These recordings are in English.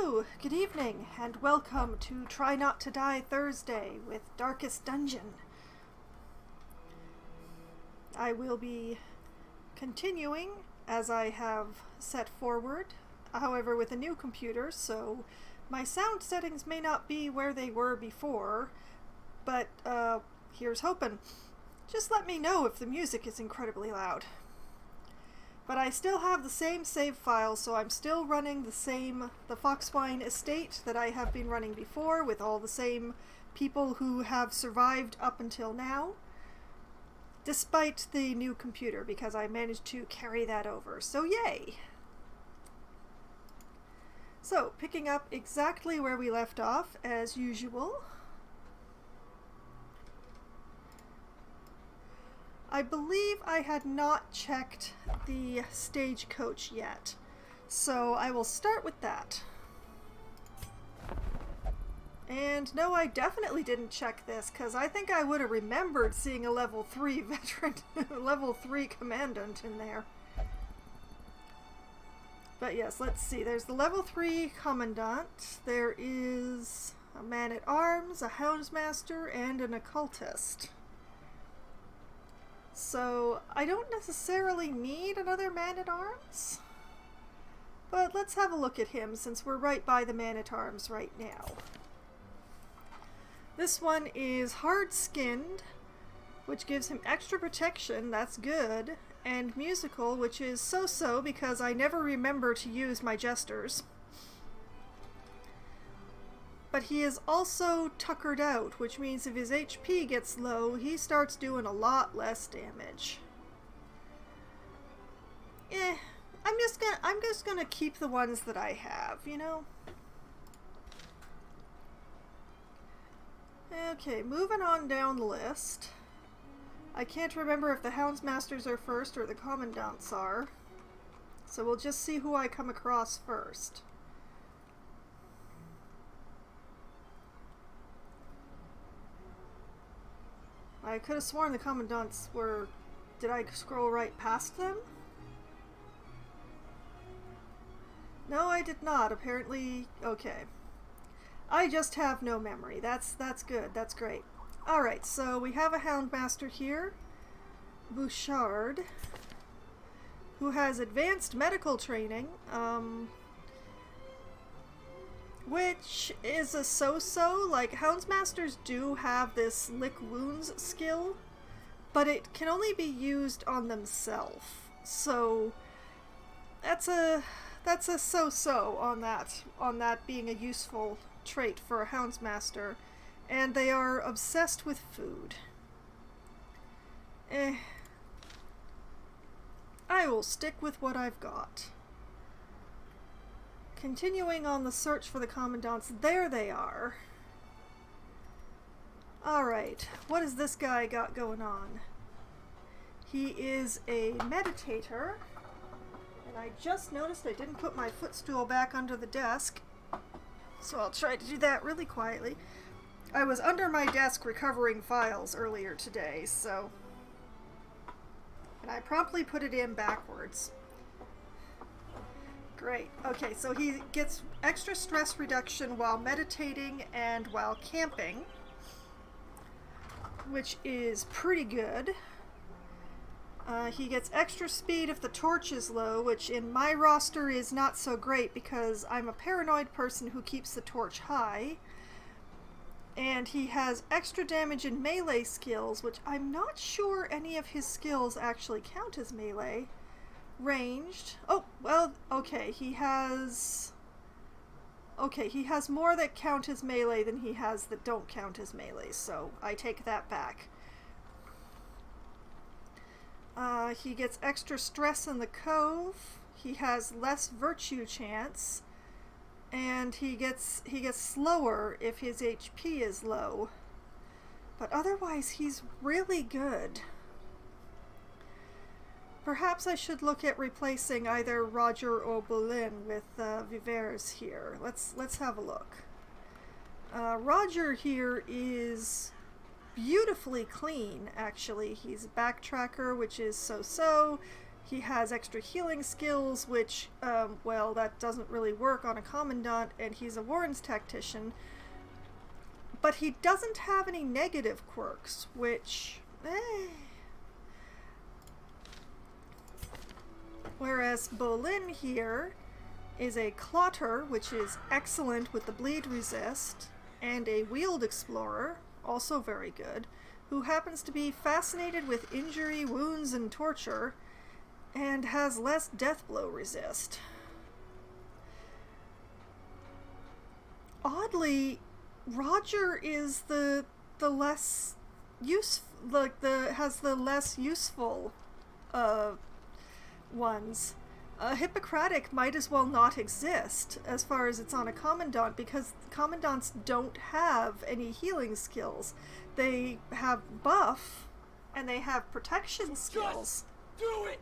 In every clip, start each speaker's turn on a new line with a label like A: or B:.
A: Hello, good evening, and welcome to Try Not to Die Thursday with Darkest Dungeon. I will be continuing as I have set forward, however with a new computer, so my sound settings may not be where they were before, but here's hoping. Just let me know if the music is incredibly loud. But I still have the same save file, so I'm still running the Foxwine estate that I have been running before, with all the same people who have survived up until now, despite the new computer, because I managed to carry that over, so yay! So, picking up exactly where we left off, as usual. I believe I had not checked the stagecoach yet, so I will start with that. And no, I definitely didn't check this, because I think I would have remembered seeing a level 3 veteran, level 3 commandant in there. But yes, let's see. There's the level 3 commandant. There is a man-at-arms, a houndsmaster, and an occultist. So, I don't necessarily need another man-at-arms, but let's have a look at him since we're right by the man-at-arms right now. This one is hard-skinned, which gives him extra protection, that's good, and musical, which is so-so because I never remember to use my jesters. But he is also tuckered out, which means if his HP gets low, he starts doing a lot less damage. I'm just gonna keep the ones that I have, you know? Okay, moving on down the list. I can't remember if the houndsmasters are first or the commandants are, so we'll just see who I come across first. I could have sworn the commandants were... Did I scroll right past them? No, I did not. Apparently... Okay. I just have no memory. That's good. That's great. Alright, so we have a houndmaster here. Bouchard. Who has advanced medical training. Which is a so-so. Like, houndsmasters do have this lick wounds skill, but it can only be used on themselves. So that's a so-so on that being a useful trait for a houndsmaster. And they are obsessed with food. I will stick with what I've got. Continuing on the search for the commandants, there they are. Alright, what has this guy got going on? He is a meditator, and I just noticed I didn't put my footstool back under the desk, so I'll try to do that really quietly. I was under my desk recovering files earlier today, so... And I promptly put it in backwards. Great. Okay, so he gets extra stress reduction while meditating and while camping, which is pretty good. He gets extra speed if the torch is low, which in my roster is not so great because I'm a paranoid person who keeps the torch high. And he has extra damage in melee skills, which I'm not sure any of his skills actually count as melee. Ranged. Oh, well, okay, he has more that count as melee than he has that don't count as melee, so I take that back. He gets extra stress in the cove. He has less virtue chance, and he gets slower if his HP is low. But otherwise, he's really good. Perhaps I should look at replacing either Roger or Boleyn with Vivers here. Let's have a look. Roger here is beautifully clean, actually. He's a backtracker, which is so-so. He has extra healing skills, which, well, that doesn't really work on a Commandant, and he's a Warren's Tactician. But he doesn't have any negative quirks, which... Whereas Bolin here is a Clotter, which is excellent with the bleed resist, and a Wield Explorer, also very good, who happens to be fascinated with injury, wounds, and torture, and has less death blow resist. Oddly, Roger is the less has the less useful ones. Hippocratic might as well not exist as far as it's on a Commandant, because Commandants don't have any healing skills. They have buff and they have protection skills.
B: Just do it!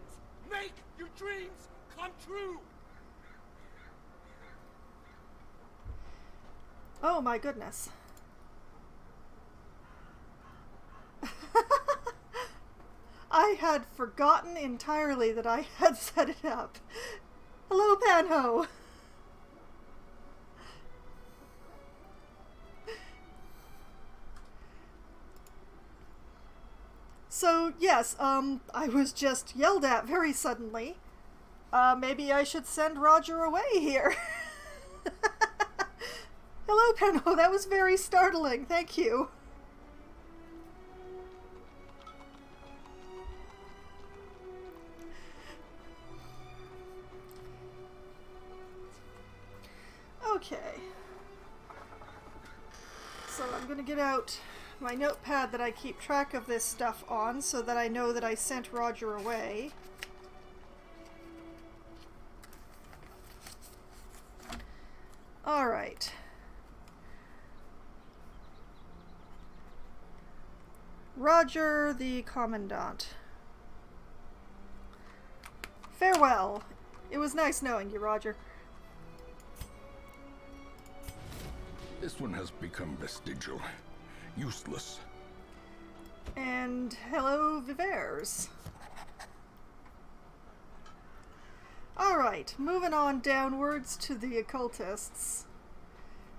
B: Make your dreams come true!
A: Oh my goodness. I had forgotten entirely that I had set it up. Hello, Panho! So, yes, I was just yelled at very suddenly. Maybe I should send Roger away here. Hello, Panho, that was very startling, thank you. Okay. So I'm gonna get out my notepad that I keep track of this stuff on so that I know that I sent Roger away. Alright. Roger the Commandant. Farewell. It was nice knowing you, Roger.
C: This one has become vestigial. Useless.
A: And hello, Vivers. Alright, moving on downwards to the Occultists.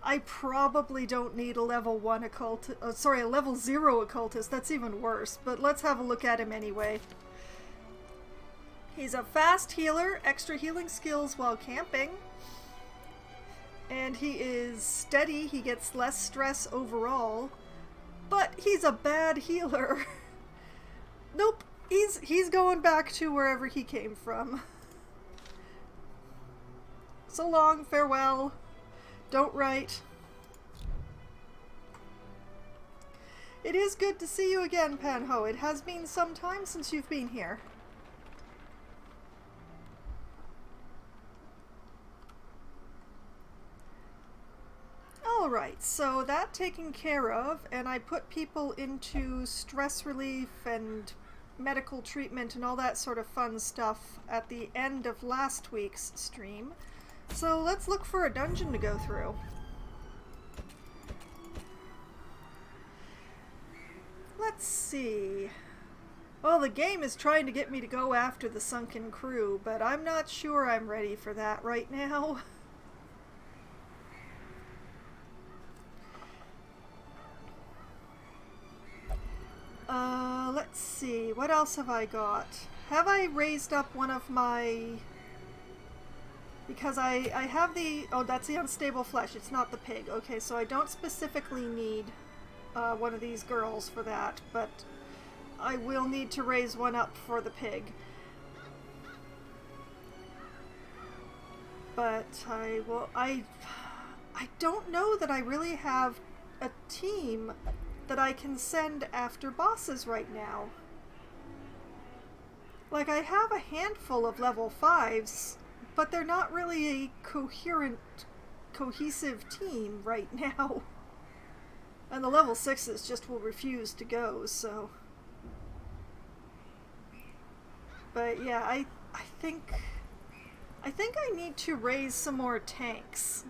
A: I probably don't need a level 1 occultist, a level 0 occultist, that's even worse, but let's have a look at him anyway. He's a fast healer, extra healing skills while camping, and he is steady, he gets less stress overall, but he's a bad healer. Nope, he's going back to wherever he came from. So long, farewell. Don't write. It is good to see you again, Panho. It has been some time since you've been here. Alright, so that taken care of, and I put people into stress relief and medical treatment and all that sort of fun stuff at the end of last week's stream. So let's look for a dungeon to go through. Let's see. Well, the game is trying to get me to go after the sunken crew, but I'm not sure I'm ready for that right now. Let's see. What else have I got? Have I raised up one of my... Because I have the... Oh, that's the unstable flesh. It's not the pig. Okay, so I don't specifically need one of these girls for that, but I will need to raise one up for the pig. But I will... I don't know that I really have a team that I can send after bosses right now. Like, I have a handful of level 5s, but they're not really a cohesive team right now. And the level 6s just will refuse to go, so... But yeah, I think I need to raise some more tanks.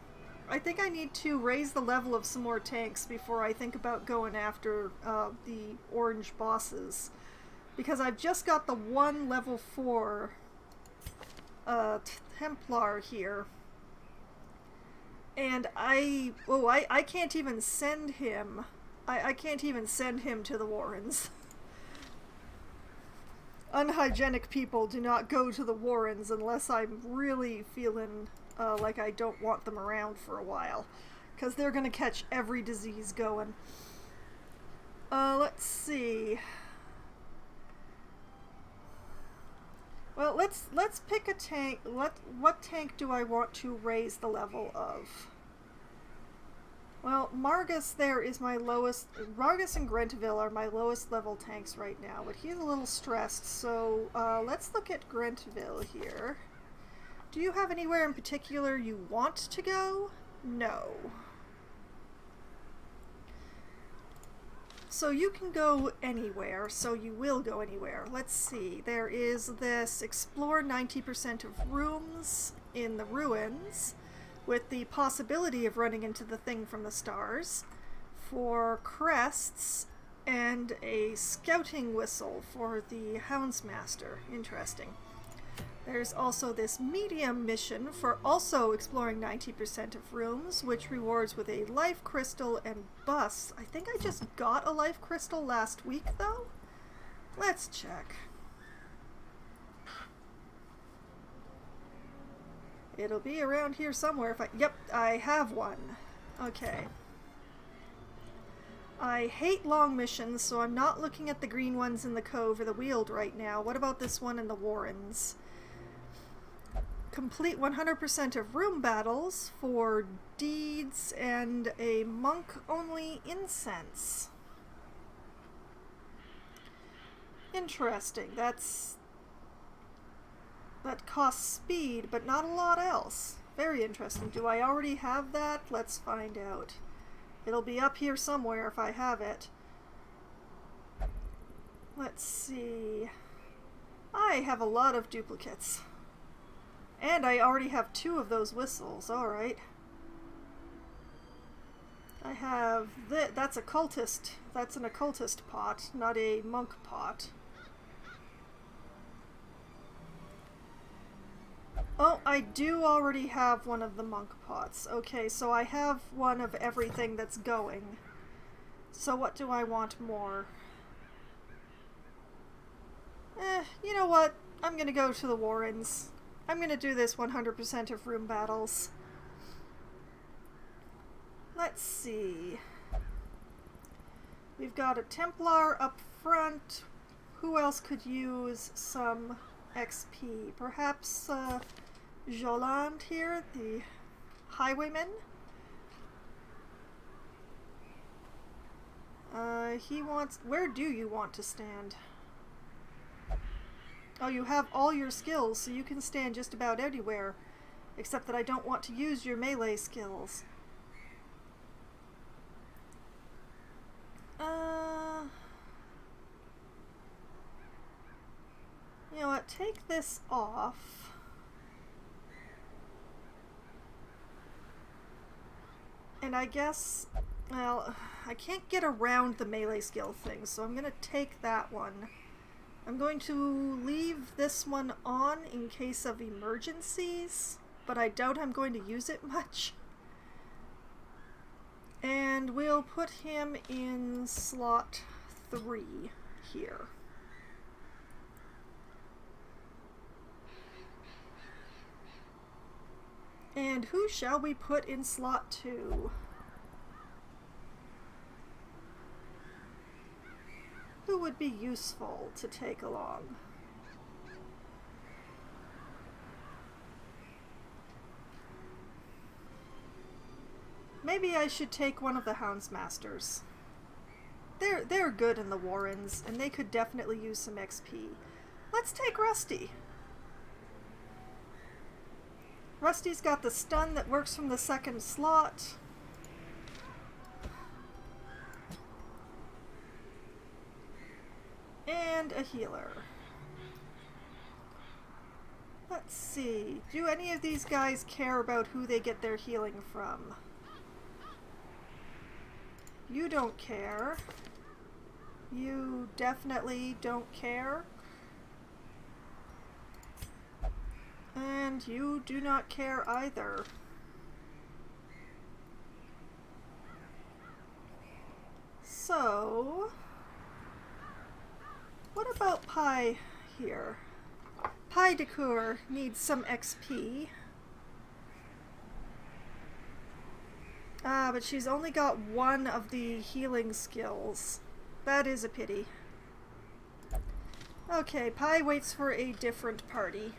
A: I think I need to raise the level of some more tanks before I think about going after the orange bosses. Because I've just got the one level 4 Templar here. And I can't even send him. I can't even send him to the Warrens. Unhygienic people do not go to the Warrens unless I'm really feeling like I don't want them around for a while. Because they're going to catch every disease going. Let's see. Well, let's pick a tank. What tank do I want to raise the level of? Well, Margus there is my lowest. Margus and Grentville are my lowest level tanks right now, but he's a little stressed, so let's look at Grentville here. Do you have anywhere in particular you want to go? No. So you can go anywhere, so you will go anywhere. Let's see, there is this explore 90% of rooms in the ruins, with the possibility of running into the thing from the stars, for crests, and a scouting whistle for the Houndsmaster. Interesting. There's also this medium mission for also exploring 90% of rooms, which rewards with a life crystal and bus. I think I just got a life crystal last week, though? Let's check. It'll be around here somewhere if I... Yep, I have one. Okay. I hate long missions, so I'm not looking at the green ones in the Cove or the Weald right now. What about this one in the Warrens? Complete 100% of room battles for deeds and a monk-only incense. Interesting. That costs speed, but not a lot else. Very interesting. Do I already have that? Let's find out. It'll be up here somewhere if I have it. Let's see. I have a lot of duplicates. And I already have 2 of those whistles. Alright. I have... That's occultist. That's an occultist pot, not a monk pot. Oh, I do already have one of the monk pots. Okay, so I have one of everything that's going. So what do I want more? You know what? I'm gonna go to the Warrens. I'm gonna do this 100% of room battles. Let's see. We've got a Templar up front. Who else could use some XP? Perhaps Joland here, the highwayman? He wants... Where do you want to stand? Oh, you have all your skills, so you can stand just about anywhere. Except that I don't want to use your melee skills. You know what? Take this off. And I guess... Well, I can't get around the melee skill thing, so I'm going to take that one. I'm going to leave this one on in case of emergencies, but I doubt I'm going to use it much. And we'll put him in slot 3 here. And who shall we put in slot 2? Who would be useful to take along? Maybe I should take one of the Houndsmasters. They're good in the Warrens, and they could definitely use some XP. Let's take Rusty. Rusty's got the stun that works from the second slot. And a healer. Let's see. Do any of these guys care about who they get their healing from? You don't care. You definitely don't care. And you do not care either. So, what about Pi here? Pi Decor needs some XP. Ah, but she's only got one of the healing skills. That is a pity. Okay, Pi waits for a different party.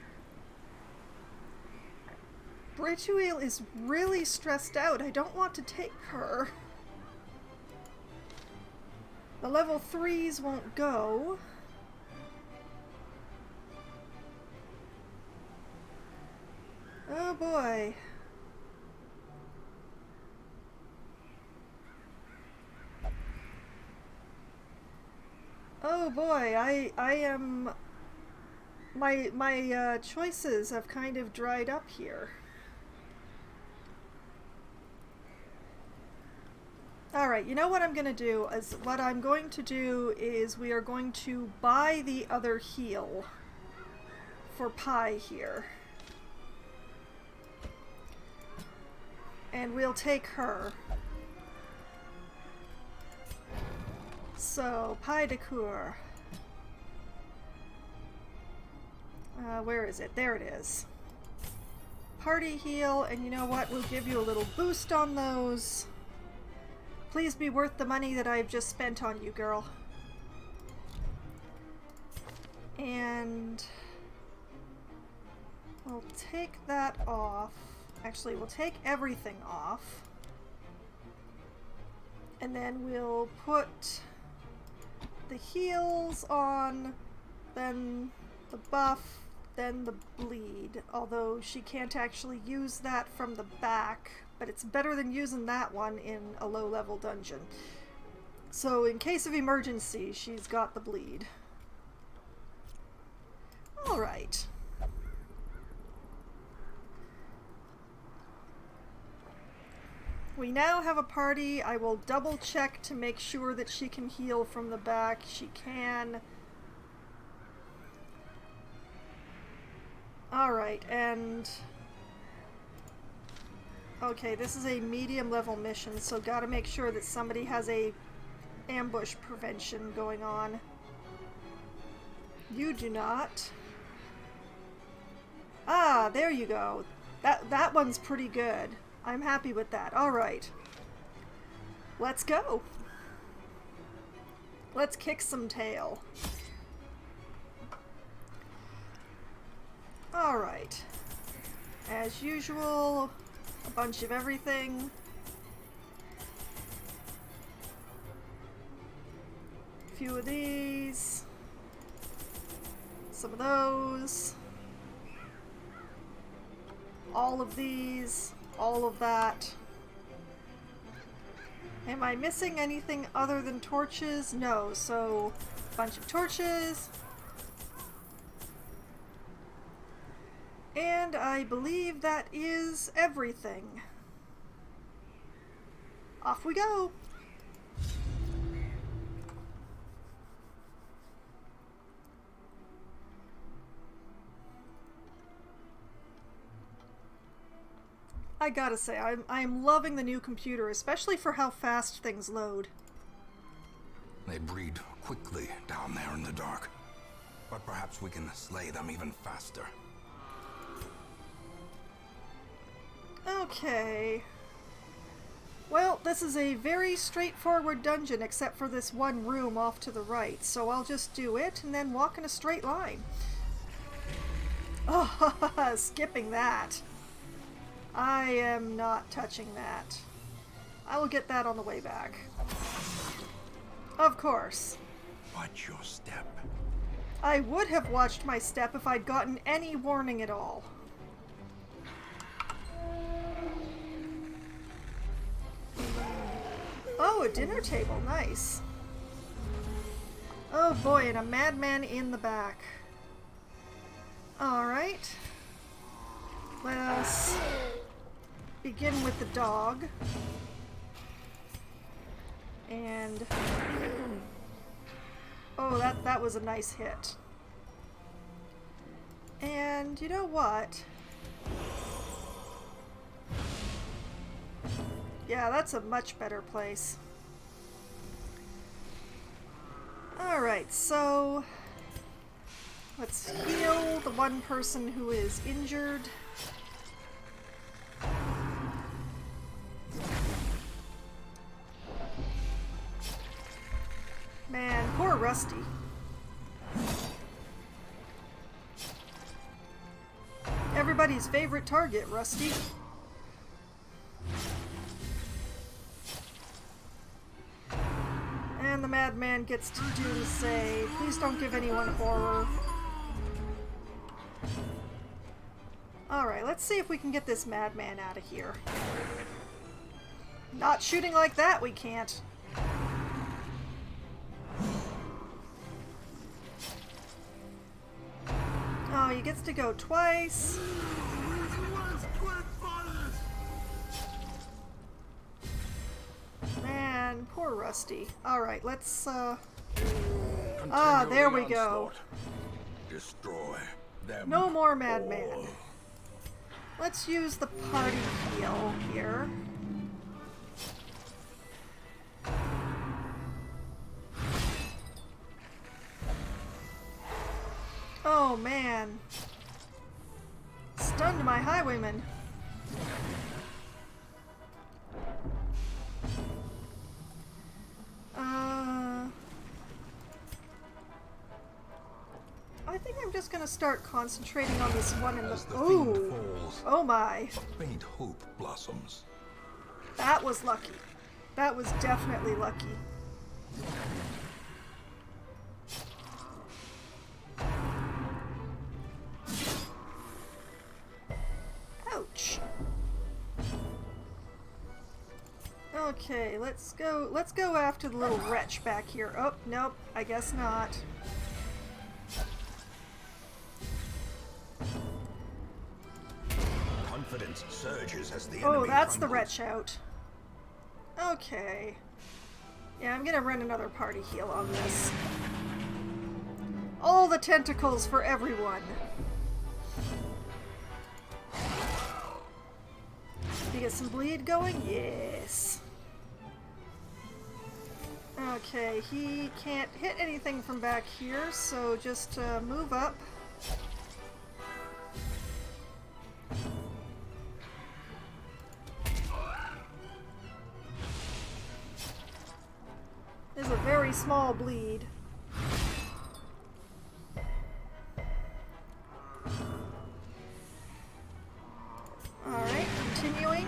A: Brituil is really stressed out. I don't want to take her. The level 3s won't go. Oh boy. Oh boy, I am... My choices have kind of dried up here. Alright, you know what I'm going to do? What I'm going to do is we are going to buy the other heal for Pi here. And we'll take her. So, Pi Decor. Where is it? There it is. Party heal, and you know what? We'll give you a little boost on those. Please be worth the money that I've just spent on you, girl. And we'll take that off. Actually, we'll take everything off. And then we'll put the heals on, then the buff, then the bleed. Although she can't actually use that from the back, but it's better than using that one in a low-level dungeon. So in case of emergency, she's got the bleed. Alright. We now have a party. I will double check to make sure that she can heal from the back. She can. Alright, and... okay, this is a medium level mission, so gotta make sure that somebody has a ambush prevention going on. You do not. Ah, there you go. That one's pretty good. I'm happy with that. Alright. Let's go. Let's kick some tail. Alright. As usual, a bunch of everything. A few of these. Some of those. All of these. All of that. Am I missing anything other than torches? No, so a bunch of torches. And I believe that is everything. Off we go! I gotta say, I'm loving the new computer, especially for how fast things load.
C: They breed quickly down there in the dark. But perhaps we can slay them even faster.
A: Okay. Well, this is a very straightforward dungeon except for this one room off to the right, so I'll just do it and then walk in a straight line. Oh, skipping that. I am not touching that. I will get that on the way back. Of course.
C: Watch your step.
A: I would have watched my step if I'd gotten any warning at all. Oh, a dinner table. Nice. Oh boy, and a madman in the back. Alright. Let us begin with the dog. And... oh, that was a nice hit. And you know what? Yeah, that's a much better place. Alright, so let's heal the one person who is injured. Man, poor Rusty. Everybody's favorite target, Rusty. And the madman gets to do say, please don't give anyone horror. Alright, let's see if we can get this madman out of here. Not shooting like that, we can't. Oh, he gets to go twice. Man, poor Rusty. Alright, let's, there we go.
C: Destroy them.
A: No more madman. Let's use the party heal here. Oh man. Stunned my highwayman. I think I'm just gonna start concentrating on this one in the
C: fiend falls,
A: oh my.
C: a faint hope blossoms.
A: That was lucky. That was definitely lucky. Ouch. Okay, let's go after the little wretch back here. Oh, nope, I guess not.
C: Confidence surges as the
A: Oh,
C: enemy
A: that's the
C: crumbles.
A: wretch out. Okay. Yeah, I'm gonna run another party heal on this. All the tentacles for everyone. You get some bleed going? Yes. Okay, he can't hit anything from back here, so just move up. There's a very small bleed. Alright, continuing.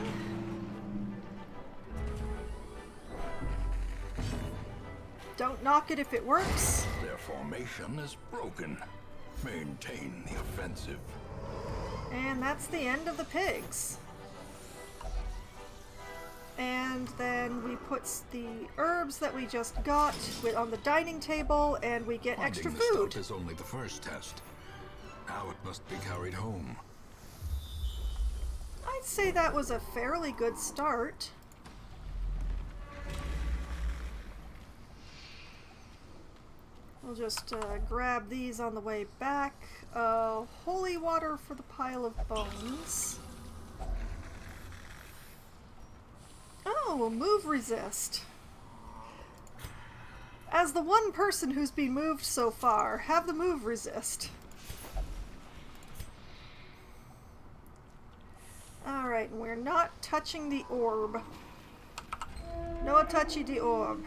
A: Don't knock it if it works.
C: Their formation is broken. Maintain the offensive.
A: And that's the end of the pigs. And then we put the herbs that we just got on the dining table, and we get extra
C: Finding the
A: food.
C: stuff is only the first test. Now it must be carried home.
A: I'd say that was a fairly good start. We'll just grab these on the way back. Holy water for the pile of bones. Oh, move resist. As the one person who's been moved so far, have the move resist. Alright, and we're not touching the orb. No touchy the orb.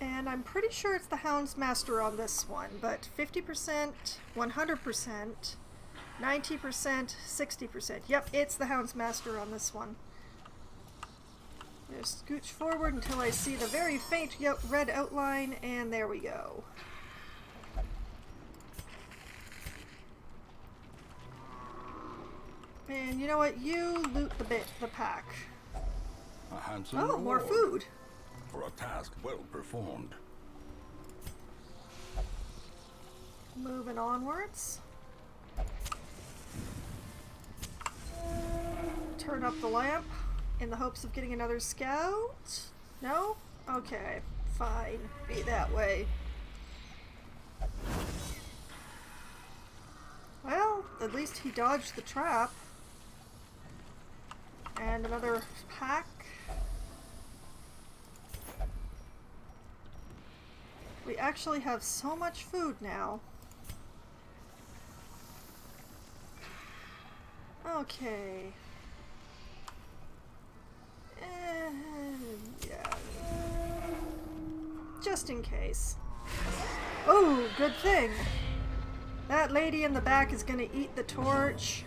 A: And I'm pretty sure it's the Houndsmaster on this one, but 50%, 100%, 90%, 60%. Yep, it's the Houndsmaster on this one. Just scooch forward until I see the very faint red outline, and there we go. And you know what? You loot the pack.
C: A handsome
A: Oh, more
C: reward
A: food.
C: for a task well performed.
A: Moving onwards. Turn up the lamp in the hopes of getting another scout. No? Okay, fine. Be that way. at least he dodged the trap. And another pack. We actually have so much food now. Okay. Yeah. Just in case. Oh, good thing. That lady in the back is gonna eat the torch.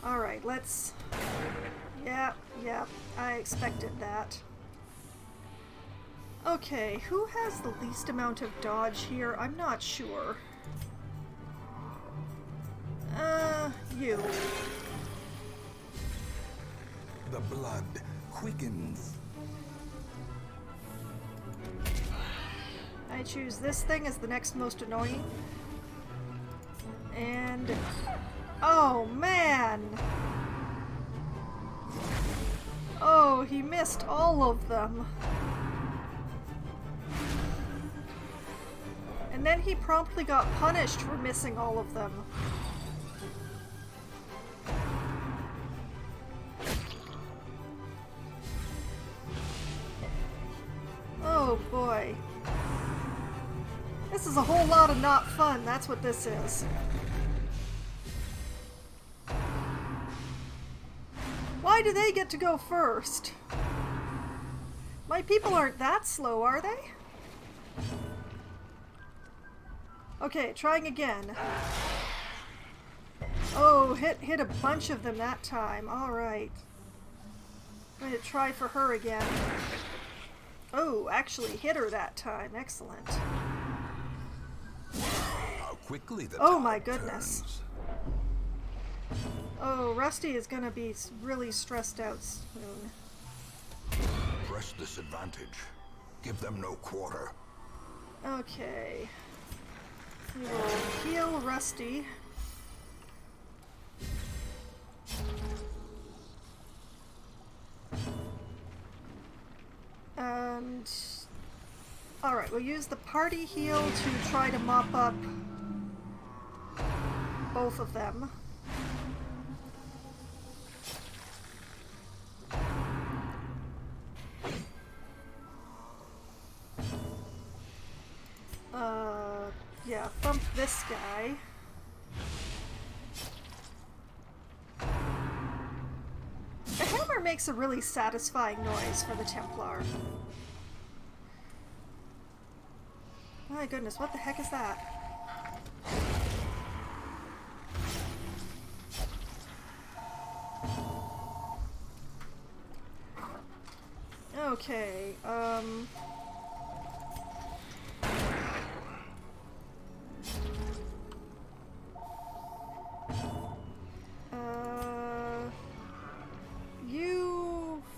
A: Alright, let's... Yeah, I expected that. Okay, who has the least amount of dodge here? I'm not sure. You.
C: The blood quickens.
A: I choose this thing as the next most annoying. And... Oh, man! Oh, he missed all of them. And then he promptly got punished for missing all of them. Oh boy. This is a whole lot of not fun, that's what this is. Why do they get to go first? My people aren't that slow, are they? Okay, trying again. Oh, hit a bunch of them that time. Alright. I'm going to try for her again. Oh, actually hit her that time. Excellent.
C: How quickly the
A: Oh my
C: tide
A: goodness.
C: turns.
A: Oh, Rusty is going to be really stressed out soon.
C: Press this advantage. Give them no quarter.
A: Okay. We will heal Rusty. And... Alright, we'll use the party heal to try to mop up both of them. Yeah, thump this guy. The hammer makes a really satisfying noise for the Templar. My goodness, what the heck is that? Okay,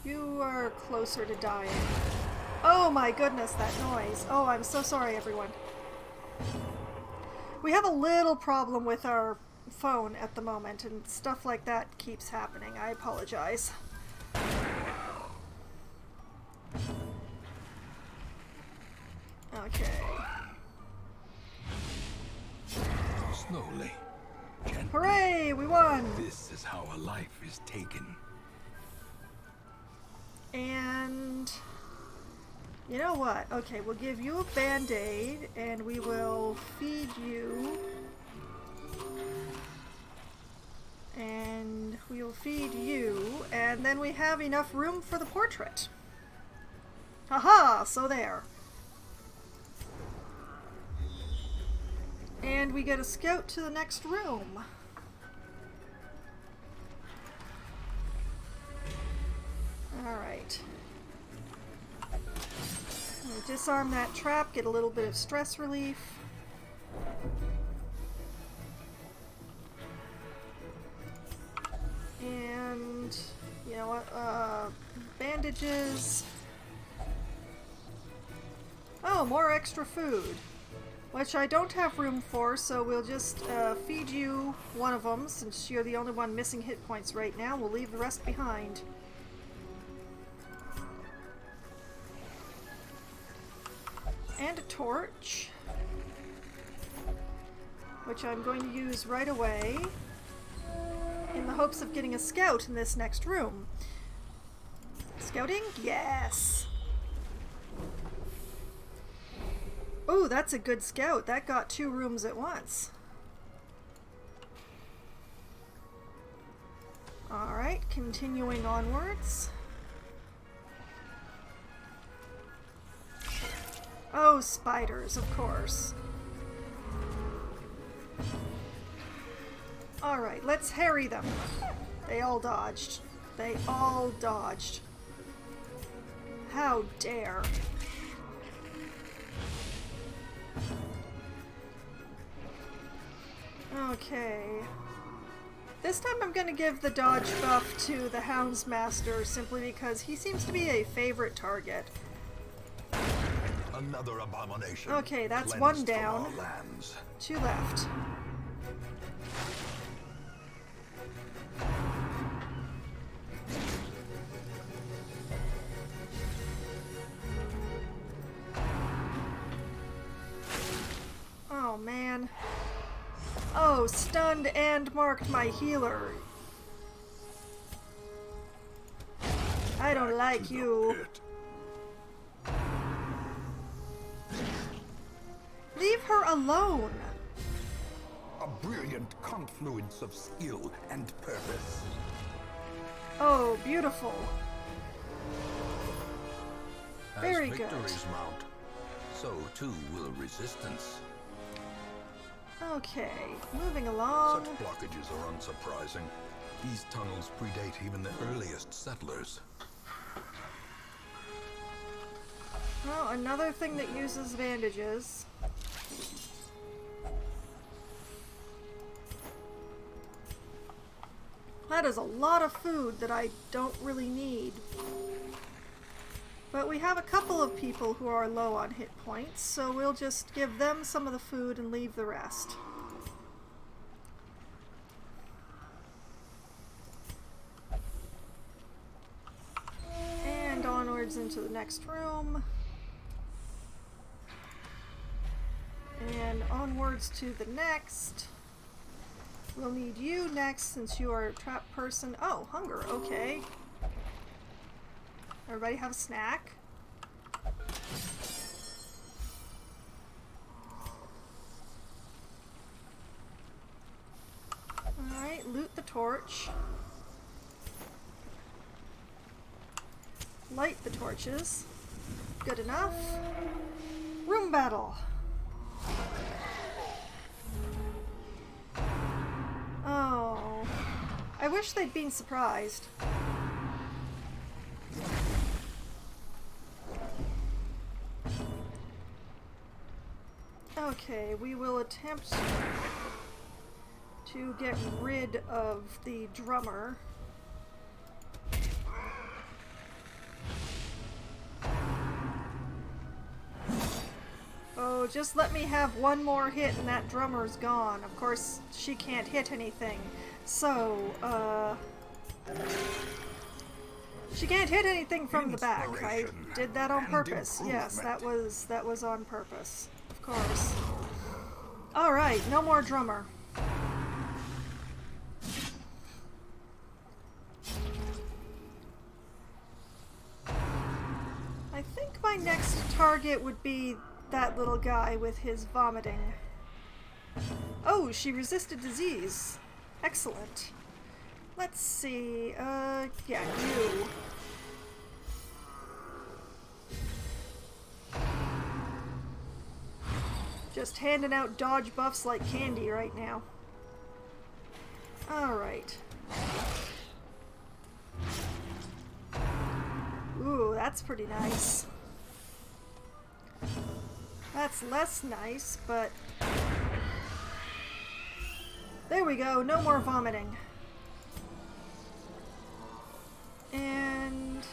A: You are closer to dying. Oh my goodness, that noise. Oh, I'm so sorry, everyone. We have a little problem with our phone at the moment, and stuff like that keeps happening. I apologize. Okay.
C: Slowly. Gently.
A: Hooray! We won!
C: This is how a life is taken.
A: And... You know what? Okay, we'll give you a band-aid, and we will feed you. And we will feed you, and then we have enough room for the portrait. Haha! So there. And we get a scout to the next room. Alright. Disarm that trap, get a little bit of stress relief. And, you know what, bandages. Oh, more extra food. Which I don't have room for, so we'll just feed you one of them, since you're the only one missing hit points right now. We'll leave the rest behind. And a torch. which I'm going to use right away in the hopes of getting a scout in this next room. Scouting? Yes! Oh, that's a good scout. That got 2 rooms at once. Alright, continuing onwards. Oh, spiders, of course. Alright, let's harry them. They all dodged. They all dodged. How dare. Okay. This time I'm going to give the dodge buff to the Houndsmaster simply because he seems to be a favorite target.
C: Another abomination.
A: Okay, that's
C: cleansed
A: 1 down.
C: from our lands.
A: 2 left. Oh man. Oh, stunned and marked my healer. I don't like you. Leave her alone.
C: A brilliant confluence of skill and purpose.
A: Oh, beautiful. Very
C: As
A: good.
C: victories mount, so too will resistance.
A: Okay, moving along.
C: Such blockages are unsurprising. These tunnels predate even the earliest settlers.
A: Oh, another thing that uses bandages. That is a lot of food that I don't really need. But we have a couple of people who are low on hit points, so we'll just give them some of the food and leave the rest. And onwards into the next room. And onwards to the next. We'll need you next since you are a trapped person. Oh, hunger, okay. Everybody have a snack? Alright, loot the torch. Light the torches. Good enough. Room battle! Oh, I wish they'd been surprised. Okay, we will attempt to get rid of the drummer. Oh, just let me have 1 more hit and that drummer's gone. Of course, she can't hit anything. So, she can't hit anything from the back. I did that on purpose. Yes, that was on purpose. Of course. Alright, no more drummer. I think my next target would be that little guy with his vomiting. Oh, she resisted disease. Excellent. Let's see, yeah, you. Just handing out dodge buffs like candy right now. Alright. Ooh, that's pretty nice. That's less nice, but... There we go, no more vomiting. And...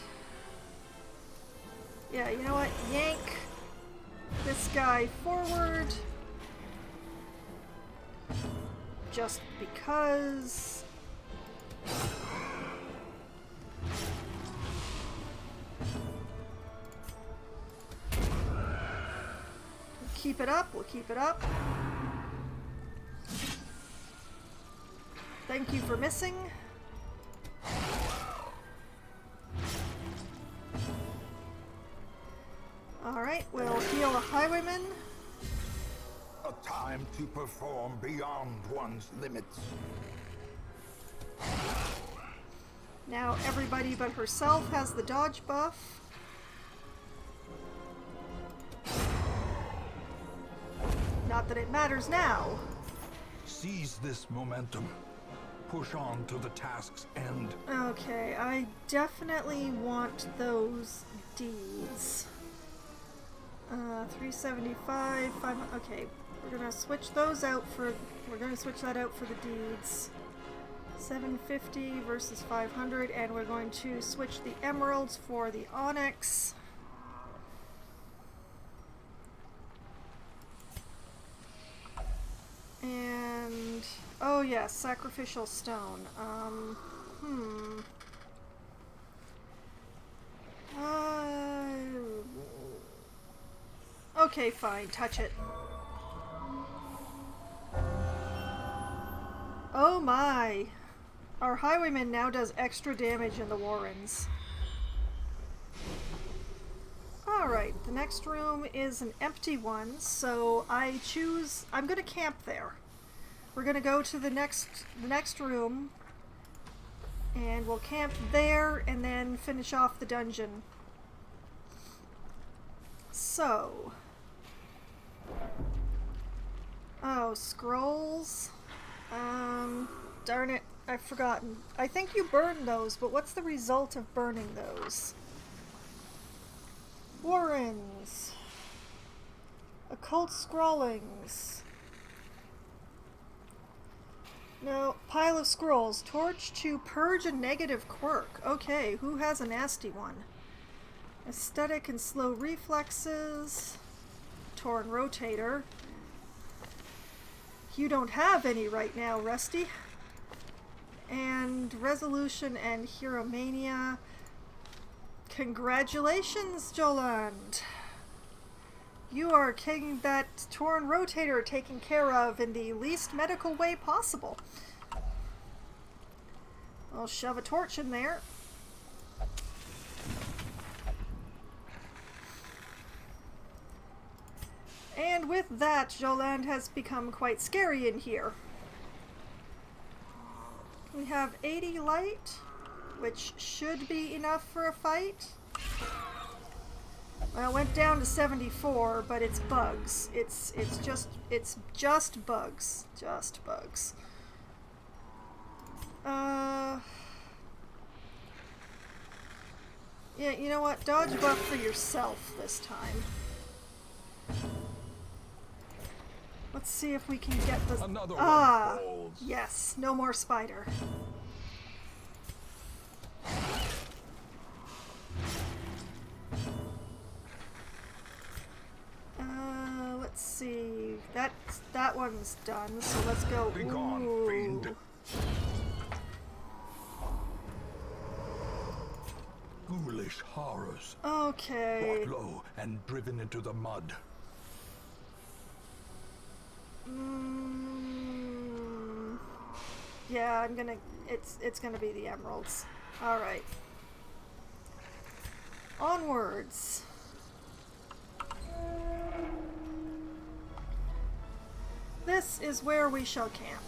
A: yeah, you know what? Yank this guy forward. Just because... Keep it up, we'll keep it up. Thank you for missing. Alright, we'll heal a highwayman.
C: A time to perform beyond one's limits.
A: Now everybody but herself has the dodge buff. Not that it matters now.
C: Seize this momentum. Push on to the task's end.
A: Okay, I definitely want those deeds. 375, 5, okay, we're gonna switch those out for, we're gonna switch that out for the deeds. 750 versus 500, and we're going to switch the emeralds for the onyx. And, oh yes, sacrificial stone. Okay, fine, touch it. Oh my! Our highwayman now does extra damage in the Warrens. Alright, the next room is an empty one, so I'm gonna camp there. We're gonna go to the next room, and we'll camp there and then finish off the dungeon. So, oh, scrolls. Darn it, I've forgotten. I think you burn those, but what's the result of burning those? Warrens. Occult scrawlings. No, pile of scrolls. Torch to purge a negative quirk. Okay, who has a nasty one? Aesthetic and slow reflexes. Torn rotator. You don't have any right now, Rusty. And resolution and hieromania. Congratulations, Joland. You are getting that torn rotator taken care of in the least medical way possible. I'll shove a torch in there. And with that, Joland has become quite scary in here. We have 80 light, which should be enough for a fight. Well, it went down to 74, but it's bugs. It's just bugs. Just bugs. Yeah, you know what? Dodge buff for yourself this time. Let's see if we can get the...
C: Another one falls.
A: Yes, no more spider. Let's see. That one's done, so let's go.
C: Be gone,
A: Ooh.
C: fiend. Ghoulish horrors.
A: Okay.
C: Brought low and driven into the mud.
A: Yeah, it's gonna be the emeralds. Alright. Onwards. This is where we shall camp.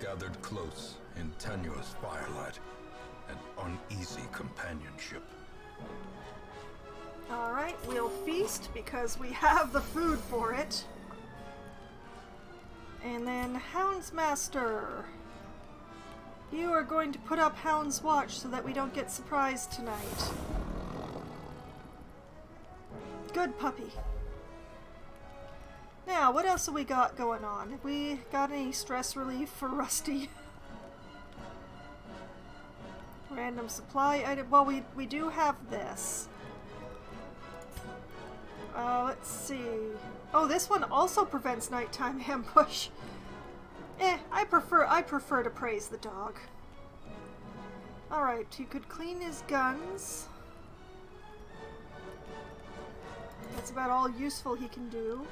C: Gathered close in tenuous firelight and uneasy companionship.
A: Alright, we'll feast because we have the food for it. And then Houndsmaster. You are going to put up Hound's Watch so that we don't get surprised tonight. Good puppy. Now, what else have we got going on? Have we got any stress relief for Rusty? Random supply item. Well, we do have this. Let's see. Oh, this one also prevents nighttime ambush. I prefer to praise the dog. Alright, you could clean his guns. That's about all useful he can do.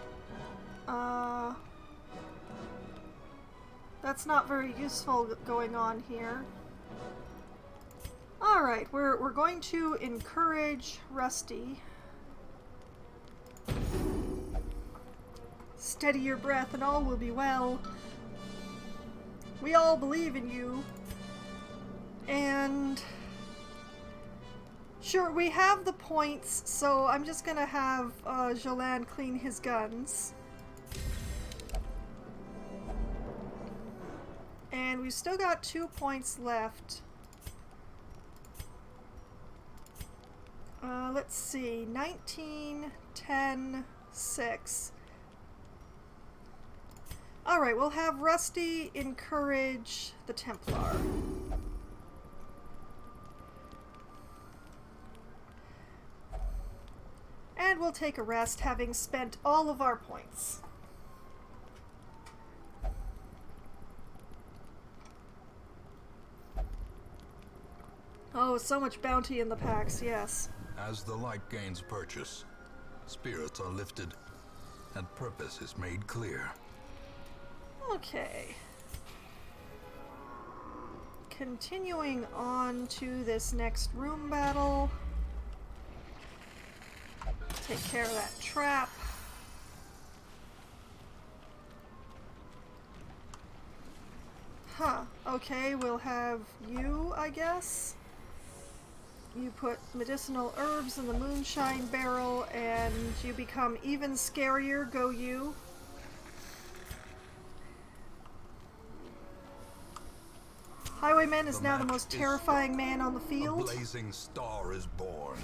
A: That's not very useful going on here. Alright, we're going to encourage Rusty. Steady your breath and all will be well. We all believe in you. And sure, we have the points, so I'm just gonna have Jolan clean his guns. And we've still got 2 points left. Let's see, 19, 10, 6. Alright, we'll have Rusty encourage the Templar. And we'll take a rest, having spent all of our points. Oh, so much bounty in the packs, yes.
C: As the light gains purchase, spirits are lifted, and purpose is made clear.
A: Okay. Continuing on to this next room battle. Take care of that trap. Huh. Okay, we'll have you, I guess. You put medicinal herbs in the moonshine barrel and you become even scarier, go you. Highwayman is now the most terrifying man on the field.
C: A blazing star is born.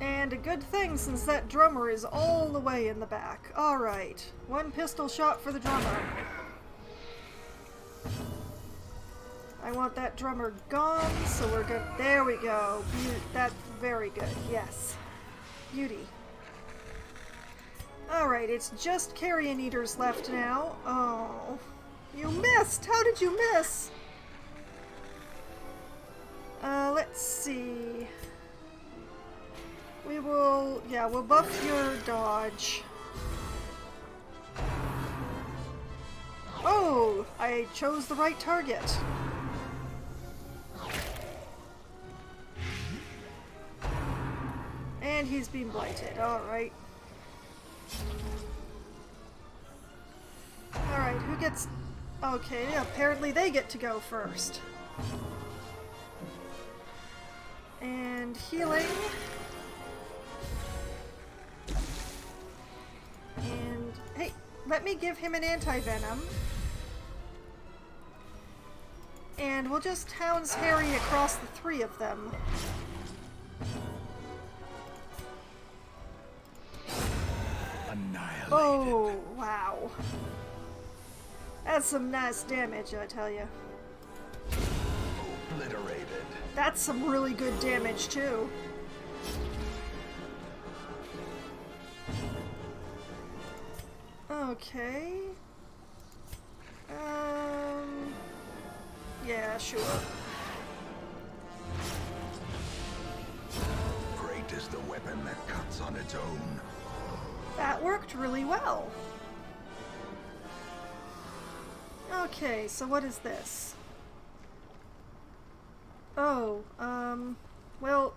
A: And a good thing, since that drummer is all the way in the back. Alright, 1 pistol shot for the drummer. I want that drummer gone, so we're good. There we go. That's very good. Yes. Beauty. Alright, it's just carrion eaters left now. Oh. You missed! How did you miss? Let's see. We'll buff your dodge. Oh! I chose the right target. And he's being blighted. Alright. Alright, who gets... Okay, apparently they get to go first. And healing. And, hey, let me give him an anti-venom. And we'll just Hounds Harry across the 3 of them.
C: Annihilated.
A: Oh, wow. That's some nice damage, I tell you.
C: Obliterated.
A: That's some really good damage, too. Okay. Yeah, sure.
C: Great is the weapon that cuts on its own.
A: That worked really well. Okay, so what is this? Oh, well,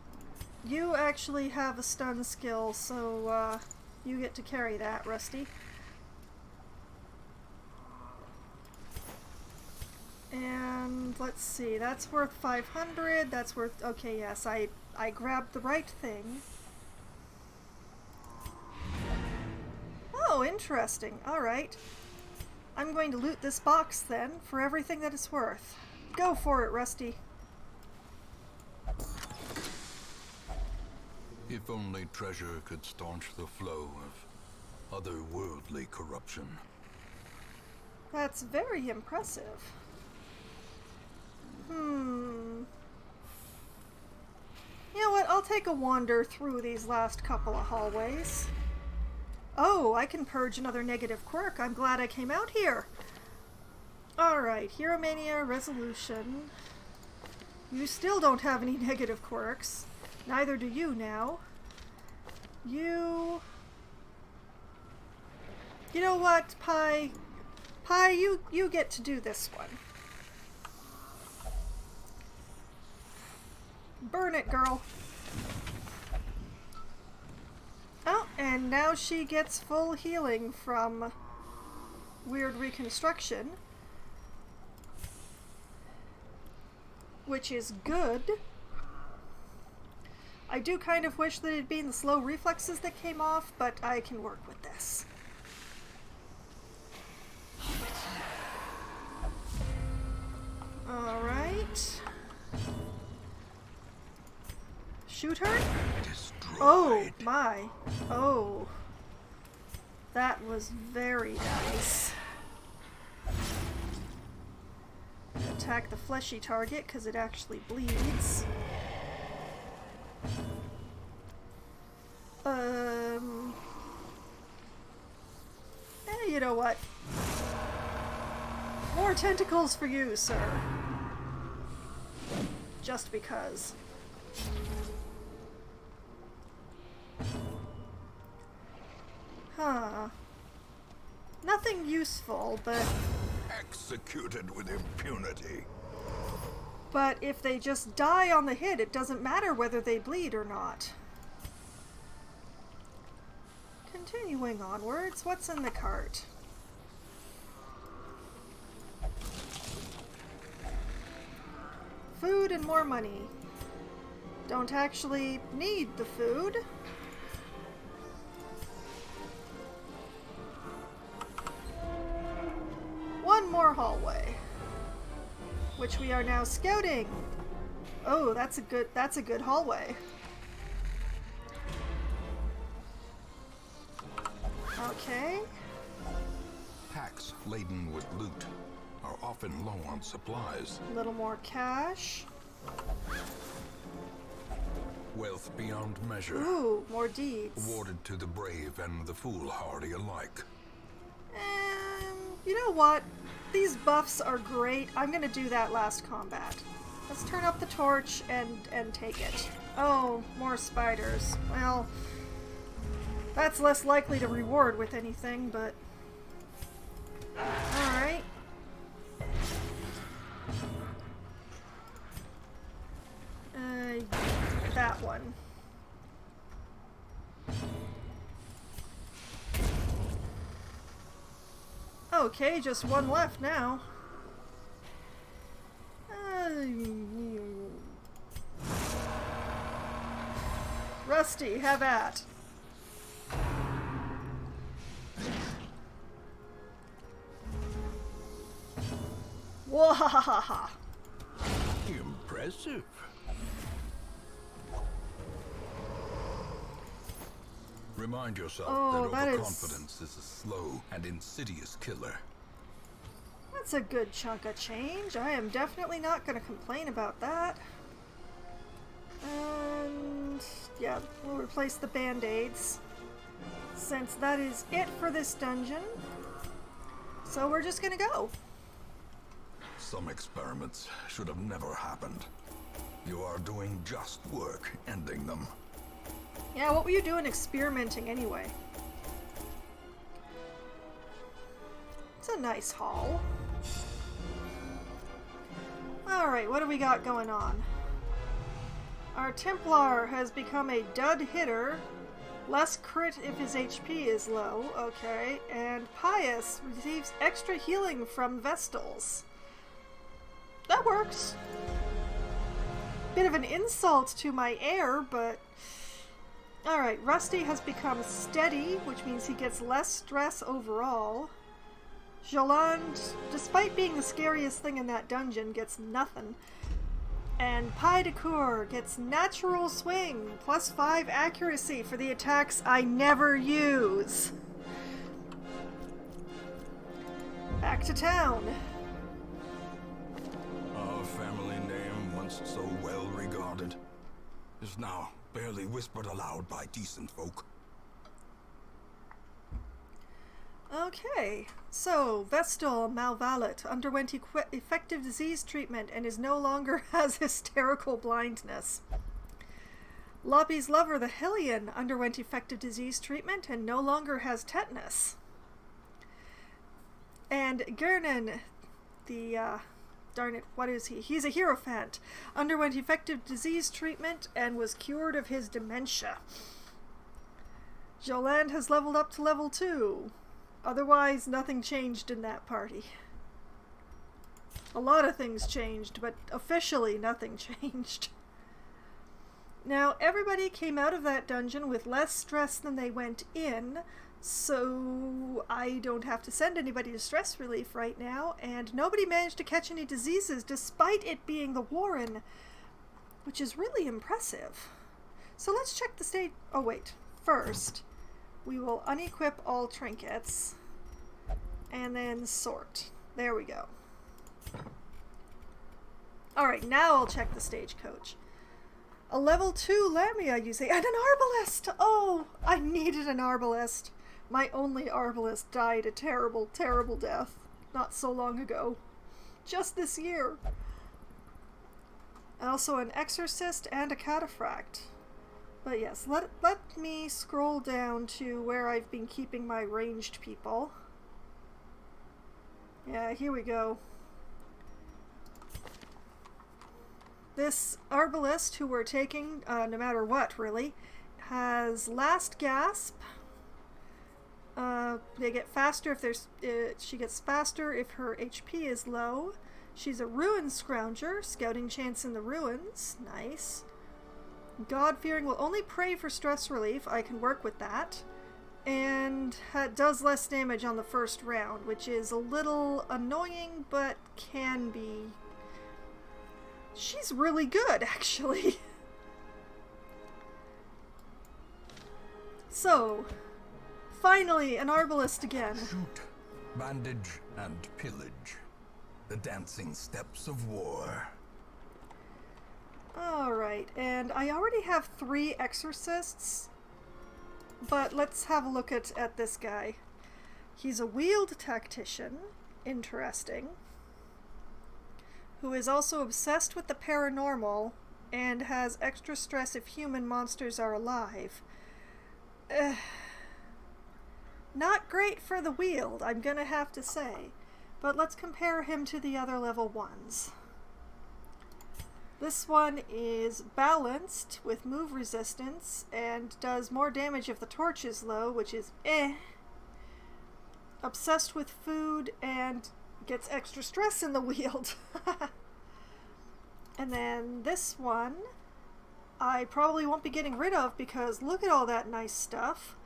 A: you actually have a stun skill, so, you get to carry that, Rusty. And, let's see, that's worth 500, that's worth, okay, yes, I grabbed the right thing. Oh, interesting, alright. I'm going to loot this box, then, for everything that it's worth. Go for it, Rusty.
C: If only treasure could staunch the flow of otherworldly corruption.
A: That's very impressive. You know what, I'll take a wander through these last couple of hallways. Oh, I can purge another negative quirk. I'm glad I came out here. Alright, Hieromania, Resolution. You still don't have any negative quirks. Neither do you now. You know what, Pi? Pi, you get to do this one. Burn it, girl. Oh, and now she gets full healing from weird reconstruction, which is good. I do kind of wish that it'd been the slow reflexes that came off, but I can work with this. Alright. Shoot her?
C: Destroyed.
A: Oh my. Oh. That was very nice. Attack the fleshy target because it actually bleeds. You know what? More tentacles for you, sir. Just because. Huh. Nothing useful, but...
C: Executed with impunity.
A: But if they just die on the hit, it doesn't matter whether they bleed or not. Continuing onwards, what's in the cart? Food and more money. Don't actually need the food. One more hallway, which we are now scouting. Oh, that's a good hallway. Okay.
C: Packs laden with loot are often low on supplies.
A: A little more cash.
C: Wealth beyond measure.
A: Ooh, more deeds.
C: Awarded to the brave and the foolhardy alike.
A: You know what? These buffs are great. I'm gonna do that last combat. Let's turn up the torch and take it. Oh, more spiders. Well, that's less likely to reward with anything, but... Alright. That one. Okay, just one left now. Rusty, have at. Wahahaha.
C: Impressive. Remind yourself that overconfidence is a slow and insidious killer.
A: That's a good chunk of change. I am definitely not going to complain about that. And yeah, we'll replace the band-aids, since that is it for this dungeon. So we're just going to go.
C: Some experiments should have never happened. You are doing just work ending them.
A: Yeah, what were you doing experimenting anyway? It's a nice haul. Alright, what do we got going on? Our Templar has become a dud hitter. Less crit if his HP is low. Okay. And Pious receives extra healing from Vestals. That works. Bit of an insult to my heir, but... Alright, Rusty has become steady, which means he gets less stress overall. Jolande, despite being the scariest thing in that dungeon, gets nothing. And Pi de Coeur gets natural swing, +5 accuracy for the attacks I never use. Back to town.
C: Our family name, once so well regarded, is now barely whispered aloud by decent folk.
A: Okay, so Vestal Malvalet underwent effective disease treatment and is no longer has hysterical blindness. Loppy's lover, the Hellion, underwent effective disease treatment and no longer has tetanus. And Gernan, the, darn it, what is he? He's a Hierophant. Underwent effective disease treatment and was cured of his dementia. Joland has leveled up to level 2. Otherwise, nothing changed in that party. A lot of things changed, but officially nothing changed. Now, everybody came out of that dungeon with less stress than they went in, so I don't have to send anybody to stress relief right now, and nobody managed to catch any diseases despite it being the Warren, which is really impressive. So let's check the state. Oh wait, first we will unequip all trinkets and then sort. There we go. Alright, now I'll check the stagecoach. A level 2 Lamia, you say, and an arbalest! Oh, I needed an arbalest. My only arbalest died a terrible, terrible death not so long ago. Just this year. Also an exorcist and a cataphract. But yes, let me scroll down to where I've been keeping my ranged people. Yeah, here we go. This arbalest, who we're taking, no matter what, really, has last gasp. They get faster if there's. She gets faster if her HP is low. She's a ruin scrounger, scouting chance in the ruins. Nice. God-fearing will only pray for stress relief. I can work with that. And does less damage on the first round, which is a little annoying, but can be. She's really good, actually. So, finally, an arbalest again.
C: Shoot, bandage, and pillage. The dancing steps of war.
A: Alright, and I already have 3 exorcists, but let's have a look at this guy. He's a wheeled tactician, interesting, who is also obsessed with the paranormal and has extra stress if human monsters are alive. Not great for the wheeled, I'm gonna have to say. But let's compare him to the other level 1s. This one is balanced with move resistance and does more damage if the torch is low, which is Obsessed with food and gets extra stress in the wield. And then this one I probably won't be getting rid of because look at all that nice stuff.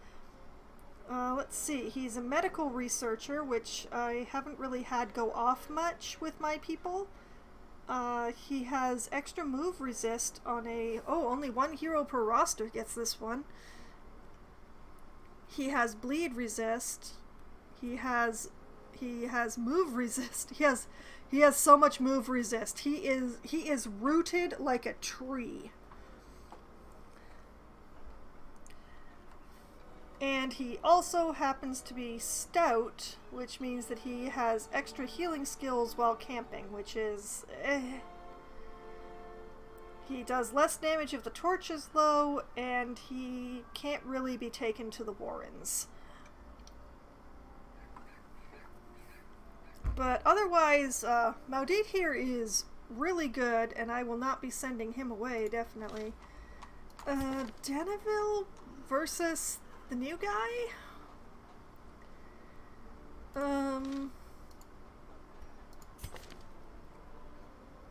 A: Let's see, he's a medical researcher, which I haven't really had go off much with my people. He has extra move resist on a... Oh, only 1 hero per roster gets this one. He has bleed resist. He has move resist. He has so much move resist. He is rooted like a tree. And he also happens to be stout, which means that he has extra healing skills while camping, which is He does less damage if the torch is low, and he can't really be taken to the Warrens. But otherwise, Maudit here is really good, and I will not be sending him away, definitely. Danaville versus the new guy?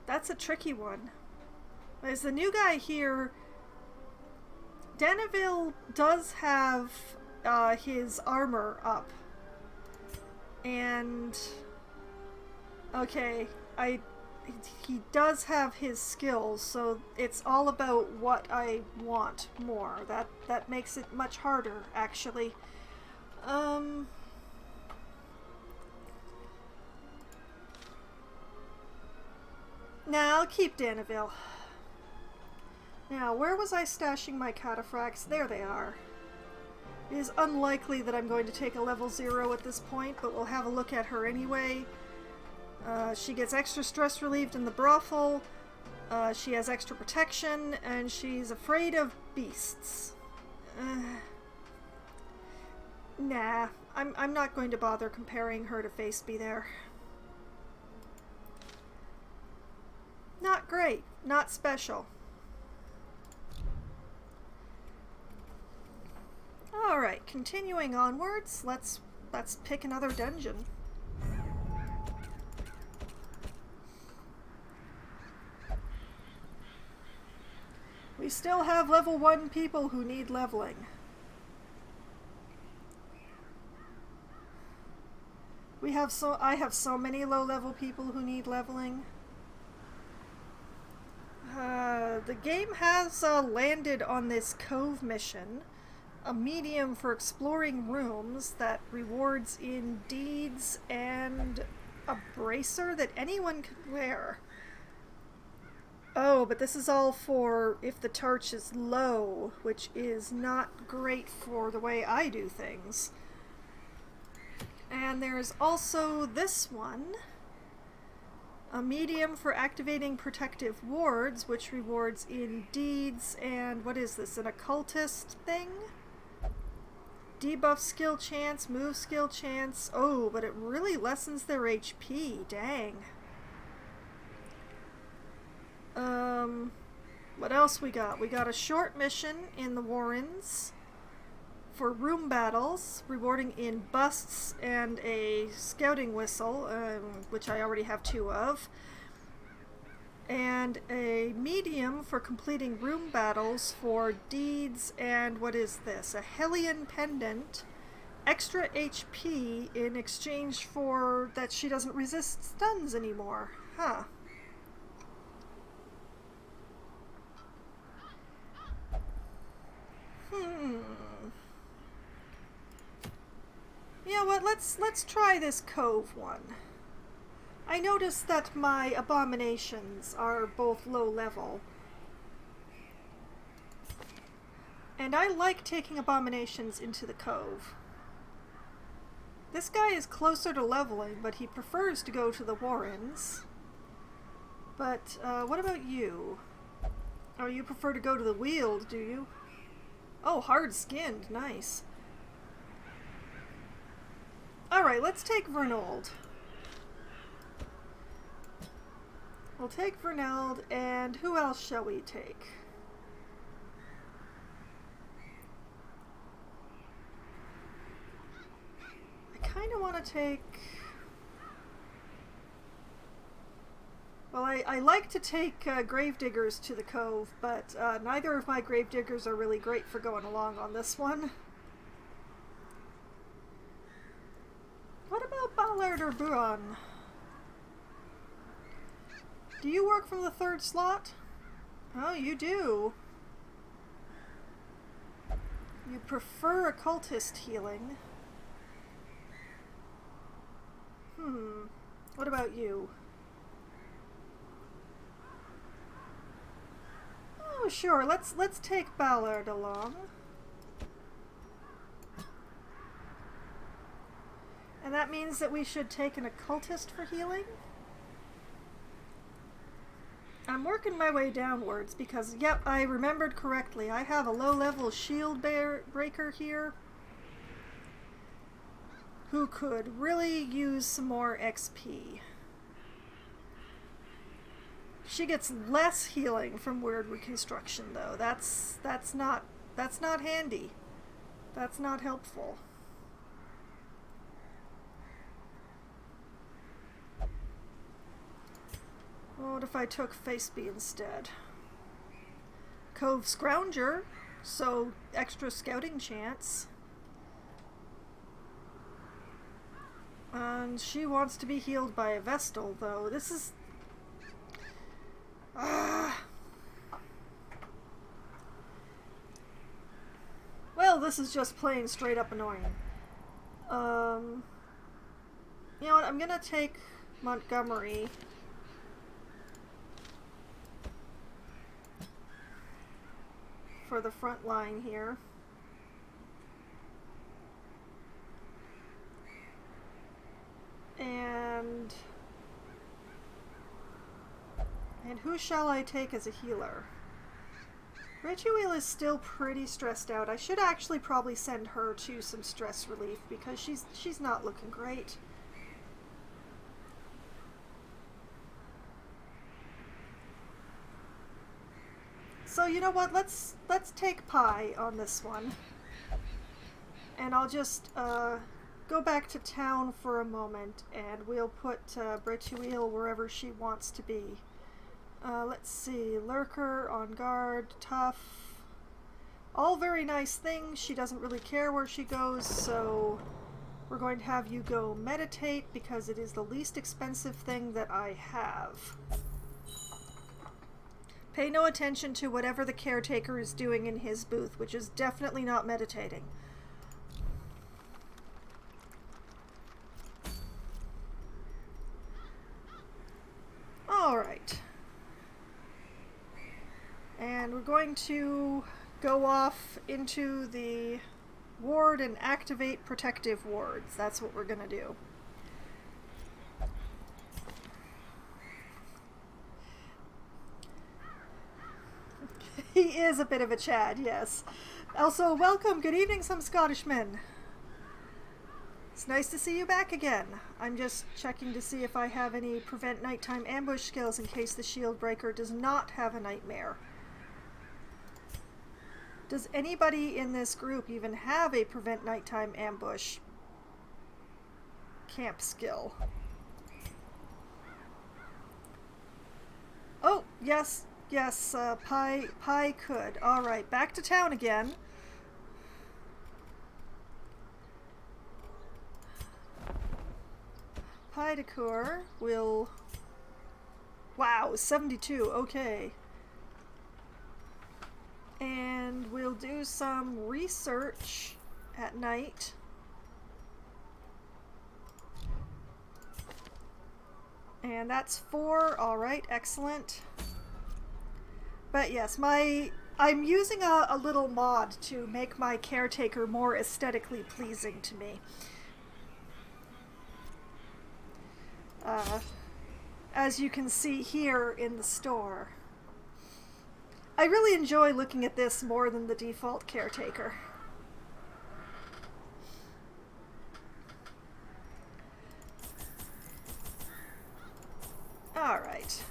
A: That's a tricky one. As the new guy here, Danaville does have his armor up. And okay, he does have his skills, so it's all about what I want more. That makes it much harder, actually. Now I'll keep Danaville. Now, where was I stashing my cataphracts? There they are. It is unlikely that I'm going to take a level 0 at this point, but we'll have a look at her anyway. She gets extra stress relieved in the brothel. She has extra protection, and she's afraid of beasts. Nah, I'm not going to bother comparing her to Faceby there. Not great. Not special. Alright, continuing onwards, let's pick another dungeon. We still have level 1 people who need leveling. I have so many low-level people who need leveling. The game has landed on this cove mission, a medium for exploring rooms that rewards in deeds and a bracer that anyone can wear. Oh, but this is all for if the torch is low, which is not great for the way I do things. And there's also this one, a medium for activating protective wards, which rewards in deeds and what is this, an occultist thing? Debuff skill chance, move skill chance. Oh, but it really lessens their HP. Dang. What else we got? We got a short mission in the Warrens for room battles, rewarding in busts and a scouting whistle, which I already have 2 of. And a medium for completing room battles for deeds and what is this? A Hellion pendant, extra HP in exchange for that she doesn't resist stuns anymore. Huh. You know what, let's try this cove one. I noticed that my abominations are both low level. And I like taking abominations into the cove. This guy is closer to leveling, but he prefers to go to the Warrens. But, what about you? Oh, you prefer to go to the Weald, do you? Oh, hard-skinned. Nice. Alright, let's take Vernold. We'll take Vernold, and who else shall we take? I kind of want to take... Well, I like to take Gravediggers to the Cove, but neither of my Gravediggers are really great for going along on this one. What about Ballard or Buon? Do you work from the 3rd slot? Oh, you do. You prefer occultist healing. What about you? Oh, sure. Let's take Ballard along. And that means that we should take an occultist for healing? I'm working my way downwards because, yep, I remembered correctly. I have a low-level shield breaker here who could really use some more XP. She gets less healing from Weird Reconstruction, though. That's not handy. That's not helpful. What if I took Faceby instead? Cove Scrounger, so extra scouting chance. And she wants to be healed by a Vestal, though. This is... Well, this is just plain straight up annoying. You know what, I'm gonna take Montgomery. For the front line here. And who shall I take as a healer? Regiwheel is still pretty stressed out. I should actually probably send her to some stress relief because she's not looking great. So you know what? Let's take Pi on this one, and I'll just go back to town for a moment, and we'll put Bretuil wherever she wants to be. Let's see, Lurker, On Guard, Tough. All very nice things. She doesn't really care where she goes, so we're going to have you go meditate because it is the least expensive thing that I have. Pay no attention to whatever the caretaker is doing in his booth, which is definitely not meditating. Alright. And we're going to go off into the ward and activate protective wards. That's what we're going to do. He is a bit of a Chad, yes. Also, welcome, good evening, some Scottishmen. It's nice to see you back again. I'm just checking to see if I have any prevent nighttime ambush skills in case the shield breaker does not have a nightmare. Does anybody in this group even have a prevent nighttime ambush camp skill? Oh, yes, yes, Pi could. Alright, back to town again. Pi Decor will... Wow, 72, okay. And we'll do some research at night. And that's 4, alright, excellent. But yes, I'm using a little mod to make my caretaker more aesthetically pleasing to me. As you can see here in the store. I really enjoy looking at this more than the default caretaker. Alright.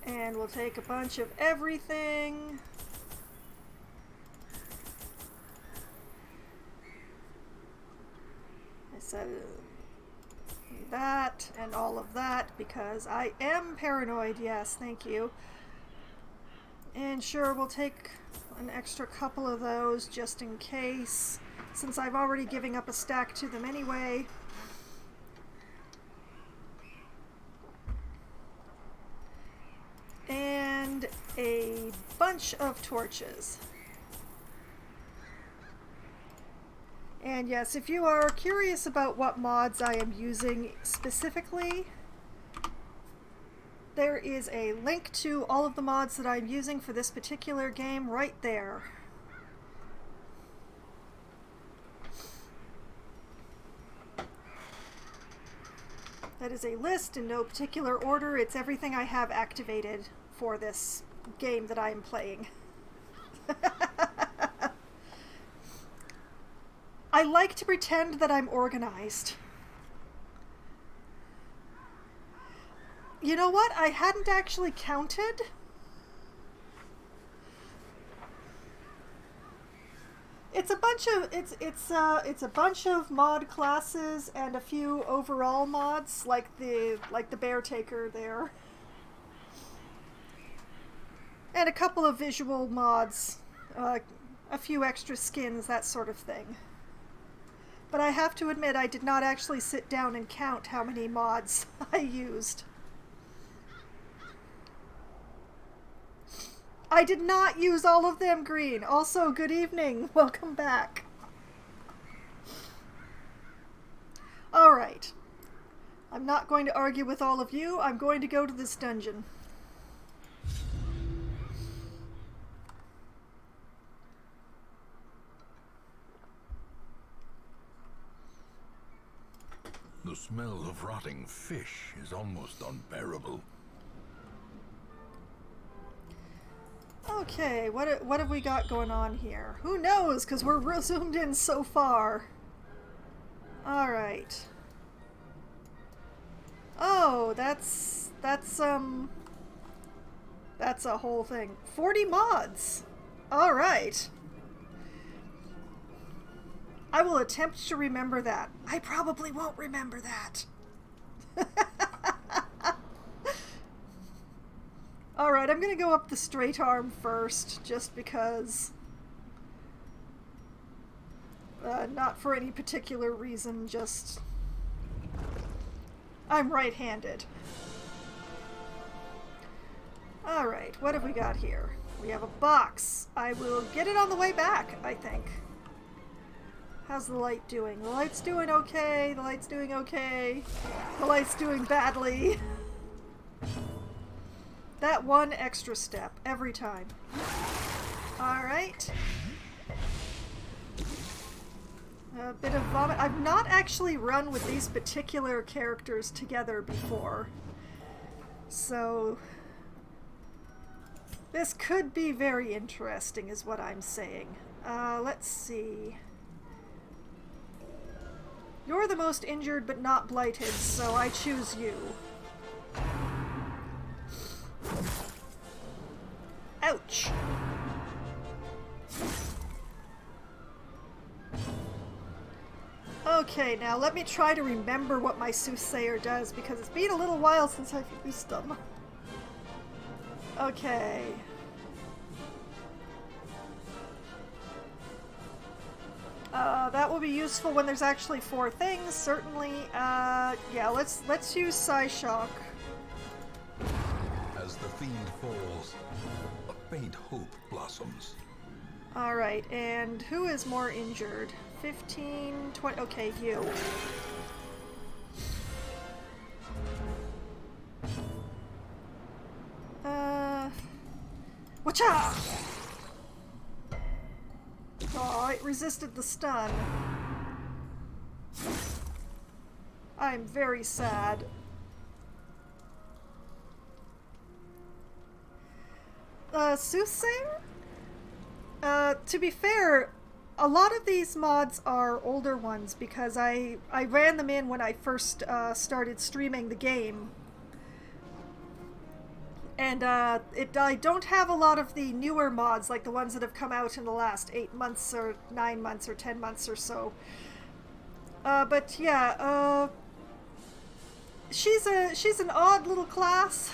A: And we'll take a bunch of everything. I said that and all of that because I am paranoid. Yes, thank you. And sure, we'll take an extra couple of those just in case, since I've already given up a stack to them anyway. And a bunch of torches. And yes, if you are curious about what mods I am using specifically, there is a link to all of the mods that I'm using for this particular game right there. That is a list in no particular order. It's everything I have activated for this game that I am playing. I like to pretend that I'm organized. You know what? I hadn't actually counted. It's a bunch of it's a bunch of mod classes and a few overall mods, like the bear taker there, and a couple of visual mods, a few extra skins, that sort of thing. But I have to admit, I did not actually sit down and count how many mods I used. I did not use all of them, Green. Also, good evening. Welcome back. Alright. I'm not going to argue with all of you. I'm going to go to this dungeon.
C: The smell of rotting fish is almost unbearable.
A: Okay, what have we got going on here? Who knows, because we're zoomed in so far. Alright. Oh, that's a whole thing. 40 mods! Alright. I will attempt to remember that. I probably won't remember that. Alright, I'm gonna go up the straight arm first, just because. Not for any particular reason, just. I'm right-handed. Alright, what have we got here? We have a box. I will get it on the way back, I think. How's the light doing? The light's doing okay. The light's doing okay. The light's doing badly. That one extra step every time. Alright. A bit of vomit. I've not actually run with these particular characters together before. So this could be very interesting is what I'm saying. Let's see. You're the most injured but not blighted, so I choose you. Ouch! Okay, now let me try to remember what my soothsayer does, because it's been a little while since I've used them. Okay. That will be useful when there's actually 4 things, certainly. Yeah, let's use Psyshock.
C: As the fiend falls, a faint hope blossoms.
A: Alright, and who is more injured? 15, 20, okay, you. Whatcha! Oh, it resisted the stun. I'm very sad. Soothsayer? To be fair, a lot of these mods are older ones because I ran them in when I first started streaming the game. And I don't have a lot of the newer mods, like the ones that have come out in the last 8 months or 9 months or 10 months or so. But yeah, she's an odd little class.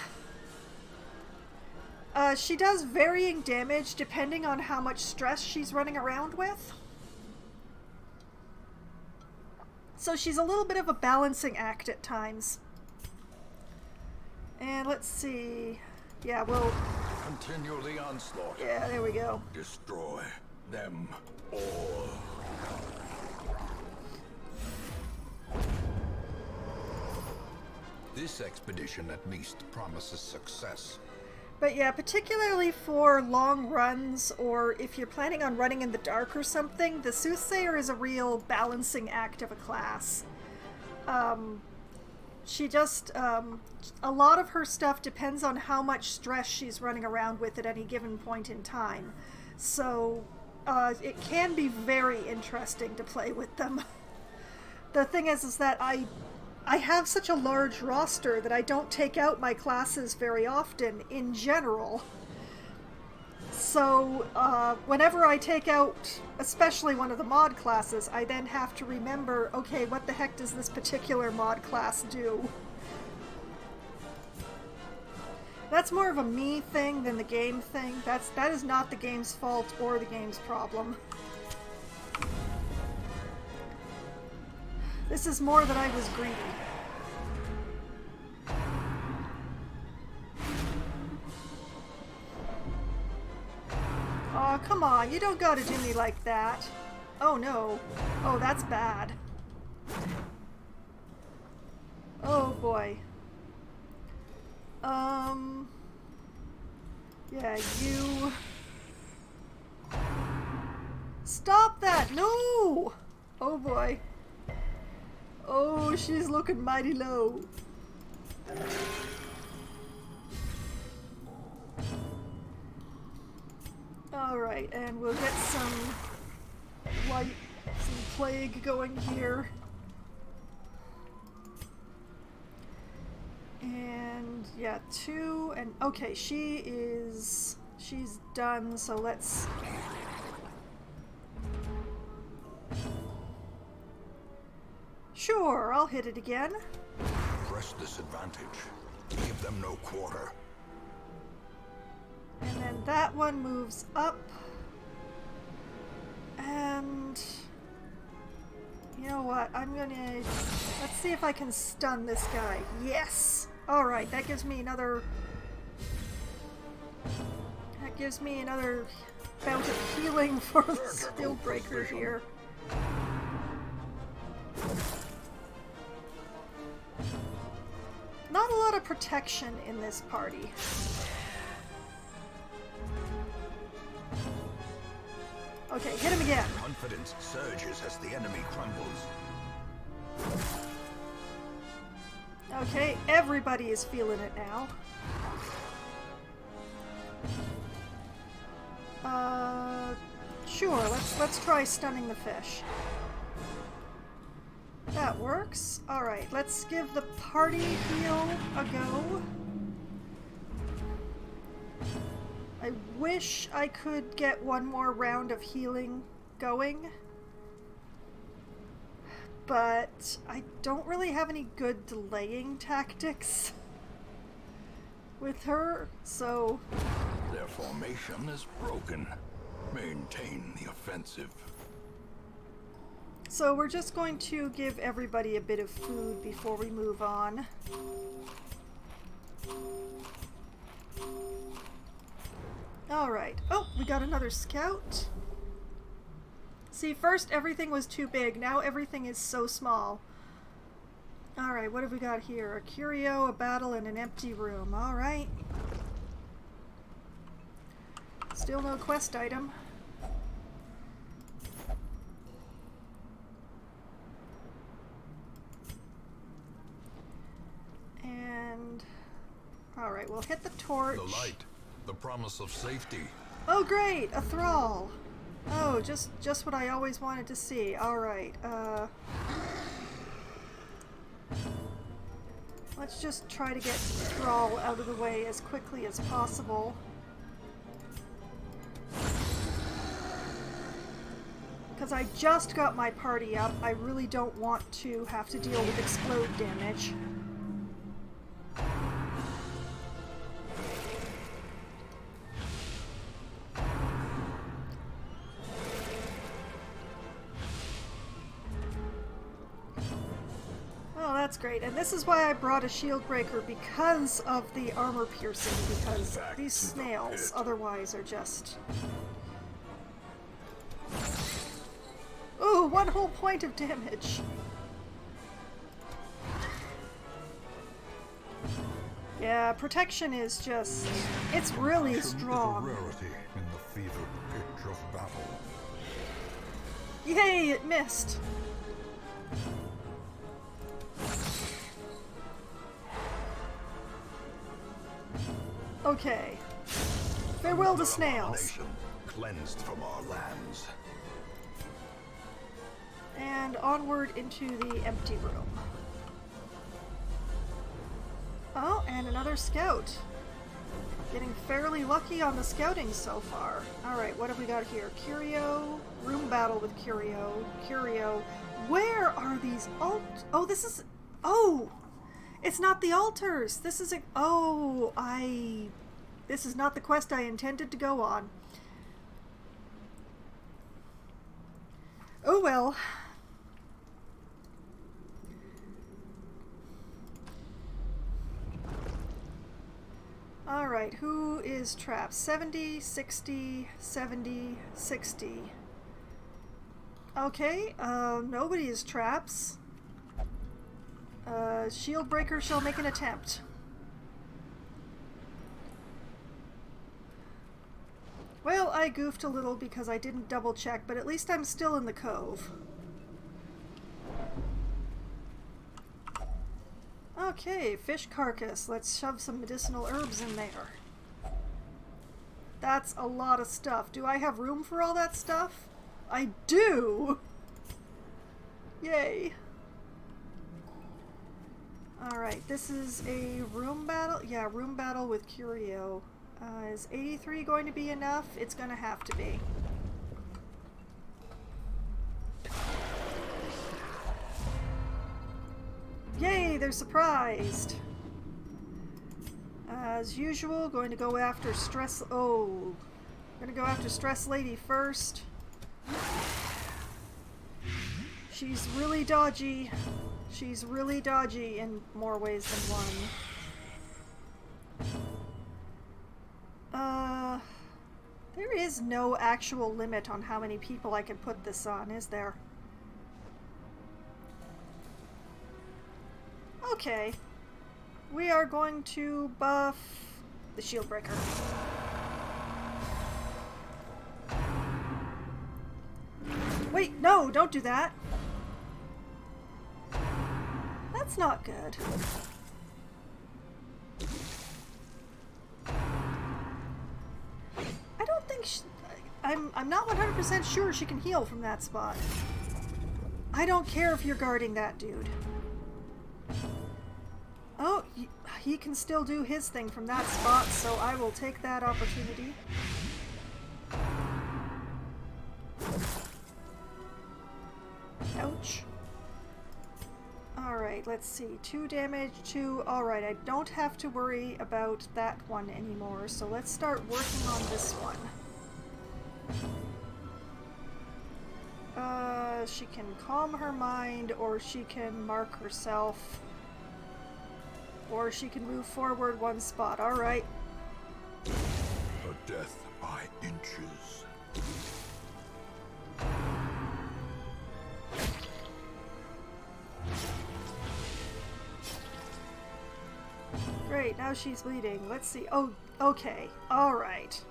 A: She does varying damage depending on how much stress she's running around with. So she's a little bit of a balancing act at times. And let's see. Yeah, we'll
C: Continue the onslaught.
A: Yeah, there we go.
C: Destroy them all. This expedition at least promises success.
A: But yeah, particularly for long runs, or if you're planning on running in the dark or something, the Soothsayer is a real balancing act of a class. She just, a lot of her stuff depends on how much stress she's running around with at any given point in time. So, it can be very interesting to play with them. The thing is that I have such a large roster that I don't take out my classes very often in general. So, whenever I take out, especially one of the mod classes, I then have to remember, okay, what the heck does this particular mod class do? That's more of a me thing than the game thing. That is not the game's fault or the game's problem. This is more that I was greedy. Aw, come on, you don't gotta do me like that. Oh no. Oh, that's bad. Oh boy. Yeah, you... Stop that! No! Oh boy. Oh, she's looking mighty low. Alright, and we'll get some light, some plague going here. And yeah, 2 and okay, she's done, so let's sure, I'll hit it again.
C: Press this advantage. Give them no quarter.
A: And then that one moves up. And you know what? Let's see if I can stun this guy. Yes! Alright, that gives me another bout of healing for the skill breaker here. Not a lot of protection in this party. Okay, hit him again.
C: Confidence surges as the enemy crumbles.
A: Okay, everybody is feeling it now. Sure, let's try stunning the fish. That works. Alright, let's give the party heal a go. I wish I could get one more round of healing going, but I don't really have any good delaying tactics with her, so...
C: Their formation is broken. Maintain the offensive.
A: So we're just going to give everybody a bit of food before we move on. Alright. Oh, we got another scout. See, first everything was too big. Now everything is so small. Alright, what have we got here? A curio, a battle, and an empty room. Alright. Still no quest item. And... Alright, we'll hit the torch.
C: The light. The promise of safety.
A: Oh great! A thrall! Oh, just what I always wanted to see. Alright, let's just try to get Thrall out of the way as quickly as possible. Because I just got my party up, I really don't want to have to deal with explode damage. That's great, and this is why I brought a shield breaker, because of the armor piercing, because these snails otherwise are just... Ooh, 1 whole point of damage! Yeah, protection is just... it's really strong.
C: Rarity in the fevered pitch of battle.
A: Yay, it missed! Okay. Farewell to snails.
C: Cleansed from our lands.
A: And onward into the empty room. Oh, and another scout. Getting fairly lucky on the scouting so far. Alright, what have we got here? Curio, room battle with Curio, Curio. Where are these oh, this is... Oh! It's not the altars! This is a... Oh, this is not the quest I intended to go on. Oh well. Alright, who is trapped? 70, 60, 70, 60. Okay, nobody is traps. Shield breaker shall make an attempt. Well, I goofed a little because I didn't double check, but at least I'm still in the cove. Okay, fish carcass. Let's shove some medicinal herbs in there. That's a lot of stuff. Do I have room for all that stuff? I do! Yay. Alright, this is a room battle? Yeah, room battle with Curio. Is 83 going to be enough? It's going to have to be. Yay, they're surprised! As usual, going to go after Stress... Oh, going to go after Stress Lady first. She's really dodgy. She's really dodgy in more ways than one. There is no actual limit on how many people I can put this on, is there? Okay. We are going to buff the shield breaker. Wait, no, don't do that. That's not good. I don't think I'm not 100% sure she can heal from that spot. I don't care if you're guarding that dude. Oh, he can still do his thing from that spot, so I will take that opportunity. Ouch. Alright, let's see. 2 damage, 2... Alright, I don't have to worry about that one anymore, so let's start working on this one. She can calm her mind, or she can mark herself. Or she can move forward 1 spot. Alright.
C: A death by inches.
A: Great, now she's bleeding. Let's see. Oh, okay. Alright.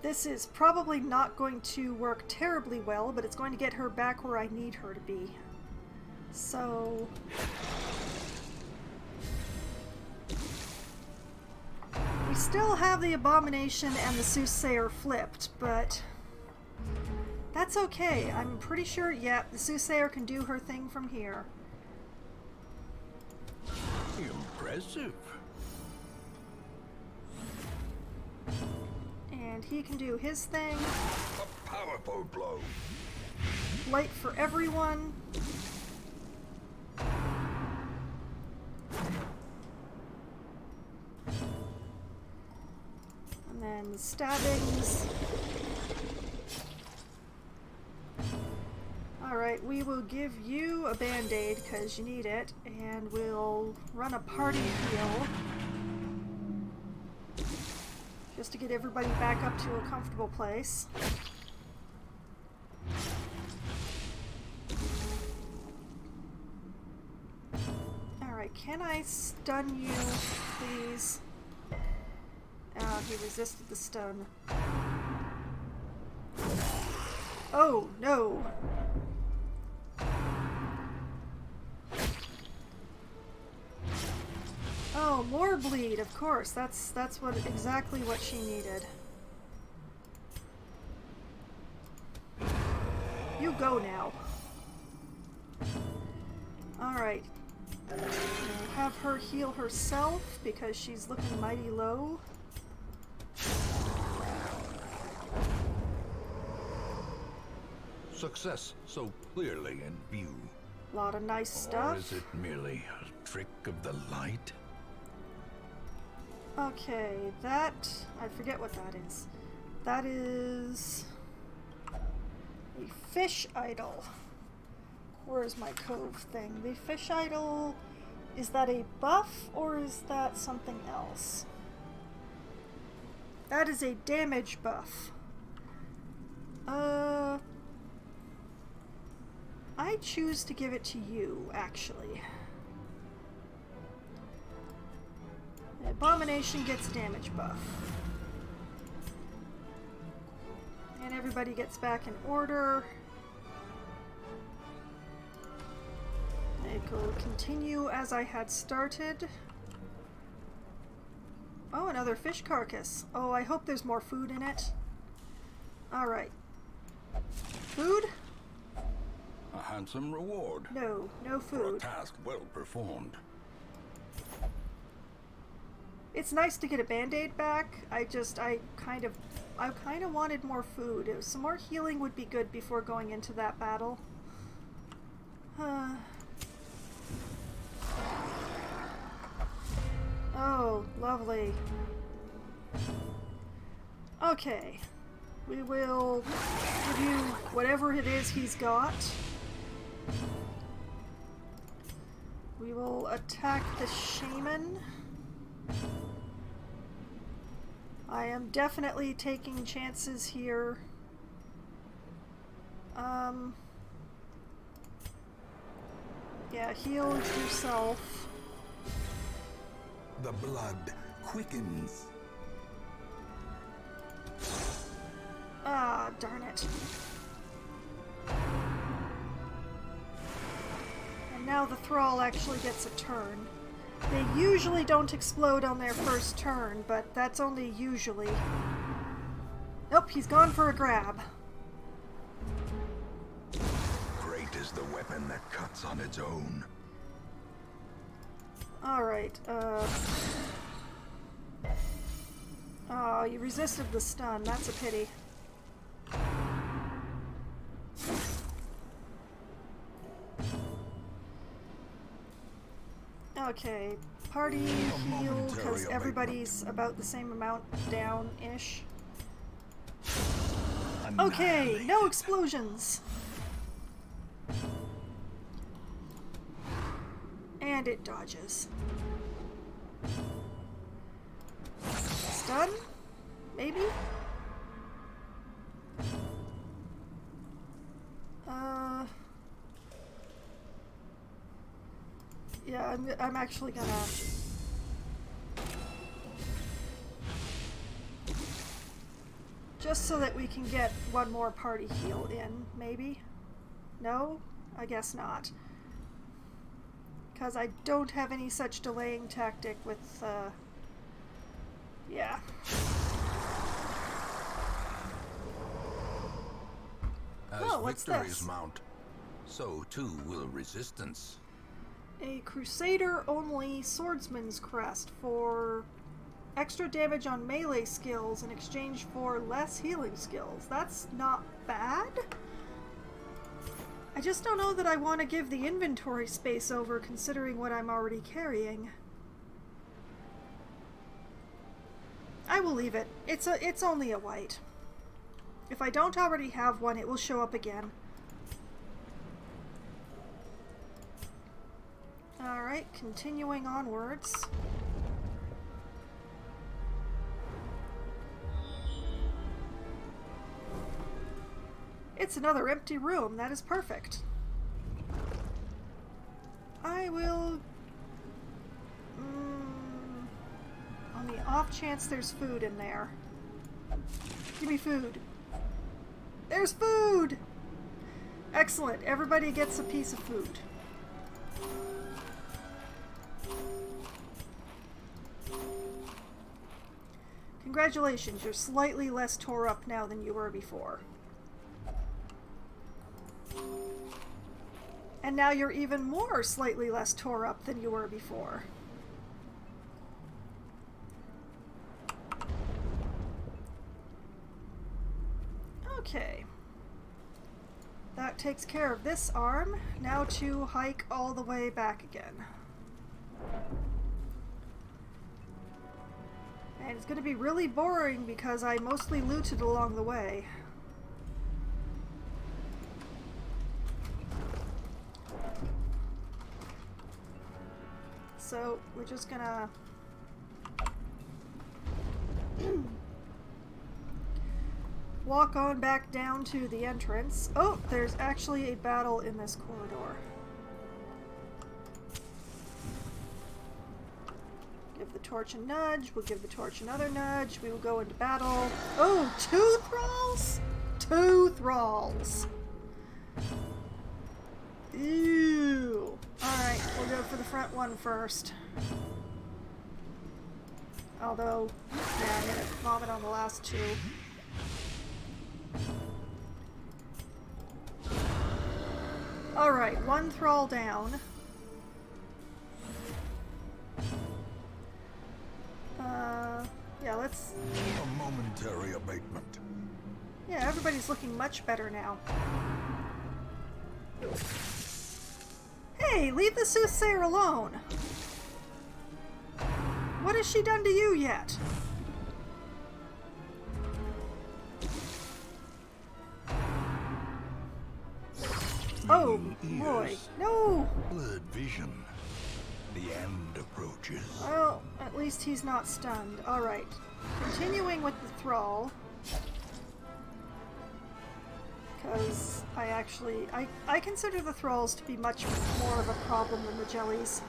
A: This is probably not going to work terribly well, but it's going to get her back where I need her to be. So... we still have the Abomination and the Soothsayer flipped, but... that's okay. I'm pretty sure, yeah, the Soothsayer can do her thing from here.
C: Impressive.
A: And he can do his thing.
C: A powerful blow.
A: Light for everyone. And then the stabbings. Alright, we will give you a band-aid because you need it, and we'll run a party heal. Just to get everybody back up to a comfortable place. Alright, can I stun you, please? Ah, he resisted the stun. Oh, no! Oh, more bleed, of course. That's exactly what she needed. You go now. Alright. Have her heal herself because she's looking mighty low.
C: Success so clearly in view.
A: A lot of nice stuff.
C: Or is it merely a trick of the light?
A: Okay, that... I forget what that is. That is... a fish idol. Where's my cove thing? The fish idol... is that a buff or is that something else? That is a damage buff. I choose to give it to you, actually. The Abomination gets a damage buff. And everybody gets back in order. I will continue as I had started. Oh, another fish carcass. Oh, I hope there's more food in it. Alright. Food?
C: A handsome reward.
A: No, no
C: For a
A: food.
C: task well performed.
A: It's nice to get a band-aid back. I kind of wanted more food. Some more healing would be good before going into that battle. Oh, lovely. Okay. We will give you whatever it is he's got. We will attack the Shaman. I am definitely taking chances here. Yeah, heal yourself.
C: The blood quickens.
A: Ah, darn it. And now the thrall actually gets a turn. They usually don't explode on their first turn, but that's only usually. Nope, he's gone for a grab.
C: Great is the weapon that cuts on its own.
A: Alright, oh, you resisted the stun. That's a pity. Okay, party heal, because everybody's about the same amount down-ish. Okay, no explosions! And it dodges. Stun? Maybe? Yeah, I'm actually gonna... Just so that we can get one more party heal in, maybe? No? I guess not. Because I don't have any such delaying tactic with, yeah.
C: As
A: Oh, what's
C: victories
A: this?
C: mount, so too will resistance.
A: A Crusader-only Swordsman's Crest for extra damage on melee skills in exchange for less healing skills. That's not bad. I just don't know that I want to give the inventory space over considering what I'm already carrying. I will leave it. It's only a white. If I don't already have one, it will show up again. Alright, continuing onwards. It's another empty room. That is perfect. I will... on the off chance there's food in there. Give me food. There's food! Excellent. Everybody gets a piece of food. Congratulations, you're slightly less tore up now than you were before. And now you're even more slightly less tore up than you were before. Okay. That takes care of this arm. Now to hike all the way back again. And it's going to be really boring because I mostly looted along the way. So we're just gonna walk on back down to the entrance. Oh, there's actually a battle in this corridor. Give the torch a nudge. We'll give the torch another nudge. We will go into battle. Oh, 2 thralls? 2 thralls. Ew. Alright, we'll go for the front one first. Although, yeah, I'm gonna vomit on the last two. Alright, one thrall down. Yeah, let's...
C: A momentary abatement.
A: Yeah, everybody's looking much better now. Hey, leave the soothsayer alone! What has she done to you yet? Oh, boy. No!
C: Blurred vision. The end approaches.
A: Well, at least he's not stunned. Alright. Continuing with the thrall. Because I consider the thralls to be much more of a problem than the jellies.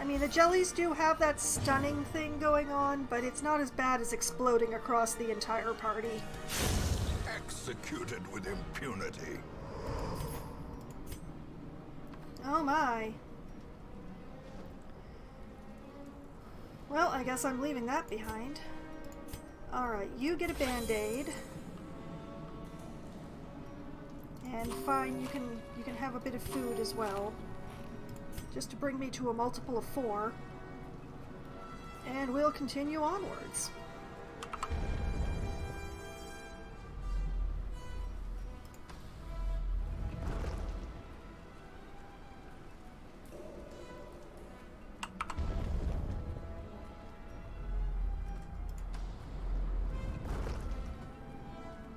A: I mean, the jellies do have that stunning thing going on, but it's not as bad as exploding across the entire party.
C: Executed with impunity.
A: Oh my. Well, I guess I'm leaving that behind. Alright, you get a band-aid. And fine, you can have a bit of food as well. Just to bring me to a multiple of 4. And we'll continue onwards.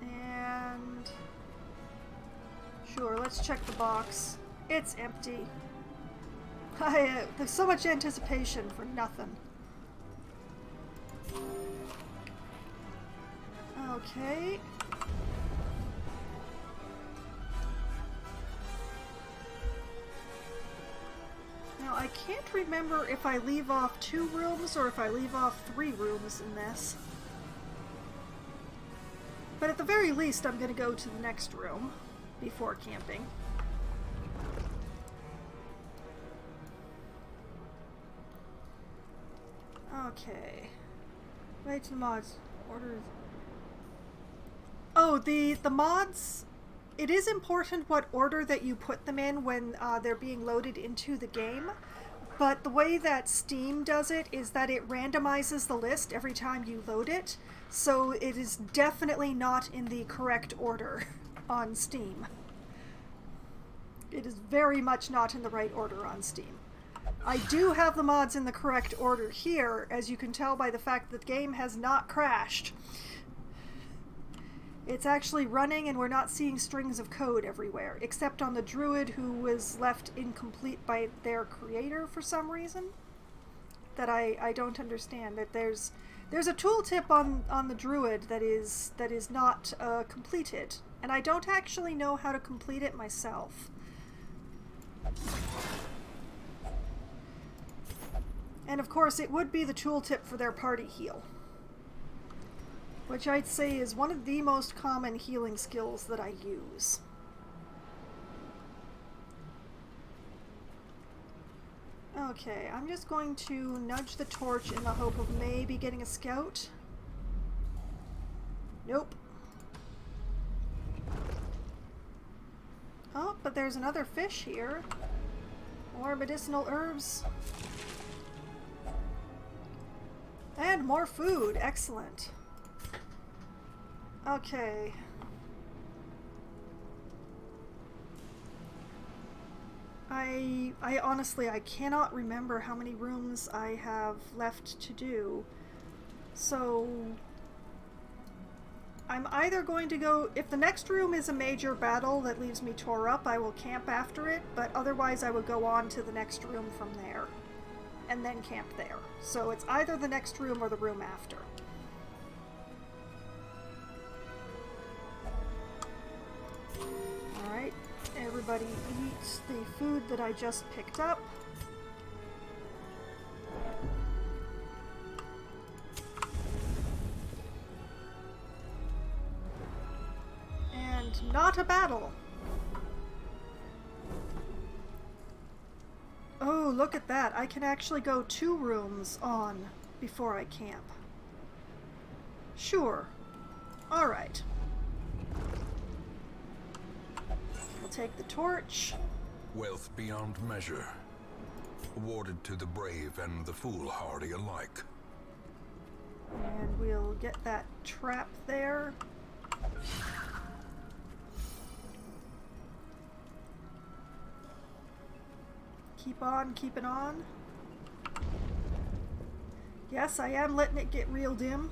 A: And sure, let's check the box. It's empty. There's so much anticipation for nothing. Okay. Now, I can't remember if I leave off 2 rooms or if I leave off 3 rooms in this. But at the very least, I'm going to go to the next room before camping. Okay. Right to the mods. Order. Oh, the mods. It is important what order that you put them in when they're being loaded into the game. But the way that Steam does it is that it randomizes the list every time you load it. So it is definitely not in the correct order on Steam. It is very much not in the right order on Steam. I do have the mods in the correct order here, as you can tell by the fact that the game has not crashed. It's actually running and we're not seeing strings of code everywhere, except on the druid who was left incomplete by their creator for some reason. That I don't understand. That there's a tooltip on the druid that is not completed, and I don't actually know how to complete it myself. And of course it would be the tooltip for their party heal, which I'd say is one of the most common healing skills that I use. Okay, I'm just going to nudge the torch in the hope of maybe getting a scout. Nope. Oh, but there's another fish here. More medicinal herbs. And more food. Excellent. Okay. I honestly, I cannot remember how many rooms I have left to do. So I'm either going to go, if the next room is a major battle that leaves me tore up, I will camp after it, but otherwise I would go on to the next room from there and then camp there. So it's either the next room or the room after. Alright, everybody eats the food that I just picked up. And not a battle. Oh, look at that. I can actually go 2 rooms on before I camp. Sure. Alright. We'll take the torch.
C: Wealth beyond measure, awarded to the brave and the foolhardy alike.
A: And we'll get that trap there. Keep on keeping on. Yes, I am letting it get real dim.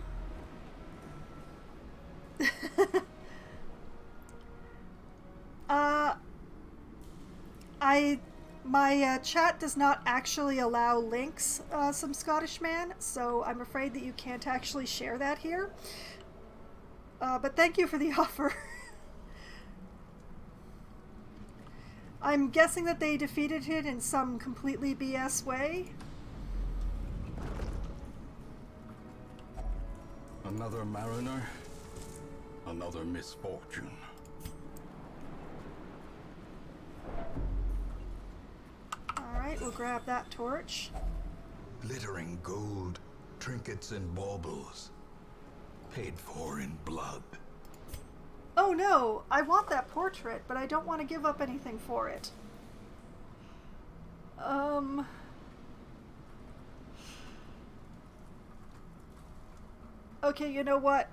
A: My chat does not actually allow links, some Scottish man, so I'm afraid that you can't actually share that here. But thank you for the offer. I'm guessing that they defeated it in some completely BS way.
C: Another mariner, another misfortune.
A: Alright, we'll grab that torch.
C: Glittering gold, trinkets and baubles, paid for in blood.
A: Oh no, I want that portrait, but I don't want to give up anything for it. Okay, you know what?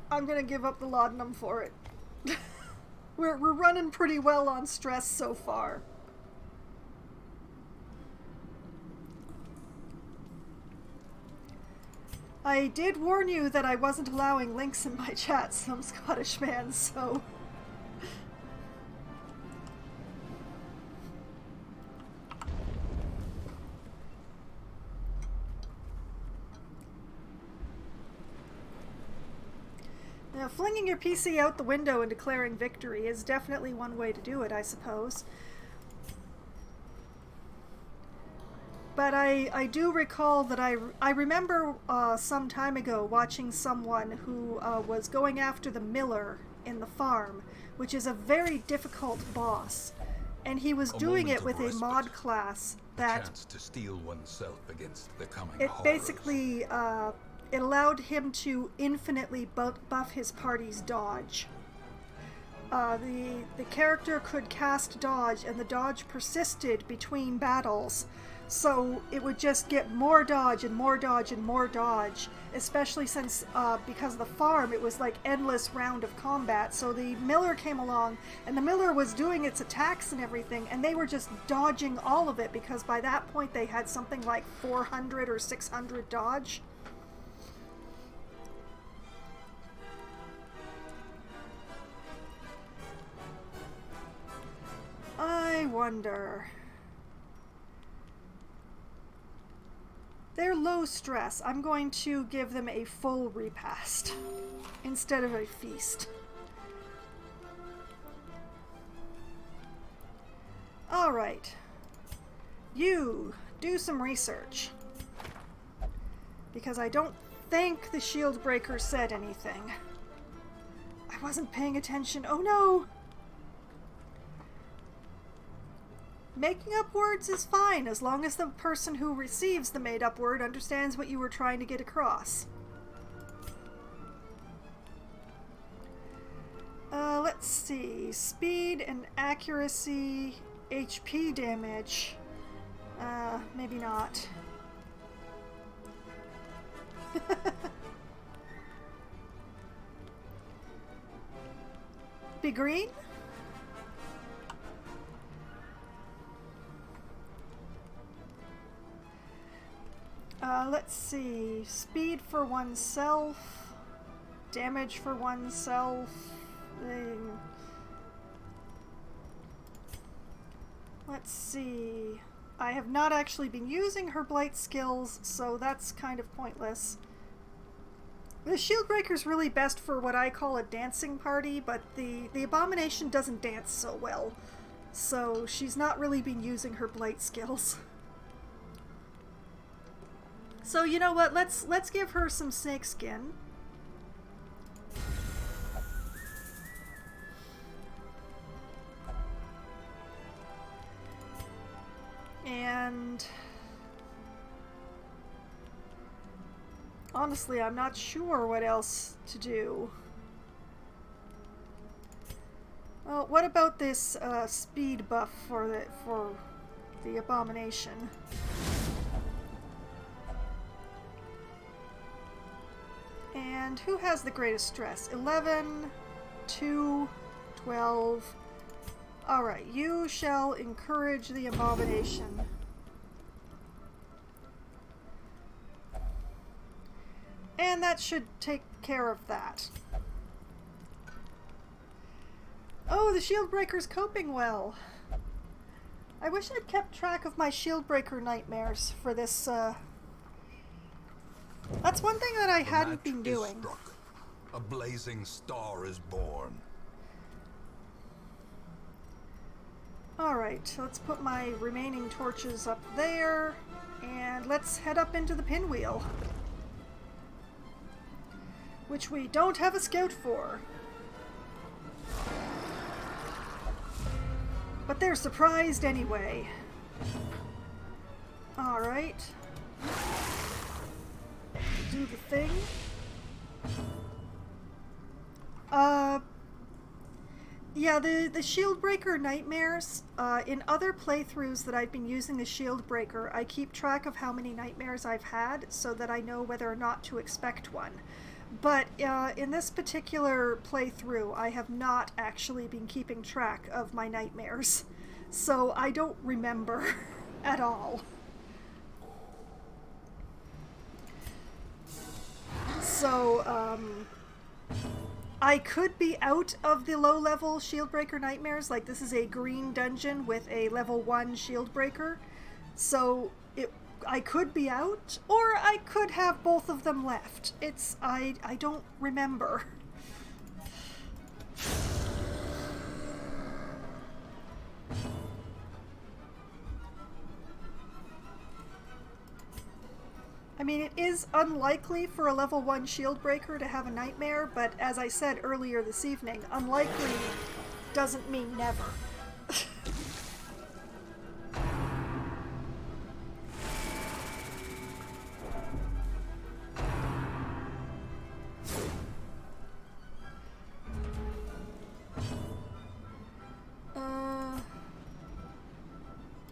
A: I'm gonna give up the laudanum for it. We're running pretty well on stress so far. I did warn you that I wasn't allowing links in my chat, some Scottish man, so... Now, flinging your PC out the window and declaring victory is definitely one way to do it, I suppose. But I do recall that I remember some time ago watching someone who was going after the miller in the farm, which is a very difficult boss, and he was doing it with a mod class that
C: chance to steel oneself against the coming
A: it
C: horrors.
A: basically it allowed him to infinitely buff his party's dodge. The character could cast dodge, and the dodge persisted between battles. So it would just get more dodge and more dodge and more dodge, especially since, because of the farm, it was like endless round of combat. So the miller came along, and the miller was doing its attacks and everything, and they were just dodging all of it, because by that point they had something like 400 or 600 dodge. I wonder... They're low stress. I'm going to give them a full repast instead of a feast. Alright. You do some research. Because I don't think the shield breaker said anything. I wasn't paying attention. Oh no! Making up words is fine, as long as the person who receives the made-up word understands what you were trying to get across. Let's see. Speed and accuracy, HP damage. Maybe not. Be green? Let's see. Speed for oneself. Damage for oneself. Let's see. I have not actually been using her blight skills, so that's kind of pointless. The shield breaker's really best for what I call a dancing party, but the abomination doesn't dance so well. So she's not really been using her blight skills. So you know what, let's give her some snake skin. And Honestly, I'm not sure what else to do. Well, what about this speed buff for the abomination? And who has the greatest stress? 11, 2, 12. Alright, you shall encourage the abomination. And that should take care of that. Oh, the shield breaker's coping well. I wish I'd kept track of my shield breaker nightmares for this, That's one thing that I hadn't been doing.
C: Struck. A blazing star is born.
A: Alright, let's put my remaining torches up there, and let's head up into the pinwheel. Which we don't have a scout for. But they're surprised anyway. Alright. Do the thing. Yeah, the shield breaker nightmares, in other playthroughs that I've been using the shield breaker, I keep track of how many nightmares I've had so that I know whether or not to expect one. But in this particular playthrough, I have not actually been keeping track of my nightmares, so I don't remember at all. So, I could be out of the low-level Shieldbreaker nightmares, like this is a green dungeon with a level 1 Shieldbreaker, so I could be out, or I could have both of them left. I don't remember. I mean, it is unlikely for a level 1 Shieldbreaker to have a nightmare, but as I said earlier this evening, unlikely doesn't mean never.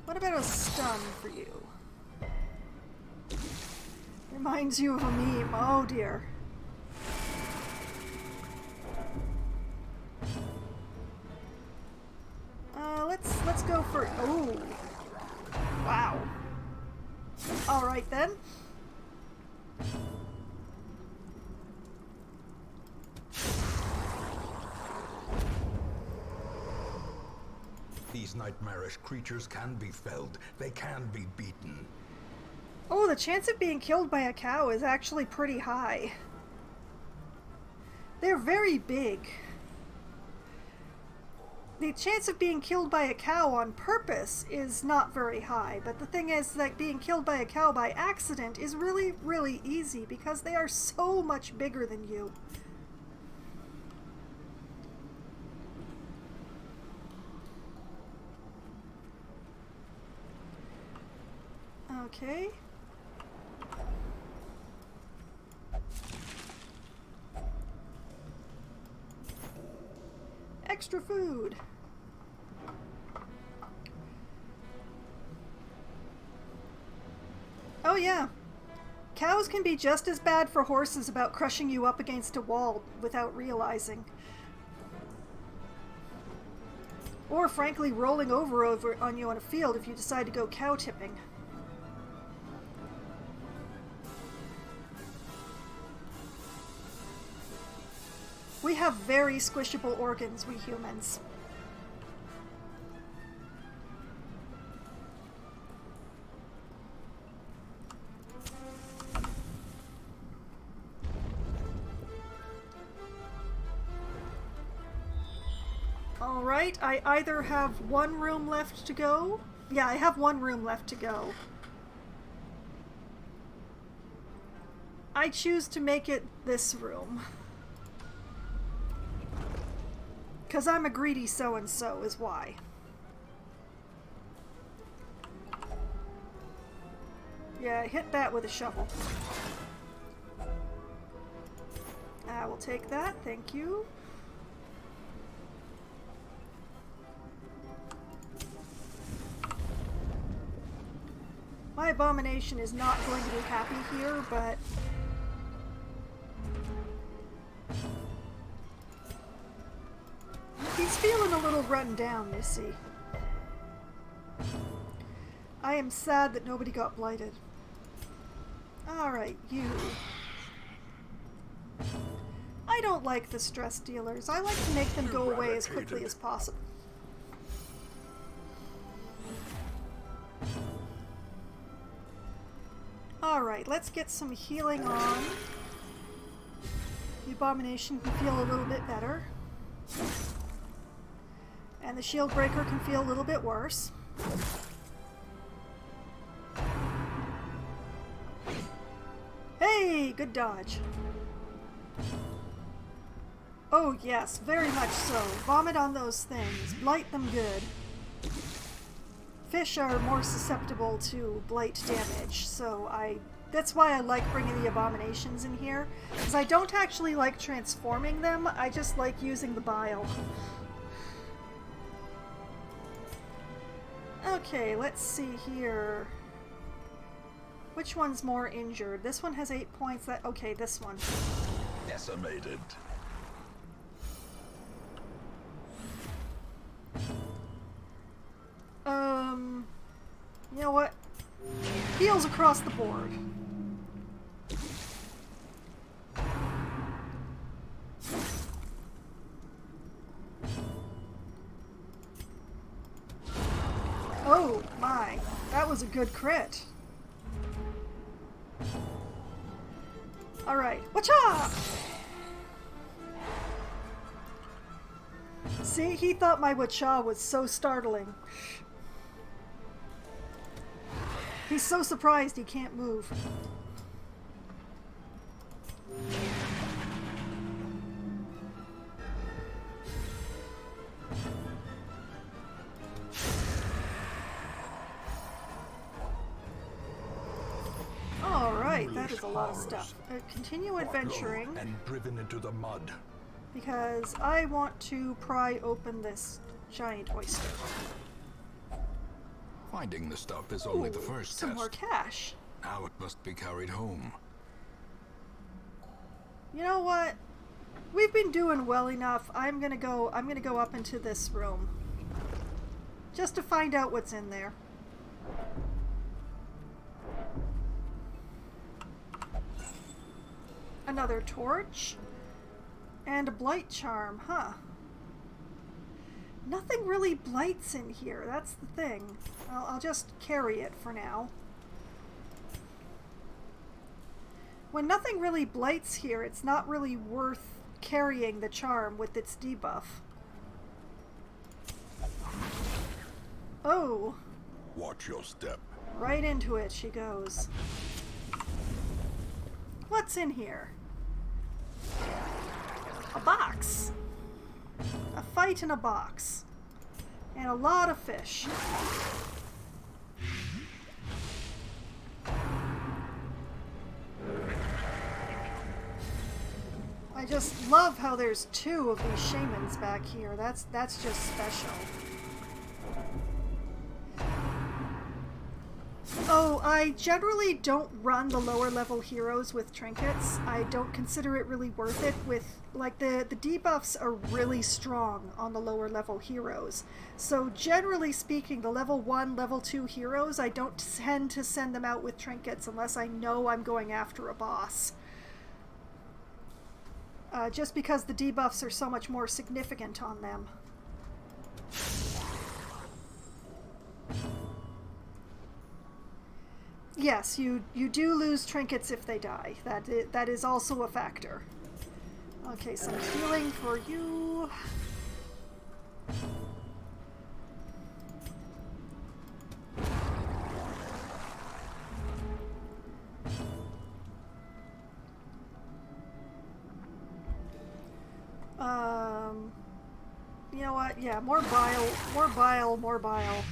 A: What about a stun for you? Reminds you of a meme. Oh dear. Let's go for. Oh, wow. All right then.
C: These nightmarish creatures can be felled. They can be beaten.
A: Oh, the chance of being killed by a cow is actually pretty high. They're very big. The chance of being killed by a cow on purpose is not very high, but the thing is that being killed by a cow by accident is really, really easy because they are so much bigger than you. Okay. Extra food. Oh yeah. Cows can be just as bad for horses about crushing you up against a wall without realizing. Or frankly rolling over on you on a field if you decide to go cow tipping. We have very squishable organs, we humans. Alright, I either have one room left to go. Yeah, I have one room left to go. I choose to make it this room. 'Cause I'm a greedy so-and-so is why. Yeah, hit that with a shovel. I will take that, thank you. My abomination is not going to be happy here, but he's feeling a little run down, you see. I am sad that nobody got blighted. Alright, you. I don't like the stress dealers. I like to make them go away as quickly as possible. Alright, let's get some healing on. The abomination can feel a little bit better. And the shield breaker can feel a little bit worse. Hey, good dodge. Oh yes, very much so. Vomit on those things. Blight them good. Fish are more susceptible to blight damage, so that's why I like bringing the abominations in here, because I don't actually like transforming them, I just like using the bile. Okay, let's see here. Which one's more injured? This one has 8 points. Okay, this one.
C: Decimated.
A: You know what? Heals across the board. Oh my, that was a good crit. Alright, watcha! See, he thought my watcha was so startling. He's so surprised he can't move. Alright, that is a lot of stuff. Continue adventuring.
C: And driven into the mud.
A: Because I want to pry open this giant oyster.
C: Finding the stuff is only the first
A: some
C: test.
A: More cash.
C: Now it must be carried home.
A: You know what? We've been doing well enough. I'm gonna go up into this room. Just to find out what's in there. Another torch. And a blight charm, huh? Nothing really blights in here, that's the thing. I'll just carry it for now. When nothing really blights here, it's not really worth carrying the charm with its debuff. Oh!
C: Watch your step.
A: Right into it she goes. What's in here? A box! A fight in a box. And a lot of fish. I just love how there's 2 of these shamans back here. That's just special. Oh, I generally don't run the lower level heroes with trinkets. I don't consider it really worth it with, like, the debuffs are really strong on the lower level heroes. So generally speaking, the level 1, level 2 heroes, I don't tend to send them out with trinkets unless I know I'm going after a boss. Just because the debuffs are so much more significant on them. Yes, you do lose trinkets if they die. That is also a factor. Okay, some healing for you. You know what? Yeah, more bile, more bile, more bile.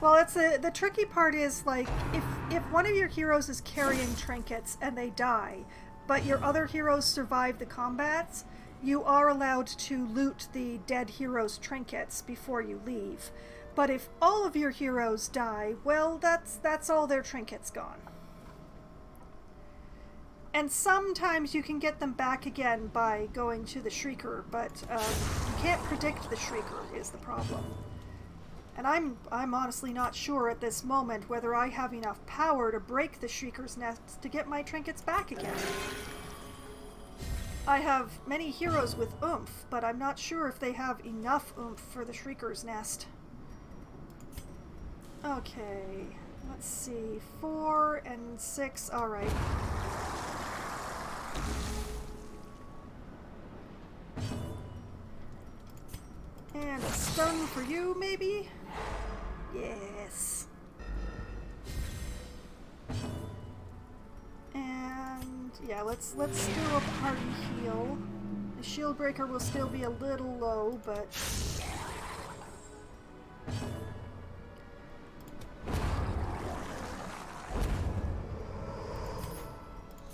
A: Well, it's the tricky part is, like, if one of your heroes is carrying trinkets and they die, but your other heroes survive the combats, you are allowed to loot the dead hero's trinkets before you leave. But if all of your heroes die, well, that's all their trinkets gone. And sometimes you can get them back again by going to the Shrieker, but you can't predict the Shrieker is the problem. And I'm honestly not sure at this moment whether I have enough power to break the Shrieker's nest to get my trinkets back again. I have many heroes with oomph, but I'm not sure if they have enough oomph for the Shrieker's nest. Okay, let's see. 4 and 6, alright. And a stun for you, maybe? Yes. And yeah, let's do a party heal. The shield breaker will still be a little low, but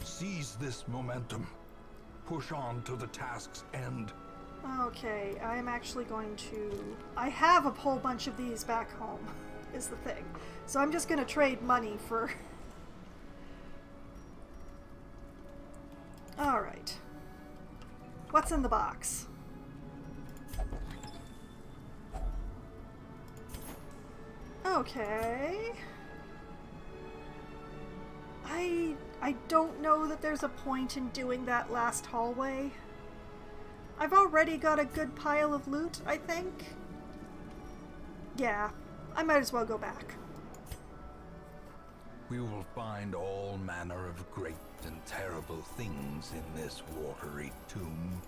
C: Seize this momentum. Push on to the task's end.
A: okay, I am actually going to... I have a whole bunch of these back home, is the thing. So I'm just going to trade money for... Alright. What's in the box? Okay. I don't know that there's a point in doing that last hallway. I've already got a good pile of loot, I think. Yeah, I might as well go back.
C: We will find all manner of great and terrible things in this watery tomb.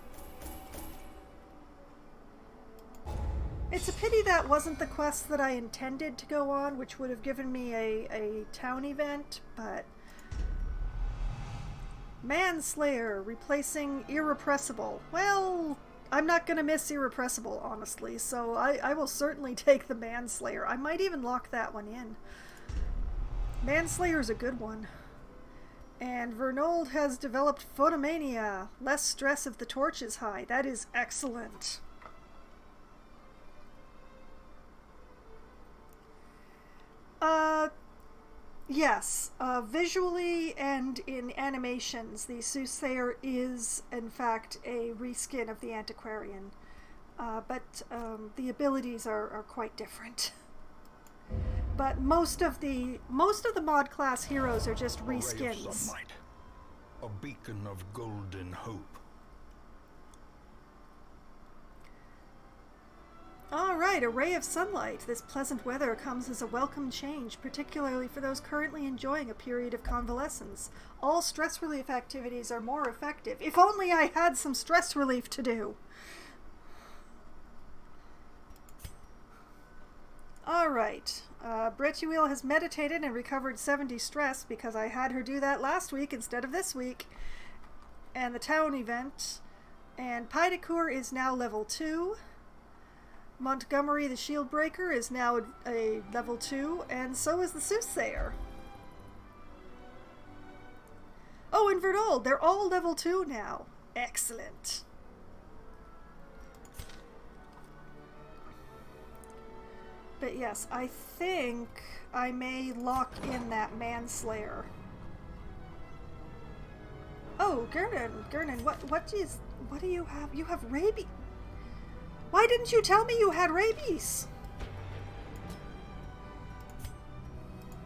A: It's a pity that wasn't the quest that I intended to go on, which would have given me a town event, but... Manslayer, replacing Irrepressible. Well, I'm not going to miss Irrepressible, honestly, so I will certainly take the Manslayer. I might even lock that one in. Manslayer's a good one. And Vernold has developed Photomania. Less stress if the torch is high. That is excellent. Yes, visually and in animations, the Soothsayer is, in fact, a reskin of the Antiquarian. But the abilities are quite different. But most of the mod class heroes are just reskins.
C: A ray of sunlight, a beacon of golden hope.
A: Alright, a ray of sunlight. This pleasant weather comes as a welcome change, particularly for those currently enjoying a period of convalescence. All stress relief activities are more effective. If only I had some stress relief to do! Alright, Bretuil has meditated and recovered 70 stress because I had her do that last week instead of this week. And the town event. And Pydakur is now level 2. Montgomery the Shield Breaker is now a level 2, and so is the Soothsayer. Oh, and Vernold, they're all level 2 now. Excellent. But yes, I think I may lock in that Manslayer. Oh, Gurnan, what do you have? You have rabies. Why didn't you tell me you had rabies?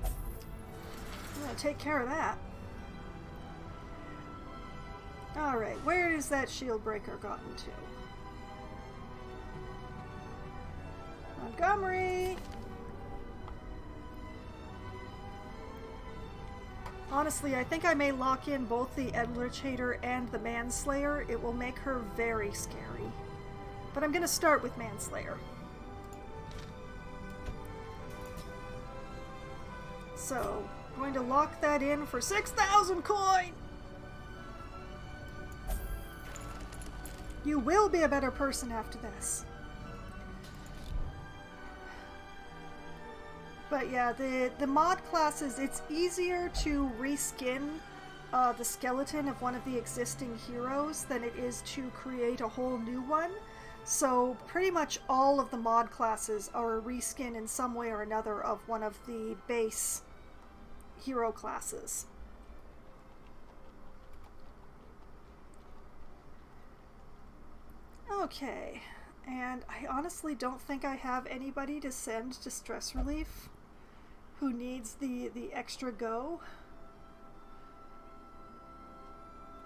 A: I'm gonna take care of that. Alright, where is that shield breaker gotten to? Montgomery! Honestly, I think I may lock in both the Eldritch Hater and the Manslayer. It will make her very scary. But I'm going to start with Manslayer. So, I'm going to lock that in for 6,000 coin! You will be a better person after this. But yeah, the mod classes, it's easier to reskin the skeleton of one of the existing heroes than it is to create a whole new one. So pretty much all of the mod classes are a reskin in some way or another of one of the base hero classes. Okay, and I honestly don't think I have anybody to send to stress relief who needs the extra go.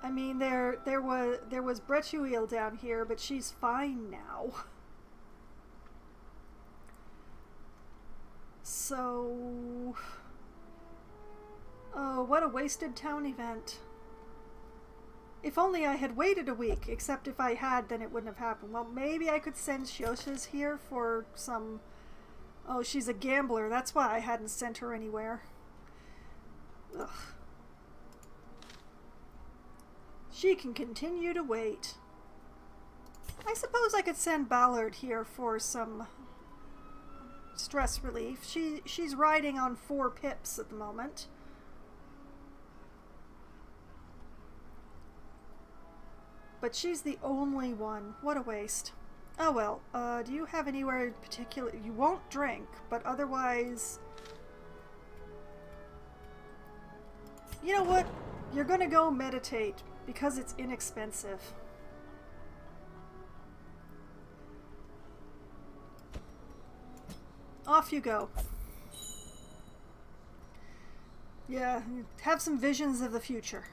A: I mean, there was Bretuil down here, but she's fine now. So, oh, what a wasted town event. If only I had waited a week, except if I had, then it wouldn't have happened. Well, maybe I could send Shosha's here for some... Oh, she's a gambler. That's why I hadn't sent her anywhere. Ugh. She can continue to wait. I suppose I could send Ballard here for some stress relief. She's riding on 4 pips at the moment. But she's the only one. What a waste. Oh well, do you have anywhere in particular? You won't drink, but otherwise... You know what? You're gonna go meditate because it's inexpensive. Off you go. Yeah, have some visions of the future.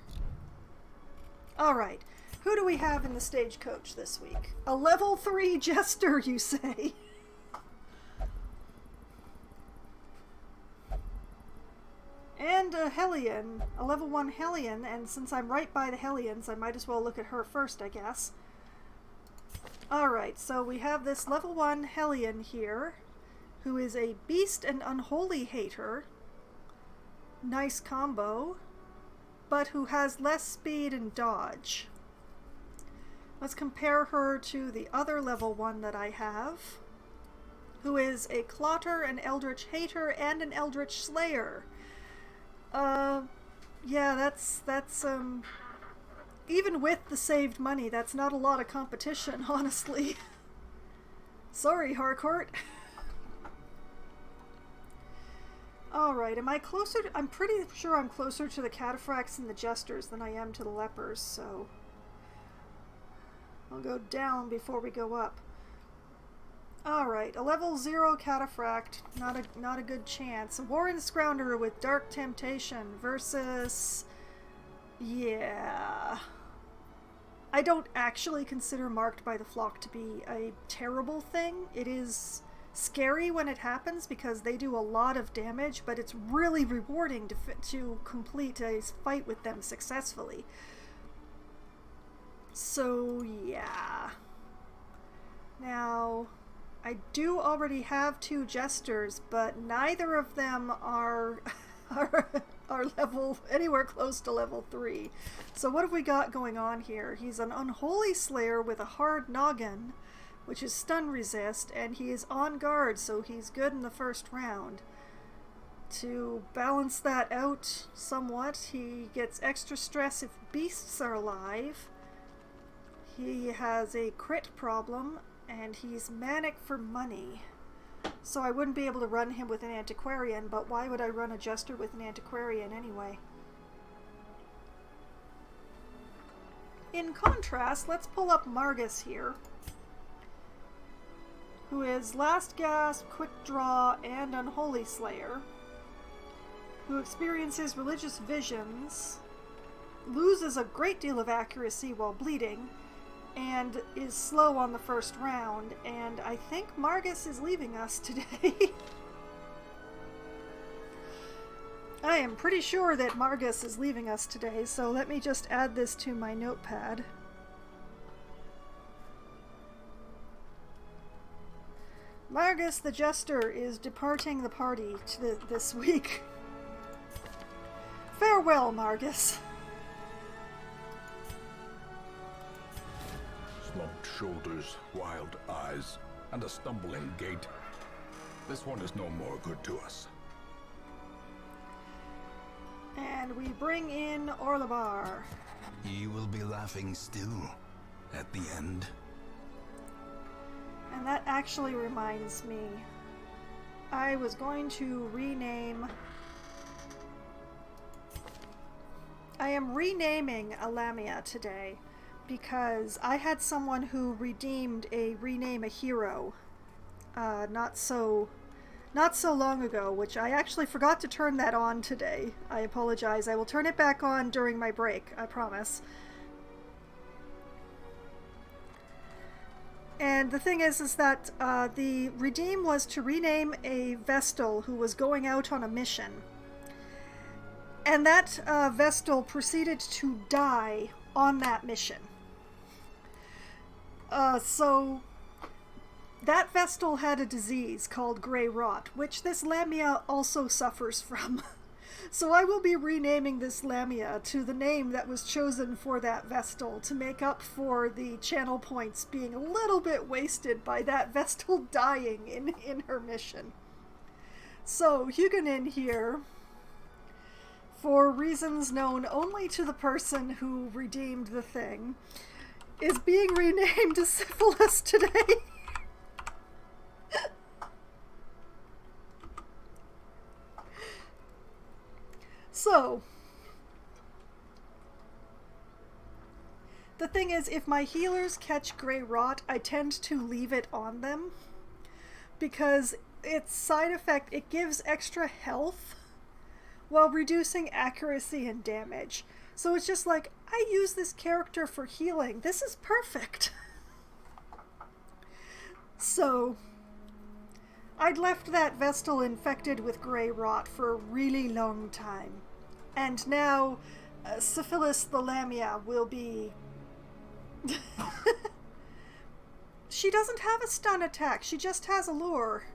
A: Alright. Who do we have in the stagecoach this week? A level 3 jester, you say? And a Hellion, a level 1 Hellion, and since I'm right by the Hellions, I might as well look at her first, I guess. Alright, so we have this level 1 Hellion here, who is a beast and unholy hater. Nice combo, but who has less speed and dodge. Let's compare her to the other level 1 that I have, who is a Clotter, an Eldritch Hater, and an Eldritch Slayer. Yeah, that's even with the saved money, that's not a lot of competition, honestly. Sorry, Harcourt. Alright, am I closer to, I'm pretty sure I'm closer to the Cataphracts and the Jesters than I am to the Lepers, so... I'll go down before we go up. Alright, a level 0 Cataphract, not a good chance. A Warren Scrounder with Dark Temptation versus... Yeah... I don't actually consider Marked by the Flock to be a terrible thing. It is scary when it happens because they do a lot of damage, but it's really rewarding to complete a fight with them successfully. So, yeah. Now, I do already have 2 Jesters, but neither of them are level anywhere close to level 3. So what have we got going on here? He's an Unholy Slayer with a hard noggin, which is stun resist, and he is on guard, so he's good in the first round. To balance that out somewhat, he gets extra stress if beasts are alive. He has a crit problem, and he's manic for money. So I wouldn't be able to run him with an Antiquarian, but why would I run a Jester with an Antiquarian anyway? In contrast, let's pull up Margus here, who is Last Gasp, Quick Draw, and Unholy Slayer, who experiences religious visions, loses a great deal of accuracy while bleeding, and is slow on the first round, and I think Margus is leaving us today. I am pretty sure that Margus is leaving us today, so let me just add this to my notepad. Margus the Jester is departing the party this week. Farewell, Margus.
C: Slumped shoulders, wild eyes, and a stumbling gait. This one is no more good to us.
A: And we bring in Orlabar.
C: You will be laughing still at the end.
A: And that actually reminds me, I was going to rename... I am renaming a Lamia today because I had someone who redeemed a rename a hero not so long ago, which I actually forgot to turn that on today. I apologize. I will turn it back on during my break, I promise. And the thing is that the redeem was to rename a Vestal who was going out on a mission. And that Vestal proceeded to die on that mission. So that Vestal had a disease called Grey Rot, which this Lamia also suffers from. So I will be renaming this Lamia to the name that was chosen for that Vestal to make up for the channel points being a little bit wasted by that Vestal dying in her mission. So Huguenin here, for reasons known only to the person who redeemed the thing, is being renamed to Syphilis today. So, the thing is, if my healers catch Grey Rot, I tend to leave it on them, because its side effect, it gives extra health while reducing accuracy and damage. So it's just like, I use this character for healing. This is perfect. So, I'd left that Vestal infected with Grey Rot for a really long time. And now, Syphilis the Lamia will be... She doesn't have a stun attack, she just has a lure.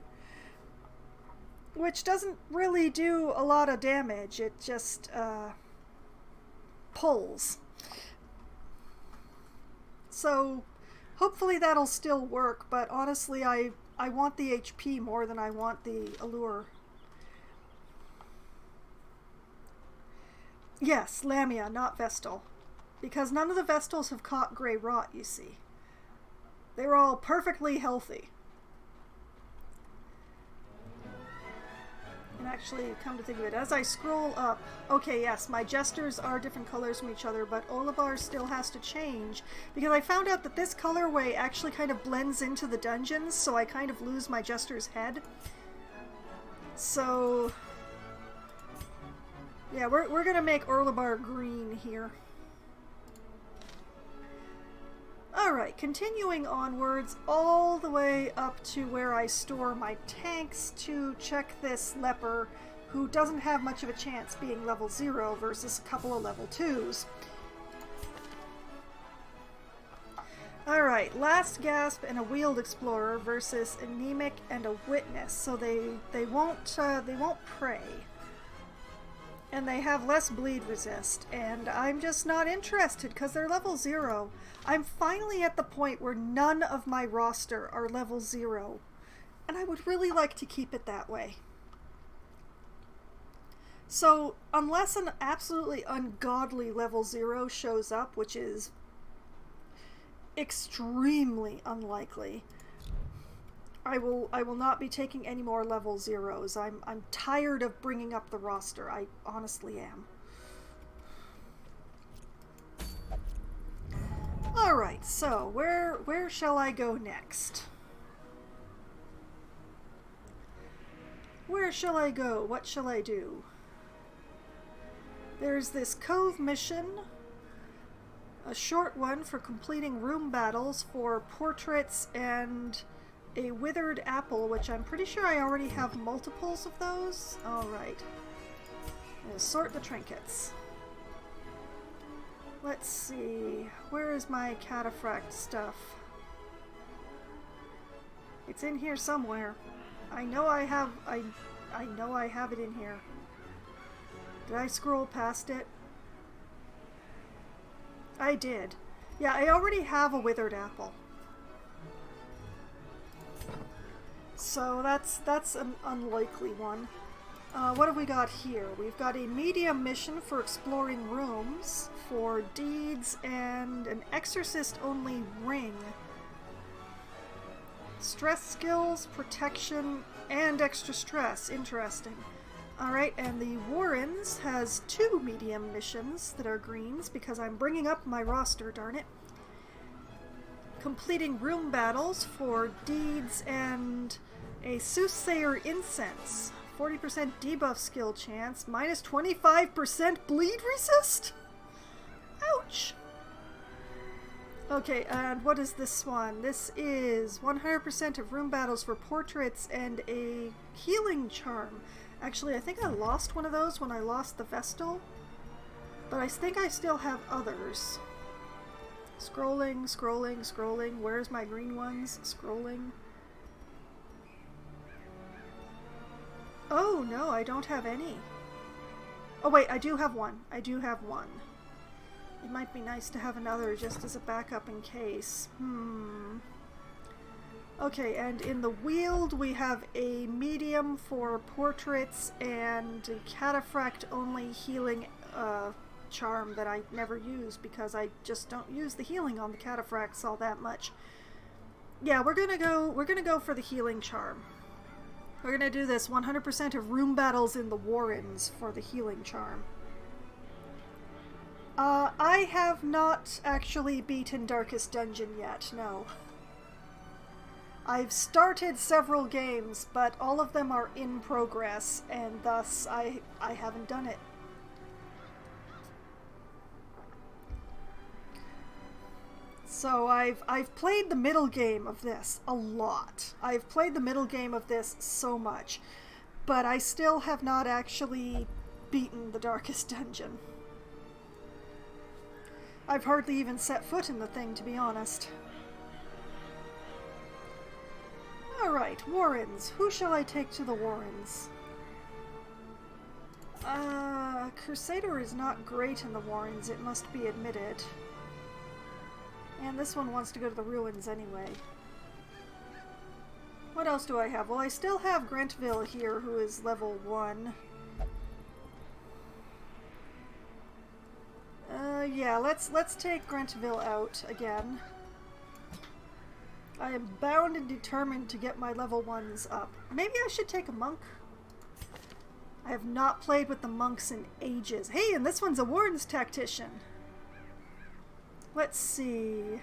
A: Which doesn't really do a lot of damage, it just, pulls. So, hopefully that'll still work, but honestly I want the HP more than I want the allure. Yes, Lamia, not Vestal. Because none of the Vestals have caught Grey Rot, you see. They were all perfectly healthy. And actually, come to think of it, as I scroll up... Okay, yes, my Jesters are different colors from each other, but Orlabar still has to change. Because I found out that this colorway actually kind of blends into the dungeons, so I kind of lose my Jester's head. So... yeah, we're gonna make Orlabar green here. Alright, continuing onwards all the way up to where I store my tanks to check this leper who doesn't have much of a chance being level 0 versus a couple of level 2s. Alright, Last Gasp and a Wheeled Explorer versus Anemic and a Witness. So they won't pray. And they have less bleed resist, and I'm just not interested because they're level 0. I'm finally at the point where none of my roster are level 0, and I would really like to keep it that way. So, unless an absolutely ungodly level 0 shows up, which is extremely unlikely, I will not be taking any more level 0s. I'm tired of bringing up the roster. I honestly am. Alright, so where shall I go next? Where shall I go? What shall I do? There's this Cove mission, a short one for completing room battles for portraits and a withered apple, which I'm pretty sure I already have multiples of those. Alright. Sort the trinkets. Let's see. Where is my Cataphract stuff? It's in here somewhere. I know I have it in here. Did I scroll past it? I did. Yeah, I already have a withered apple. So that's an unlikely one. What have we got here? We've got a medium mission for exploring rooms, for deeds, and an exorcist-only ring. Stress skills, protection, and extra stress. Interesting. Alright, and the Warrens has 2 medium missions that are greens, because I'm bringing up my roster, darn it. Completing room battles for deeds and a Soothsayer Incense. 40% debuff skill chance, minus 25% bleed resist? Ouch! Okay, and what is this one? This is 100% of room battles for portraits and a healing charm. Actually, I think I lost one of those when I lost the Vestal, but I think I still have others. Scrolling, scrolling, scrolling. Where's my green ones? Scrolling. Oh, no, I don't have any. Oh, wait, I do have one. I do have one. It might be nice to have another just as a backup in case. Okay, and in the Weald we have a medium for portraits and a Cataphract only healing charm that I never use because I just don't use the healing on the Cataphracts all that much. Yeah, we're gonna go for the healing charm. We're gonna do this 100% of room battles in the Warrens for the healing charm. I have not actually beaten Darkest Dungeon yet, no. I've started several games, but all of them are in progress, and thus I haven't done it. So I've played the middle game of this a lot. I've played the middle game of this so much, but I still have not actually beaten the Darkest Dungeon. I've hardly even set foot in the thing, to be honest. Alright, Warrens. Who shall I take to the Warrens? Crusader is not great in the Warrens, it must be admitted. And this one wants to go to the Ruins anyway. What else do I have? Well, I still have Grentville here, who is level 1. Yeah, let's take Grentville out again. I am bound and determined to get my level 1s up. Maybe I should take a monk. I have not played with the monks in ages. Hey, and this one's a Warren's tactician. Let's see.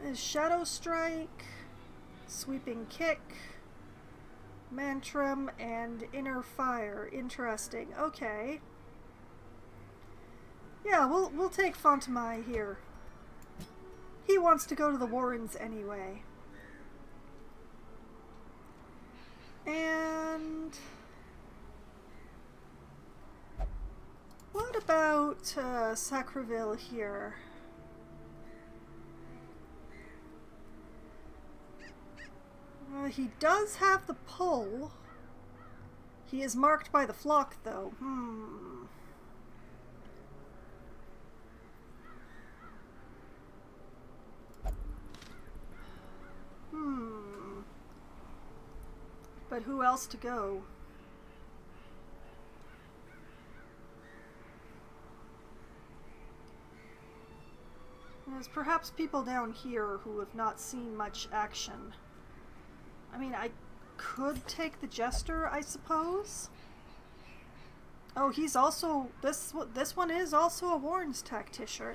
A: There's Shadow Strike, Sweeping Kick, Mantram, and Inner Fire. Interesting. Okay. Yeah, we'll take Fontamai here. He wants to go to the Warrens anyway. And what about Sacreville here? He does have the pull. He is marked by the flock, though. But who else to go? There's perhaps people down here who have not seen much action. I mean, I could take the Jester, I suppose. Oh, he's also... This one is also a Warren's tactician.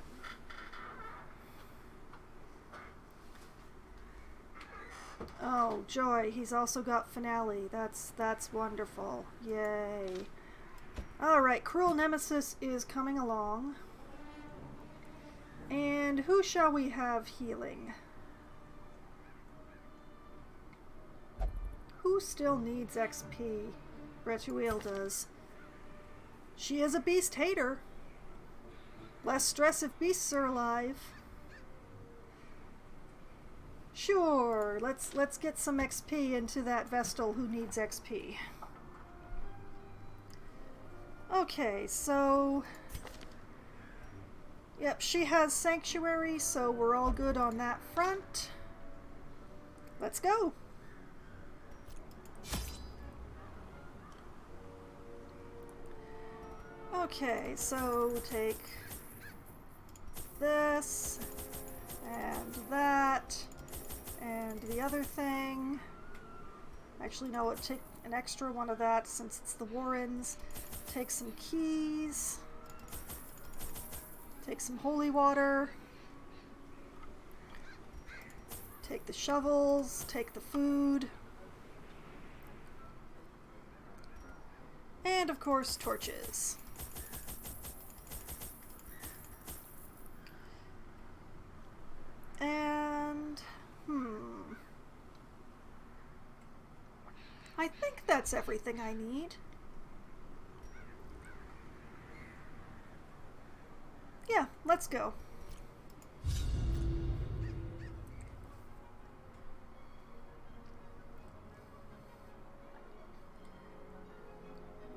A: Oh, joy. He's also got Finale. That's wonderful. Yay. Alright, Cruel Nemesis is coming along. And who shall we have healing? Who still needs XP? Bretuil does. She is a beast hater. Less stress if beasts are alive. Sure, let's get some XP into that Vestal who needs XP. Okay, so... Yep, she has Sanctuary, so we're all good on that front. Let's go! Okay, so take this, and that, and the other thing. Actually, no, it'll take an extra one of that since it's the Warrens. Take some keys. Take some holy water. Take the shovels. Take the food. And, of course, torches. And, I think that's everything I need. Yeah, let's go.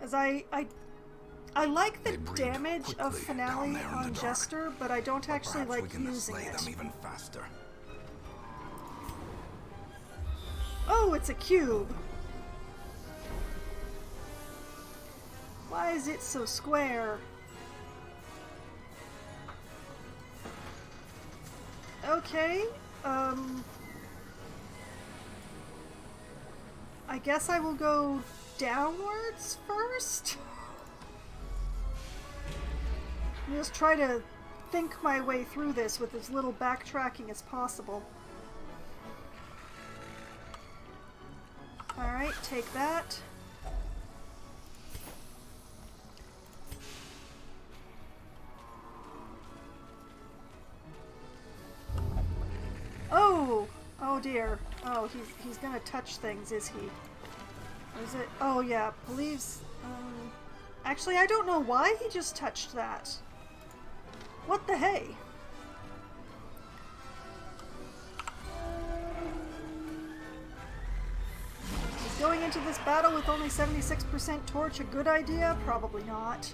A: As I like the damage of Finale on Jester, but I don't actually like using it.
C: Them even faster.
A: Oh, it's a cube. Why is it so square? Okay, I guess I will go downwards first. Just try to think my way through this with as little backtracking as possible. Alright, take that. Oh! Oh dear. Oh, he's gonna touch things, is he? Or is it? Oh yeah, believes... actually, I don't know why he just touched that. What the hey? Is going into this battle with only 76% torch a good idea? Probably not.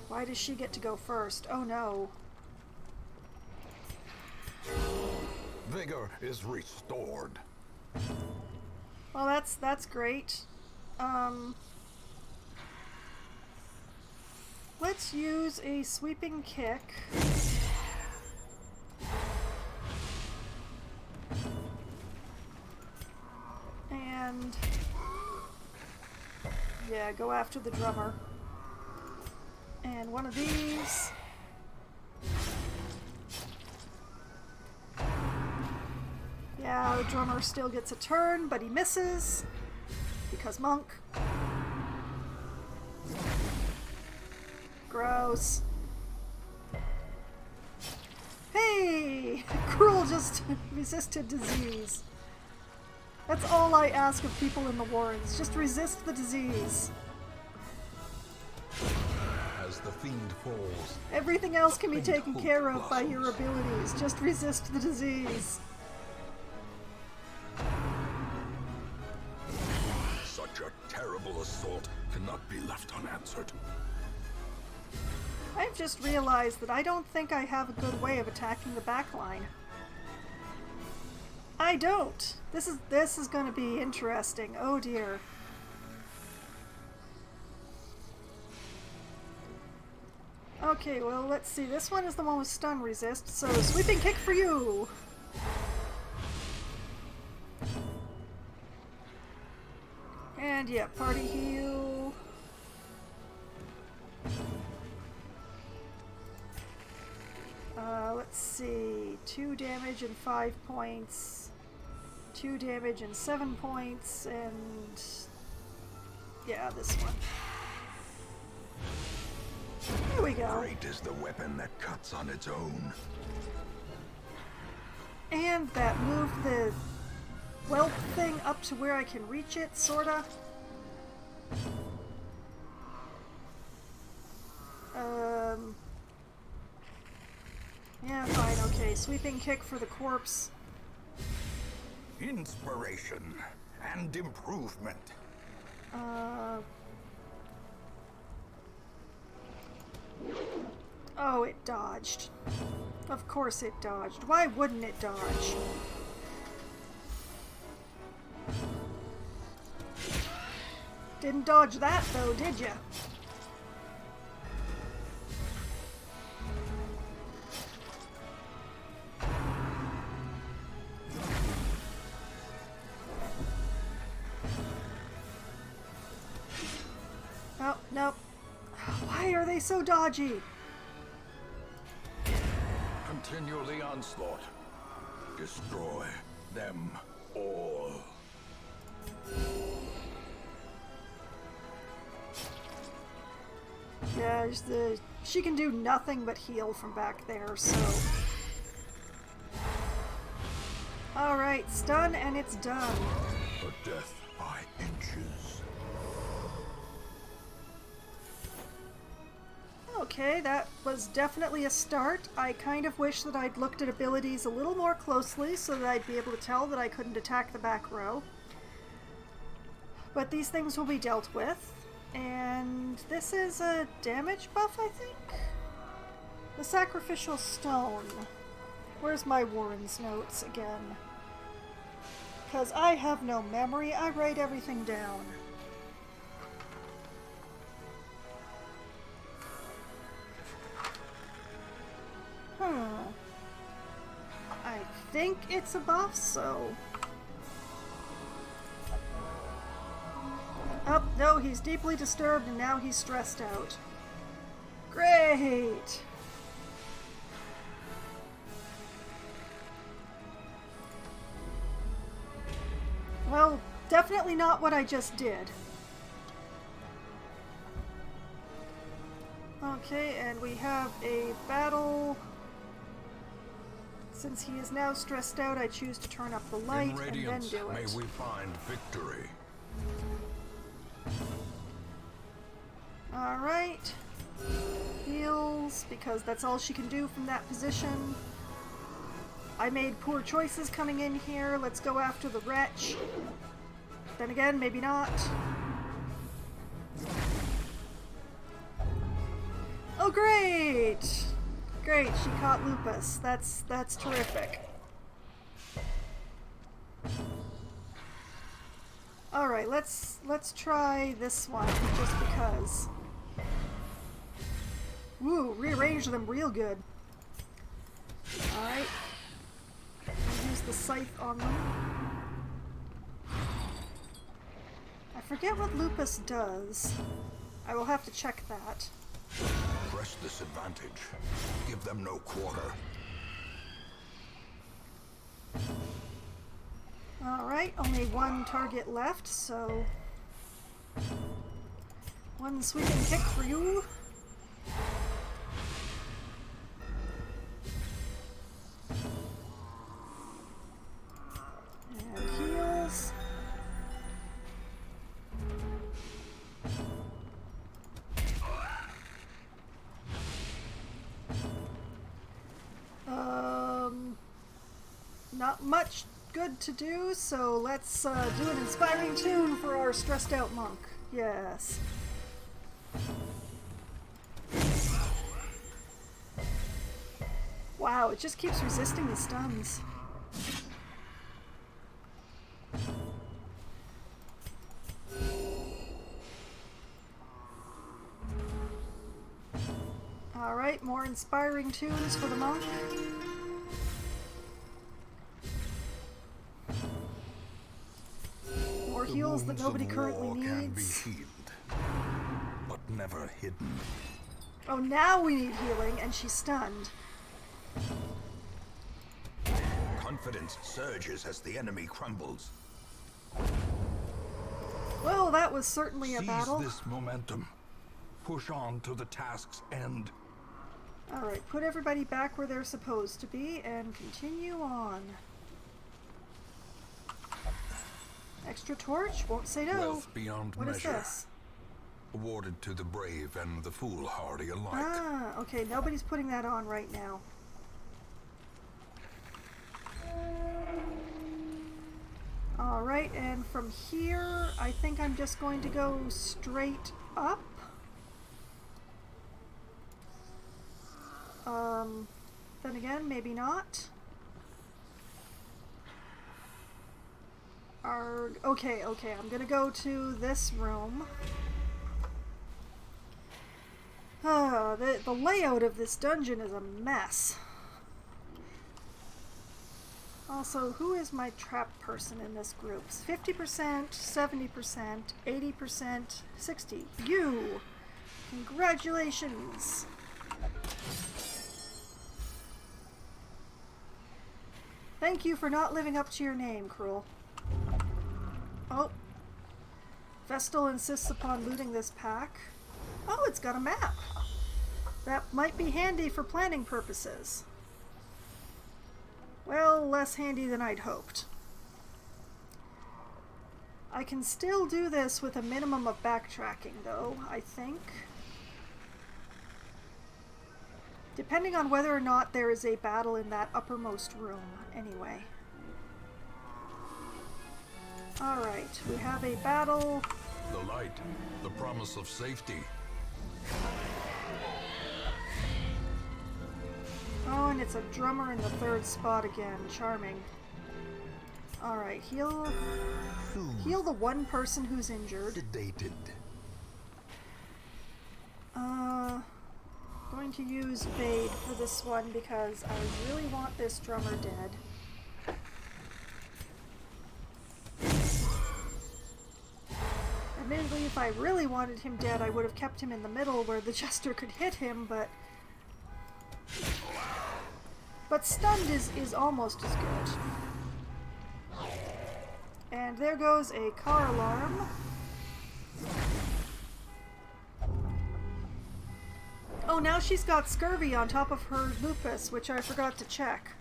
A: Why does she get to go first? Oh no.
C: Vigor is restored.
A: Well, that's great. Let's use a sweeping kick. And yeah, go after the drummer. And one of these. Yeah, the drummer still gets a turn, but he misses because monk. Gross. Hey! Cruel just resisted disease. That's all I ask of people in the Warrens. Just resist the disease.
C: As the fiend falls,
A: everything else can be taken care of by your abilities. Just resist the disease.
C: Such a terrible assault cannot be left unanswered.
A: I've just realized that I don't think I have a good way of attacking the backline. I don't. This is going to be interesting. Oh dear. Okay, well, let's see. This one is the one with stun resist, so sweeping kick for you! And yeah, party heal. Let's see. 2 damage and 5 points. 2 damage and 7 points, and yeah, this one. There we go.
C: Great is the weapon that cuts on its own.
A: And that moved the whelp thing up to where I can reach it, sorta. Yeah, fine, okay. Sweeping kick for the corpse.
C: Inspiration and improvement.
A: Oh, it dodged. Of course it dodged. Why wouldn't it dodge? Didn't dodge that, though, did ya? Nope, nope. Why are they so dodgy?
C: Continue the onslaught. Destroy them all.
A: Yeah, she can do nothing but heal from back there, so... Alright, stun and it's done.
C: A death by inches.
A: Okay, that was definitely a start. I kind of wish that I'd looked at abilities a little more closely so that I'd be able to tell that I couldn't attack the back row. But these things will be dealt with. And this is a damage buff, I think? The Sacrificial Stone. Where's my Warren's notes again? Because I have no memory, I write everything down. I think it's a buff, so... Oh, no, he's deeply disturbed and now he's stressed out. Great! Well, definitely not what I just did. Okay, and we have a battle. Since he is now stressed out, I choose to turn up the light and then do it.
C: May we find victory.
A: Alright. Heals, because that's all she can do from that position. I made poor choices coming in here. Let's go after the wretch. Then again, maybe not. Oh, great! Great, she caught Lupus. That's terrific. Alright, let's try this one, just because. Woo, rearrange them real good. Alright. Use the scythe on them. I forget what Lupus does. I will have to check that.
C: Press this advantage. Give them no quarter.
A: Alright, only one target left, so... one sweeping kick for you. And heals. Not much good to do, so let's do an inspiring tune for our stressed out monk. Yes. Wow, it just keeps resisting the stuns. Alright, more inspiring tunes for the monk. More heals that nobody currently needs.
C: Can be healed, but never hidden.
A: Oh, now we need healing, and she's stunned.
C: Confidence surges as the enemy crumbles.
A: Well, that was certainly a battle.
C: Seize this momentum. Push on to the task's end.
A: Alright, put everybody back where they're supposed to be, and continue on. Extra torch? Won't say no.
C: Wealth beyond
A: What
C: measure.
A: is this?
C: Awarded to the brave and the foolhardy alike.
A: Ah, okay, nobody's putting that on right now. Alright, and from here, I think I'm just going to go straight up. Then again, maybe not. Okay, I'm gonna go to this room. The layout of this dungeon is a mess. Also, who is my trap person in this group? 50%, 70%, 80%, 60%. You! Congratulations! Thank you for not living up to your name, Cruel. Oh. Vestal insists upon looting this pack. Oh, it's got a map. That might be handy for planning purposes. Well, less handy than I'd hoped. I can still do this with a minimum of backtracking, though, I think. Depending on whether or not there is a battle in that uppermost room, anyway. Alright, we have a battle.
C: The light, the promise of safety.
A: Oh, and it's a drummer in the third spot again. Charming. Alright, heal the one person who's injured.
C: Sedated.
A: Going to use Fade for this one because I really want this drummer dead. Admittedly, if I really wanted him dead, I would have kept him in the middle where the Jester could hit him, but stunned is almost as good. And there goes a car alarm. Oh, now she's got scurvy on top of her lupus, which I forgot to check.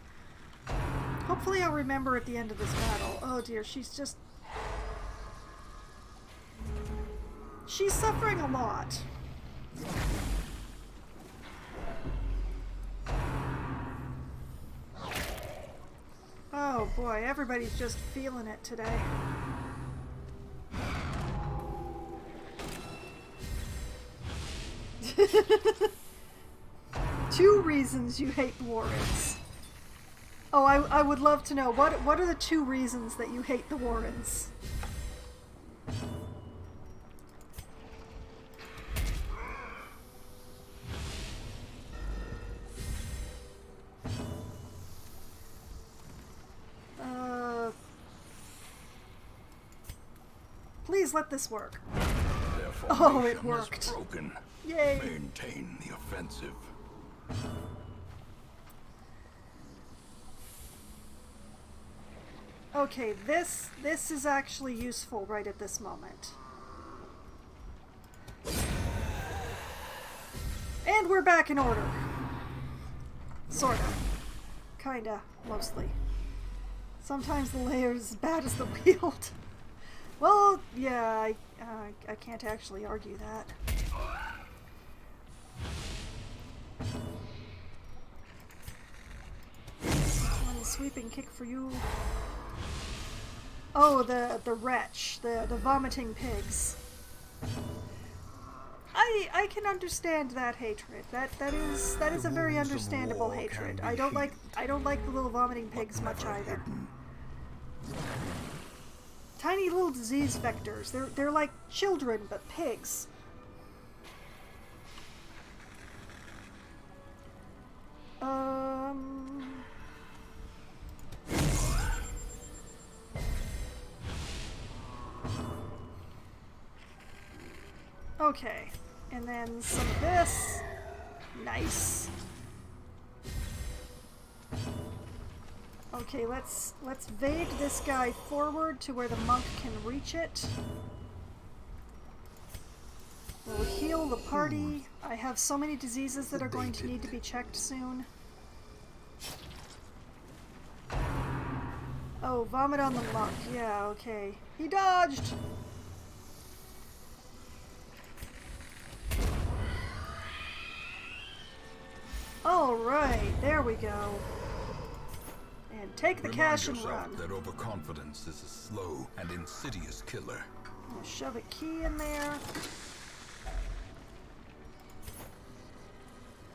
A: Hopefully I'll remember at the end of this battle. Oh dear, she's suffering a lot. Oh boy, everybody's just feeling it today. Two reasons you hate the Warrens. Oh, I would love to know. What are the two reasons that you hate the Warrens? Please let this work. Oh, it worked.
C: Broken.
A: Yay.
C: Maintain the offensive.
A: Okay, this is actually useful right at this moment. And we're back in order. Sorta. Kinda. Mostly. Sometimes the layer's as bad as the wield. Well, yeah, I can't actually argue that. One sweeping kick for you. Oh, the wretch, the vomiting pigs. I can understand that hatred. That is a very understandable hatred. I don't like the little vomiting pigs much either. Tiny little disease vectors. They're like children, but pigs. Okay, and then some of this. Nice. Okay, let's vade this guy forward to where the monk can reach it. We'll heal the party. I have so many diseases that are going to need to be checked soon. Oh, vomit on the monk. Yeah, okay. He dodged! Alright, there we go. And take the cash and run.
C: That overconfidence is a slow and insidious killer.
A: I'll shove a key in there.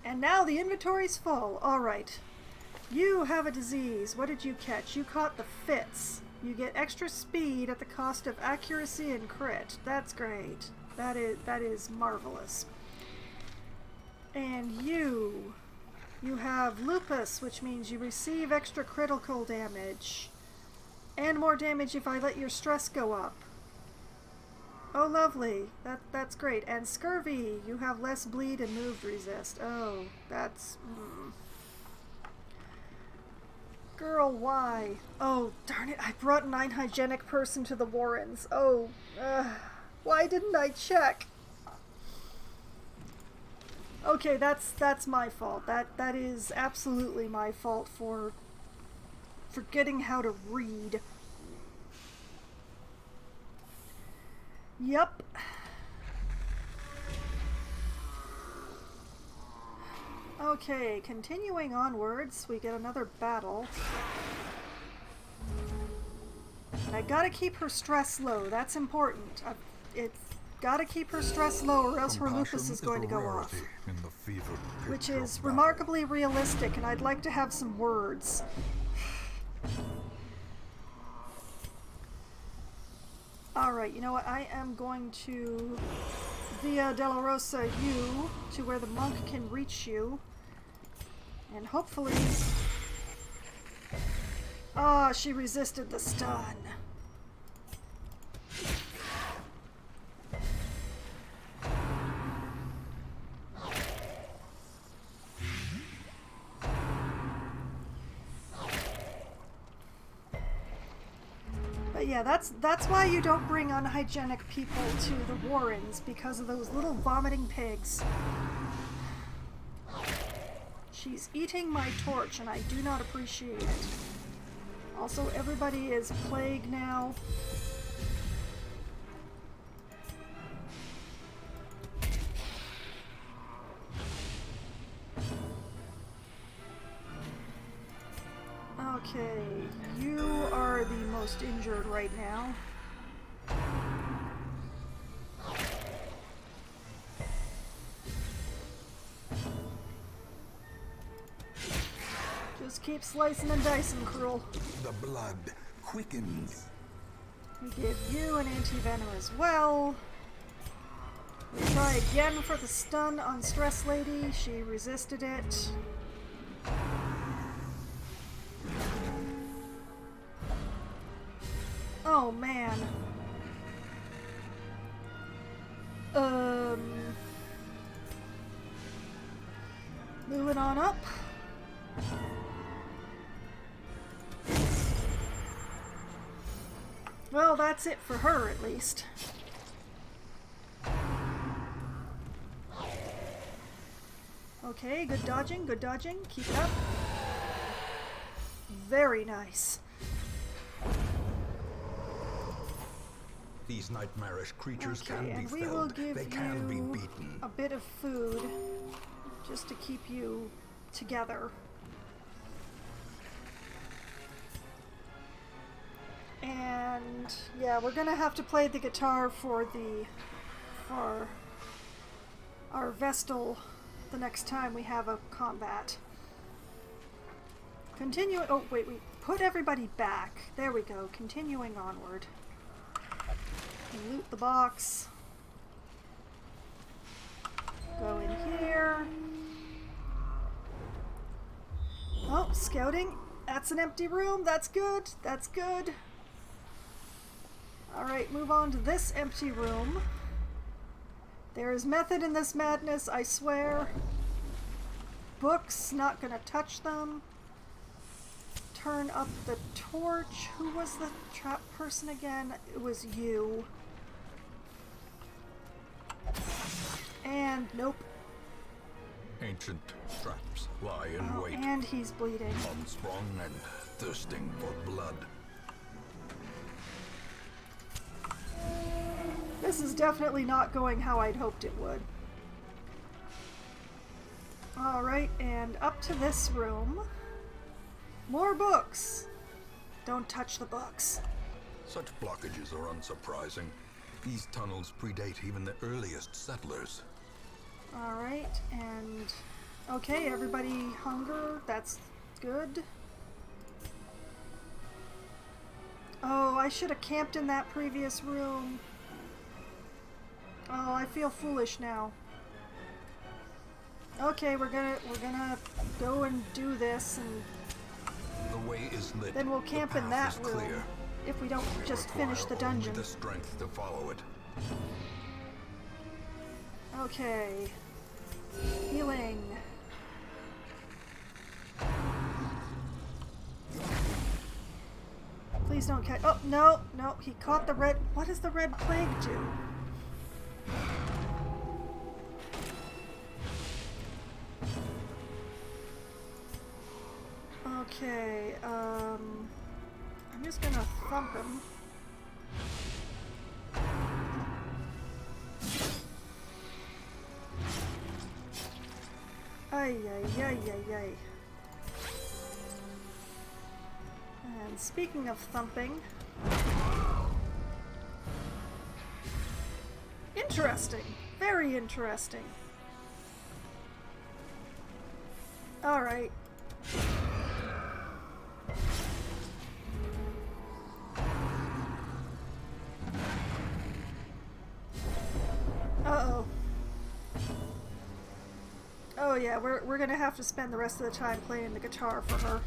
A: And now the inventory's full. Alright. You have a disease. What did you catch? You caught the fits. You get extra speed at the cost of accuracy and crit. That's great. That is marvelous. And you You have lupus, which means you receive extra critical damage. And more damage if I let your stress go up. Oh, lovely. That's great. And scurvy. You have less bleed and move resist. Oh, that's... Girl, why? Oh, darn it. I brought an unhygienic person to the Warrens. Oh, why didn't I check? Okay, that's my fault. That is absolutely my fault for forgetting how to read. Yep. Okay, continuing onwards, we get another battle. And I gotta keep her stress low. That's important. It's gotta keep her stress low or else her lupus is going to go off. Which is remarkably realistic, and I'd like to have some words. Alright, you know what? I am going to Via Dolorosa you to where the monk can reach you. And hopefully... Ah, she resisted the stun. But yeah, that's why you don't bring unhygienic people to the Warrens, because of those little vomiting pigs. She's eating my torch, and I do not appreciate it. Also, everybody is plagued now. Okay, you are the most injured right now. Just keep slicing and dicing, Cruel.
C: The blood quickens.
A: We give you an anti-venom as well. We try again for the stun on Stress Lady. She resisted it. Oh, man. Moving on up. Well, that's it for her, at least. Okay, good dodging, good dodging. Keep it up. Very nice.
C: These nightmarish creatures
A: Okay,
C: can be
A: and we
C: felled.
A: will give
C: They can be
A: you
C: beaten.
A: a bit of food just to keep you together. And yeah, we're gonna have to play the guitar for our Vestal the next time we have a combat. Continue. Oh wait, we put everybody back. There we go. Continuing onward. And loot the box. Go in here. Oh, scouting. That's an empty room. That's good. That's good. Alright, move on to this empty room. There is method in this madness, I swear. Books, not gonna touch them. Turn up the torch. Who was the trap person again? It was you. And nope.
C: Ancient traps lie in wait.
A: And he's bleeding.
C: Unsprung and thirsting for blood.
A: This is definitely not going how I'd hoped it would. Alright, and up to this room. More books! Don't touch the books.
C: Such blockages are unsurprising. These tunnels predate even the earliest settlers.
A: Alright, and... Okay, everybody hunger. That's good. Oh, I should have camped in that previous room. Oh, I feel foolish now. Okay, we're gonna go and do this, and
C: The way is lit.
A: then we'll camp in that
C: is
A: room
C: clear.
A: if we don't just finish the
C: Require
A: dungeon.
C: only the strength to follow it.
A: Okay. Healing. Please don't catch. Oh, no, no, he caught the red. What does the red plague do? Okay, I'm just gonna thump him. Ay, ay, ay, ay, ay. And speaking of thumping... Interesting! Very interesting. Alright. Uh-oh. Oh yeah, we're gonna have to spend the rest of the time playing the guitar for her.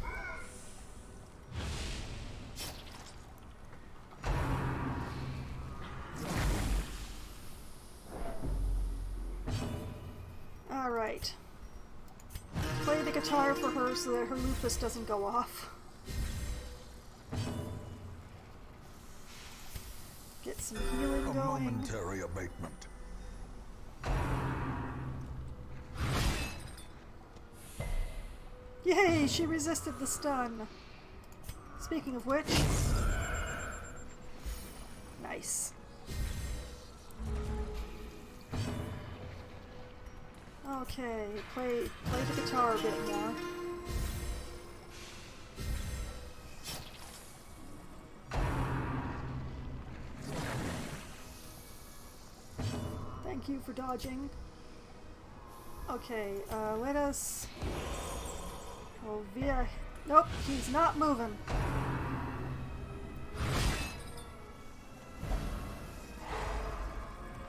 A: Alright. Play the guitar for her so that her lupus doesn't go off. Get some healing
C: A
A: going.
C: momentary abatement.
A: Yay, she resisted the stun. Speaking of which... Nice. Okay, play the guitar a bit more. Thank you for dodging. Okay, let us... Oh, via... Nope, he's not moving.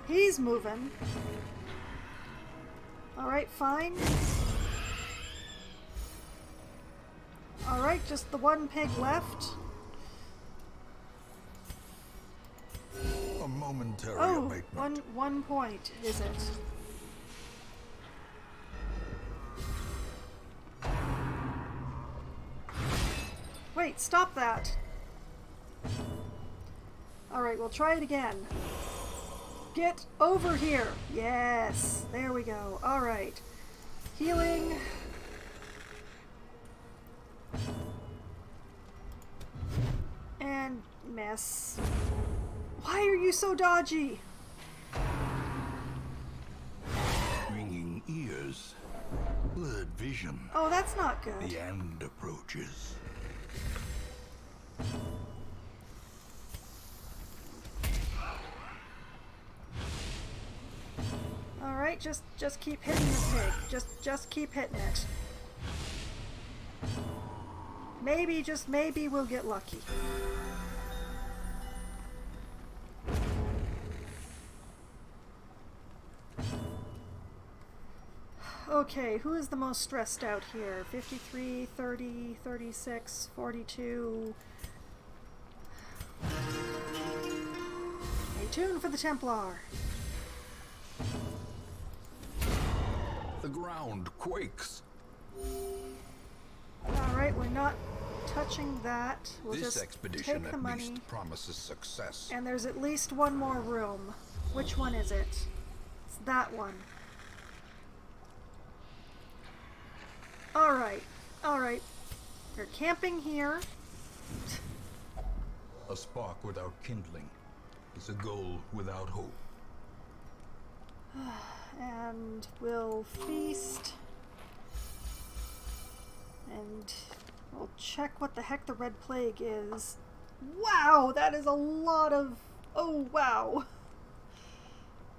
A: He's moving. Alright, fine. Alright, just the one pig left.
C: A momentary
A: Oh,
C: abatement.
A: one point, is it? Wait, stop that! Alright, we'll try it again. Get over here! Yes! There we go. Alright. Healing. And miss. Why are you so dodgy?
C: Ringing ears. Blurred vision.
A: Oh, that's not good.
C: The end approaches.
A: Alright, just keep hitting the pig. Just keep hitting it. Maybe, just maybe, we'll get lucky. Okay, who is the most stressed out here? 53, 30, 36, 42... A tune for the Templar.
C: The ground quakes.
A: Alright, we're not touching that. We'll
C: This
A: just
C: expedition
A: take the
C: at
A: money.
C: least promises success.
A: And there's at least one more room. Which one is it? It's that one. Alright, alright. We're camping here.
C: A spark without kindling is a goal without hope.
A: And we'll feast. And we'll check what the heck the red plague is. Wow, that is a lot of... Oh, wow.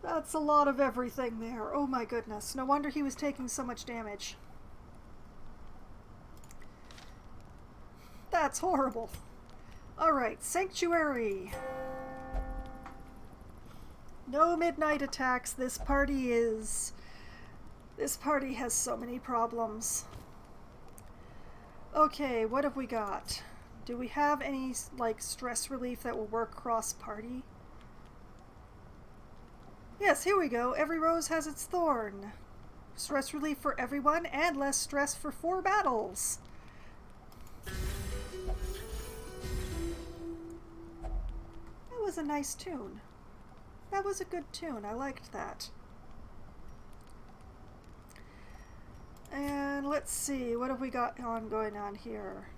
A: That's a lot of everything there. Oh my goodness. No wonder he was taking so much damage. That's horrible. Alright, Sanctuary. No midnight attacks. This party is This party has so many problems. Okay, what have we got? Do we have any, like, stress relief that will work cross-party? Yes, here we go. Every rose has its thorn. Stress relief for everyone and less stress for 4 battles. That was a nice tune. That was a good tune. I liked that. And let's see, what have we got going on here?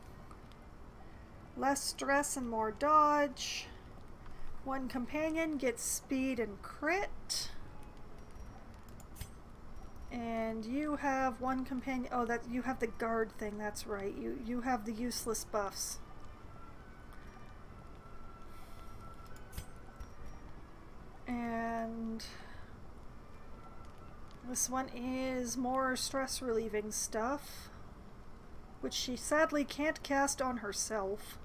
A: Less stress and more dodge. One companion gets speed and crit. And you have one companion. Oh, that you have the guard thing. That's right. You have the useless buffs. And this one is more stress relieving stuff, which she sadly can't cast on herself.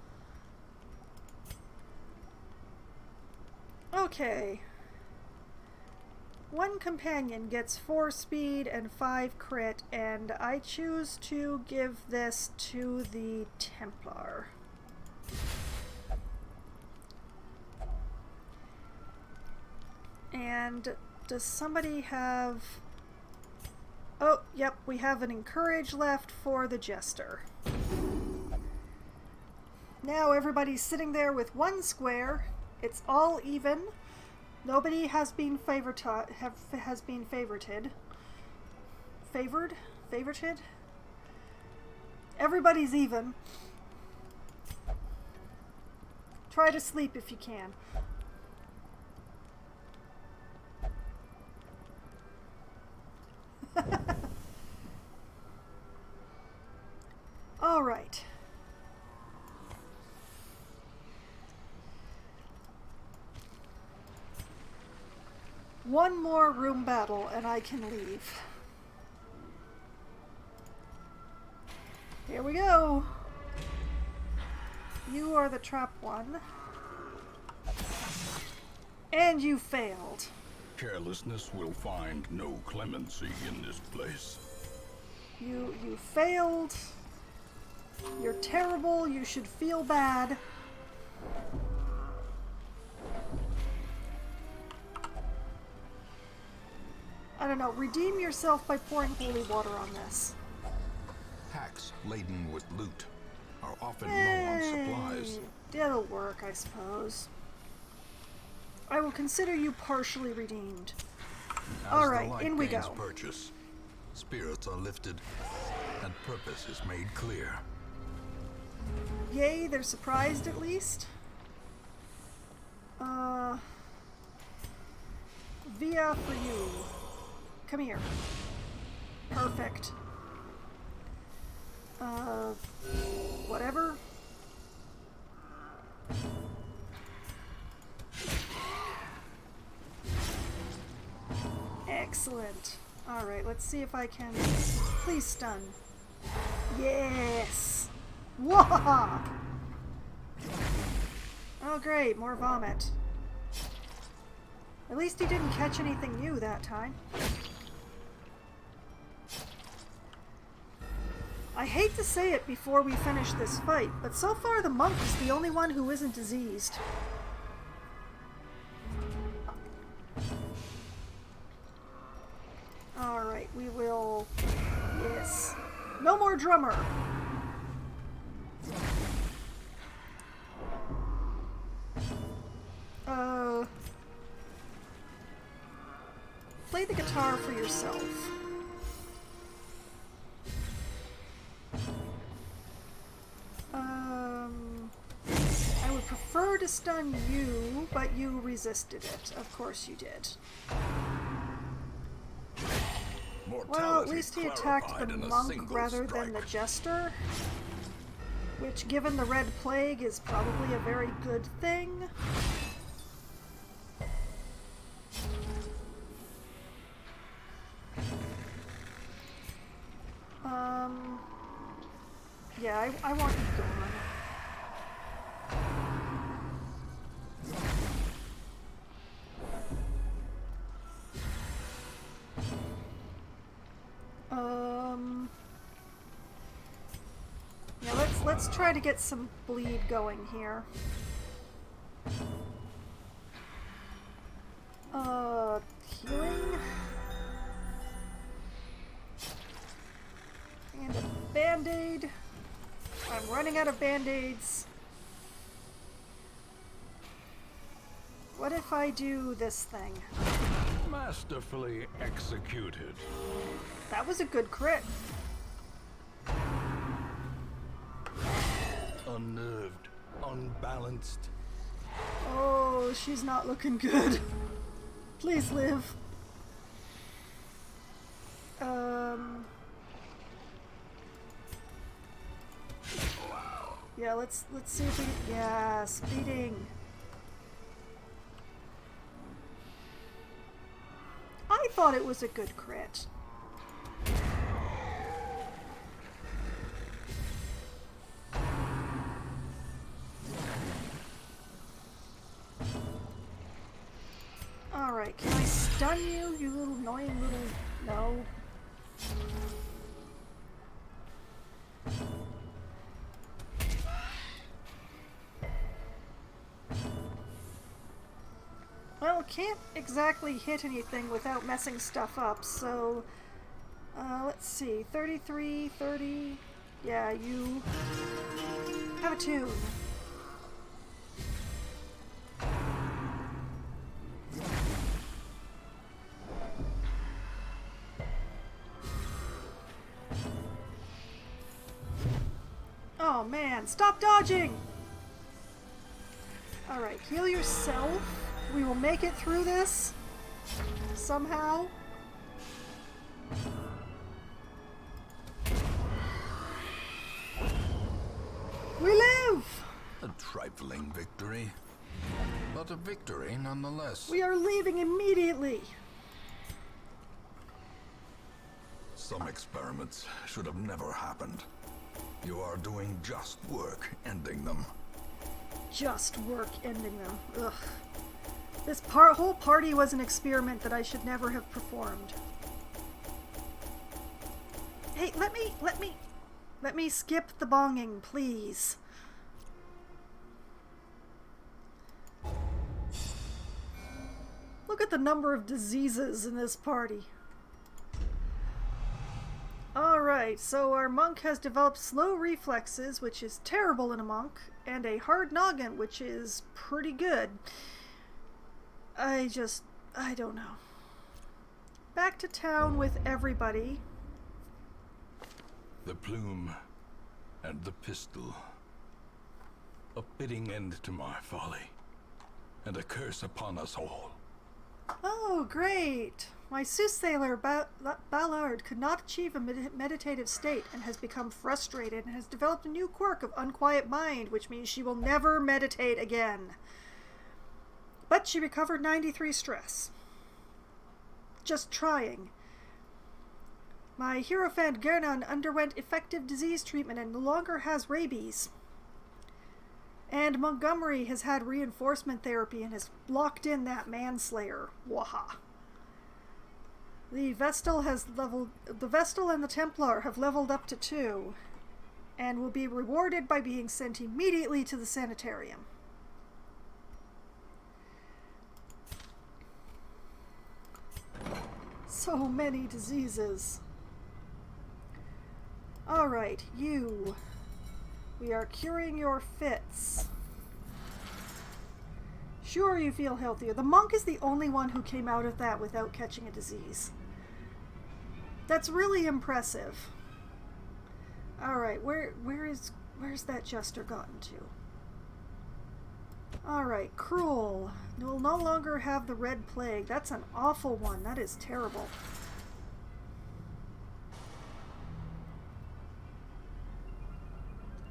A: Okay. One companion gets 4 speed and 5 crit, and I choose to give this to the Templar. And does somebody have... Oh, yep, we have an encourage left for the Jester. Now everybody's sitting there with 1 square. It's all even. Nobody has been favorited. Favorited? Everybody's even. Try to sleep if you can. All right. One more room battle and I can leave. Here we go. You are the trap one. And you failed.
C: Carelessness will find no clemency in this place.
A: You failed. You're terrible. You should feel bad. I don't know. Redeem yourself by pouring holy water on this.
C: Packs laden with loot are often low on supplies.
A: That'll work, I suppose. I will consider you partially redeemed. Alright, in we go.
C: Purchase, spirits are lifted, and purpose is made clear.
A: Yay, they're surprised at least. Via for you. Come here. Perfect. Whatever. Excellent. Alright, let's see if I can... Please stun. Yes! Wah! Oh great, more vomit. At least he didn't catch anything new that time. I hate to say it before we finish this fight, but so far the monk is the only one who isn't diseased. Alright, we will... Yes. No more drummer! Play the guitar for yourself. I would prefer to stun you, but you resisted it. Of course you did. Well, at least he attacked the monk rather than the jester, which, given the red plague, is probably a very good thing. Yeah, I want you gone. Yeah, let's try to get some bleed going here. Healing. And a band-aid. I'm running out of band-aids. What if I do this thing?
D: Masterfully executed.
A: That was a good crit.
D: Unnerved, unbalanced.
A: Oh, she's not looking good. Please live. Yeah, let's see if we... Yeah, speeding. I thought it was a good crit. Alright, can I stun you, you little annoying little... No. Well, can't exactly hit anything without messing stuff up, so... let's see, 33, 30... Yeah, you... have a tune. Oh man, stop dodging! Alright, heal yourself. We will make it through this. Somehow. We live!
C: A trifling victory, but a victory nonetheless.
A: We are leaving immediately.
C: Some experiments should have never happened. You are doing just work ending them.
A: Just work ending them. Ugh. This whole party was an experiment that I should never have performed. Hey, let me skip the bonging, please. Look at the number of diseases in this party. Alright, so our monk has developed slow reflexes, which is terrible in a monk, and a hard noggin, which is pretty good. I don't know. Back to town with everybody.
D: The plume and the pistol. A fitting end to my folly, and a curse upon us all.
A: Oh, great! My soothsayer Ballard could not achieve a meditative state and has become frustrated and has developed a new quirk of unquiet mind, which means she will never meditate again. But she recovered 93 stress. Just trying. My hierophant Gernon underwent effective disease treatment and no longer has rabies. And Montgomery has had reinforcement therapy and has locked in that manslayer. Waha. The Vestal and the Templar have leveled up to 2 and will be rewarded by being sent immediately to the sanitarium. So many diseases. Alright, you. We are curing your fits. Sure, you feel healthier. The monk is the only one who came out of that without catching a disease. That's really impressive. Alright, where's that jester gotten to? Alright, cruel. We'll no longer have the red plague. That's an awful one. That is terrible.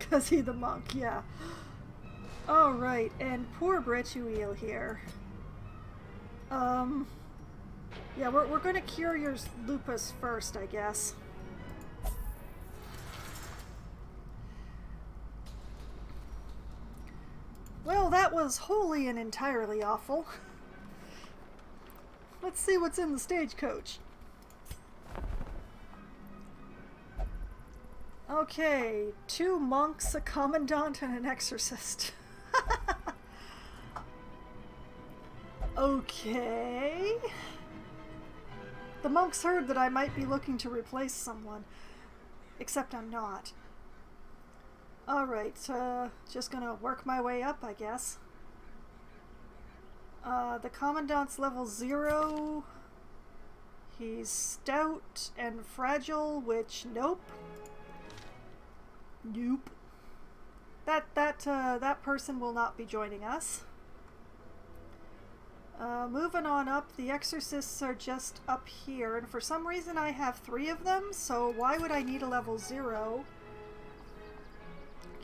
A: Cause he the monk, yeah. Alright, and poor Bretuil here. Yeah, we're gonna cure your lupus first, I guess. Well, that was wholly and entirely awful. Let's see what's in the stagecoach. Okay, 2 monks, a commandant, and an exorcist. Okay. The monks heard that I might be looking to replace someone. Except I'm not. Alright, just gonna work my way up, I guess. The commandant's level 0. He's stout and fragile, which, nope. Nope. That person will not be joining us. Moving on up, the exorcists are just up here, and for some reason I have 3 of them, so why would I need a level 0?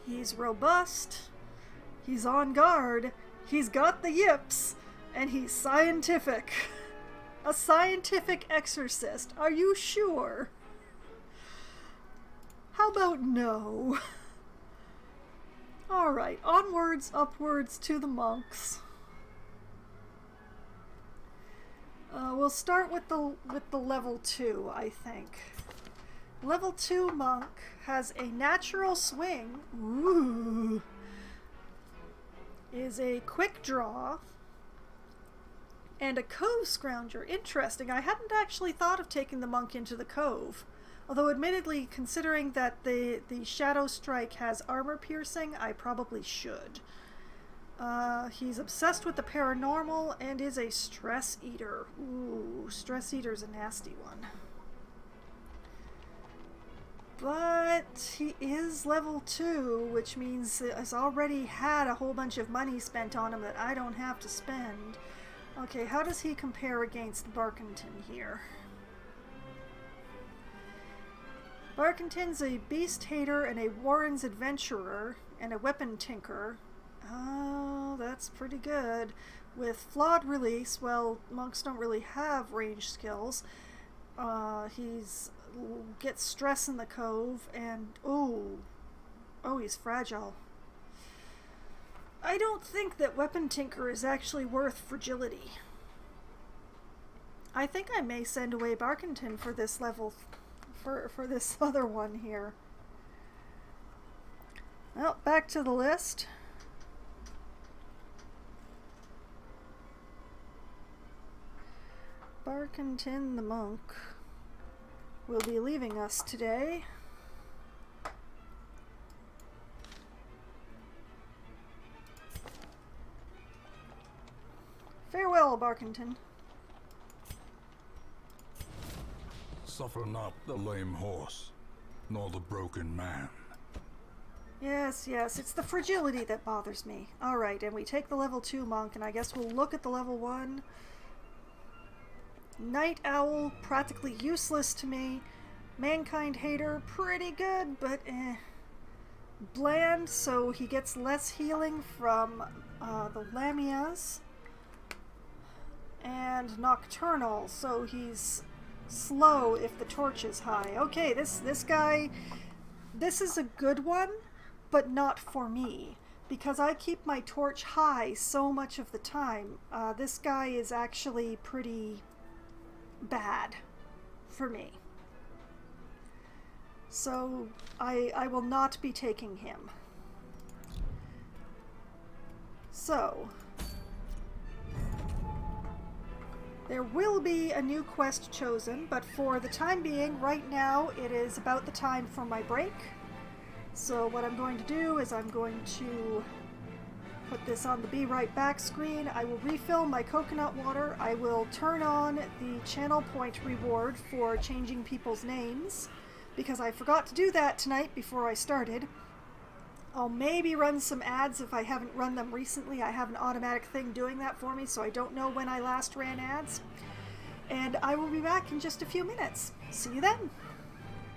A: He's robust, he's on guard, he's got the yips, and he's scientific. A scientific exorcist, are you sure? How about no? Alright, onwards, upwards to the monks. We'll start with the level 2, I think. Level 2 monk has a natural swing. Ooh. Is a quick draw. And a cove scrounger. Interesting. I hadn't actually thought of taking the monk into the cove. Although admittedly, considering that the Shadow Strike has armor piercing, I probably should. He's obsessed with the paranormal and is a stress eater. Ooh, stress eater's a nasty one. But he is level 2, which means he's already had a whole bunch of money spent on him that I don't have to spend. Okay, how does he compare against Barkington here? Barkington's a beast hater and a Warren's adventurer and a weapon tinker. Oh, that's pretty good. With flawed release, well, monks don't really have range skills. He's gets stress in the cove, and oh, he's fragile. I don't think that weapon tinker is actually worth fragility. I think I may send away Barkington for this level, for this other one here. Well, back to the list. Barkington the monk will be leaving us today. Farewell, Barkington.
D: Suffer not the lame horse, nor the broken man.
A: Yes, it's the fragility that bothers me. Alright, and we take the level 2 monk, and I guess we'll look at the level 1. Night Owl, practically useless to me. Mankind Hater, pretty good, but bland, so he gets less healing from the Lamias. And Nocturnal, so he's slow if the torch is high. Okay, this guy, this is a good one, but not for me, because I keep my torch high so much of the time. This guy is actually pretty bad for me. So I will not be taking him. So there will be a new quest chosen, but for the time being, right now, it is about the time for my break. So what I'm going to do is I'm going to put this on the Be Right Back screen. I will refill my coconut water. I will turn on the channel point reward for changing people's names, because I forgot to do that tonight before I started. I'll maybe run some ads if I haven't run them recently. I have an automatic thing doing that for me, so I don't know when I last ran ads. And I will be back in just a few minutes. See you then!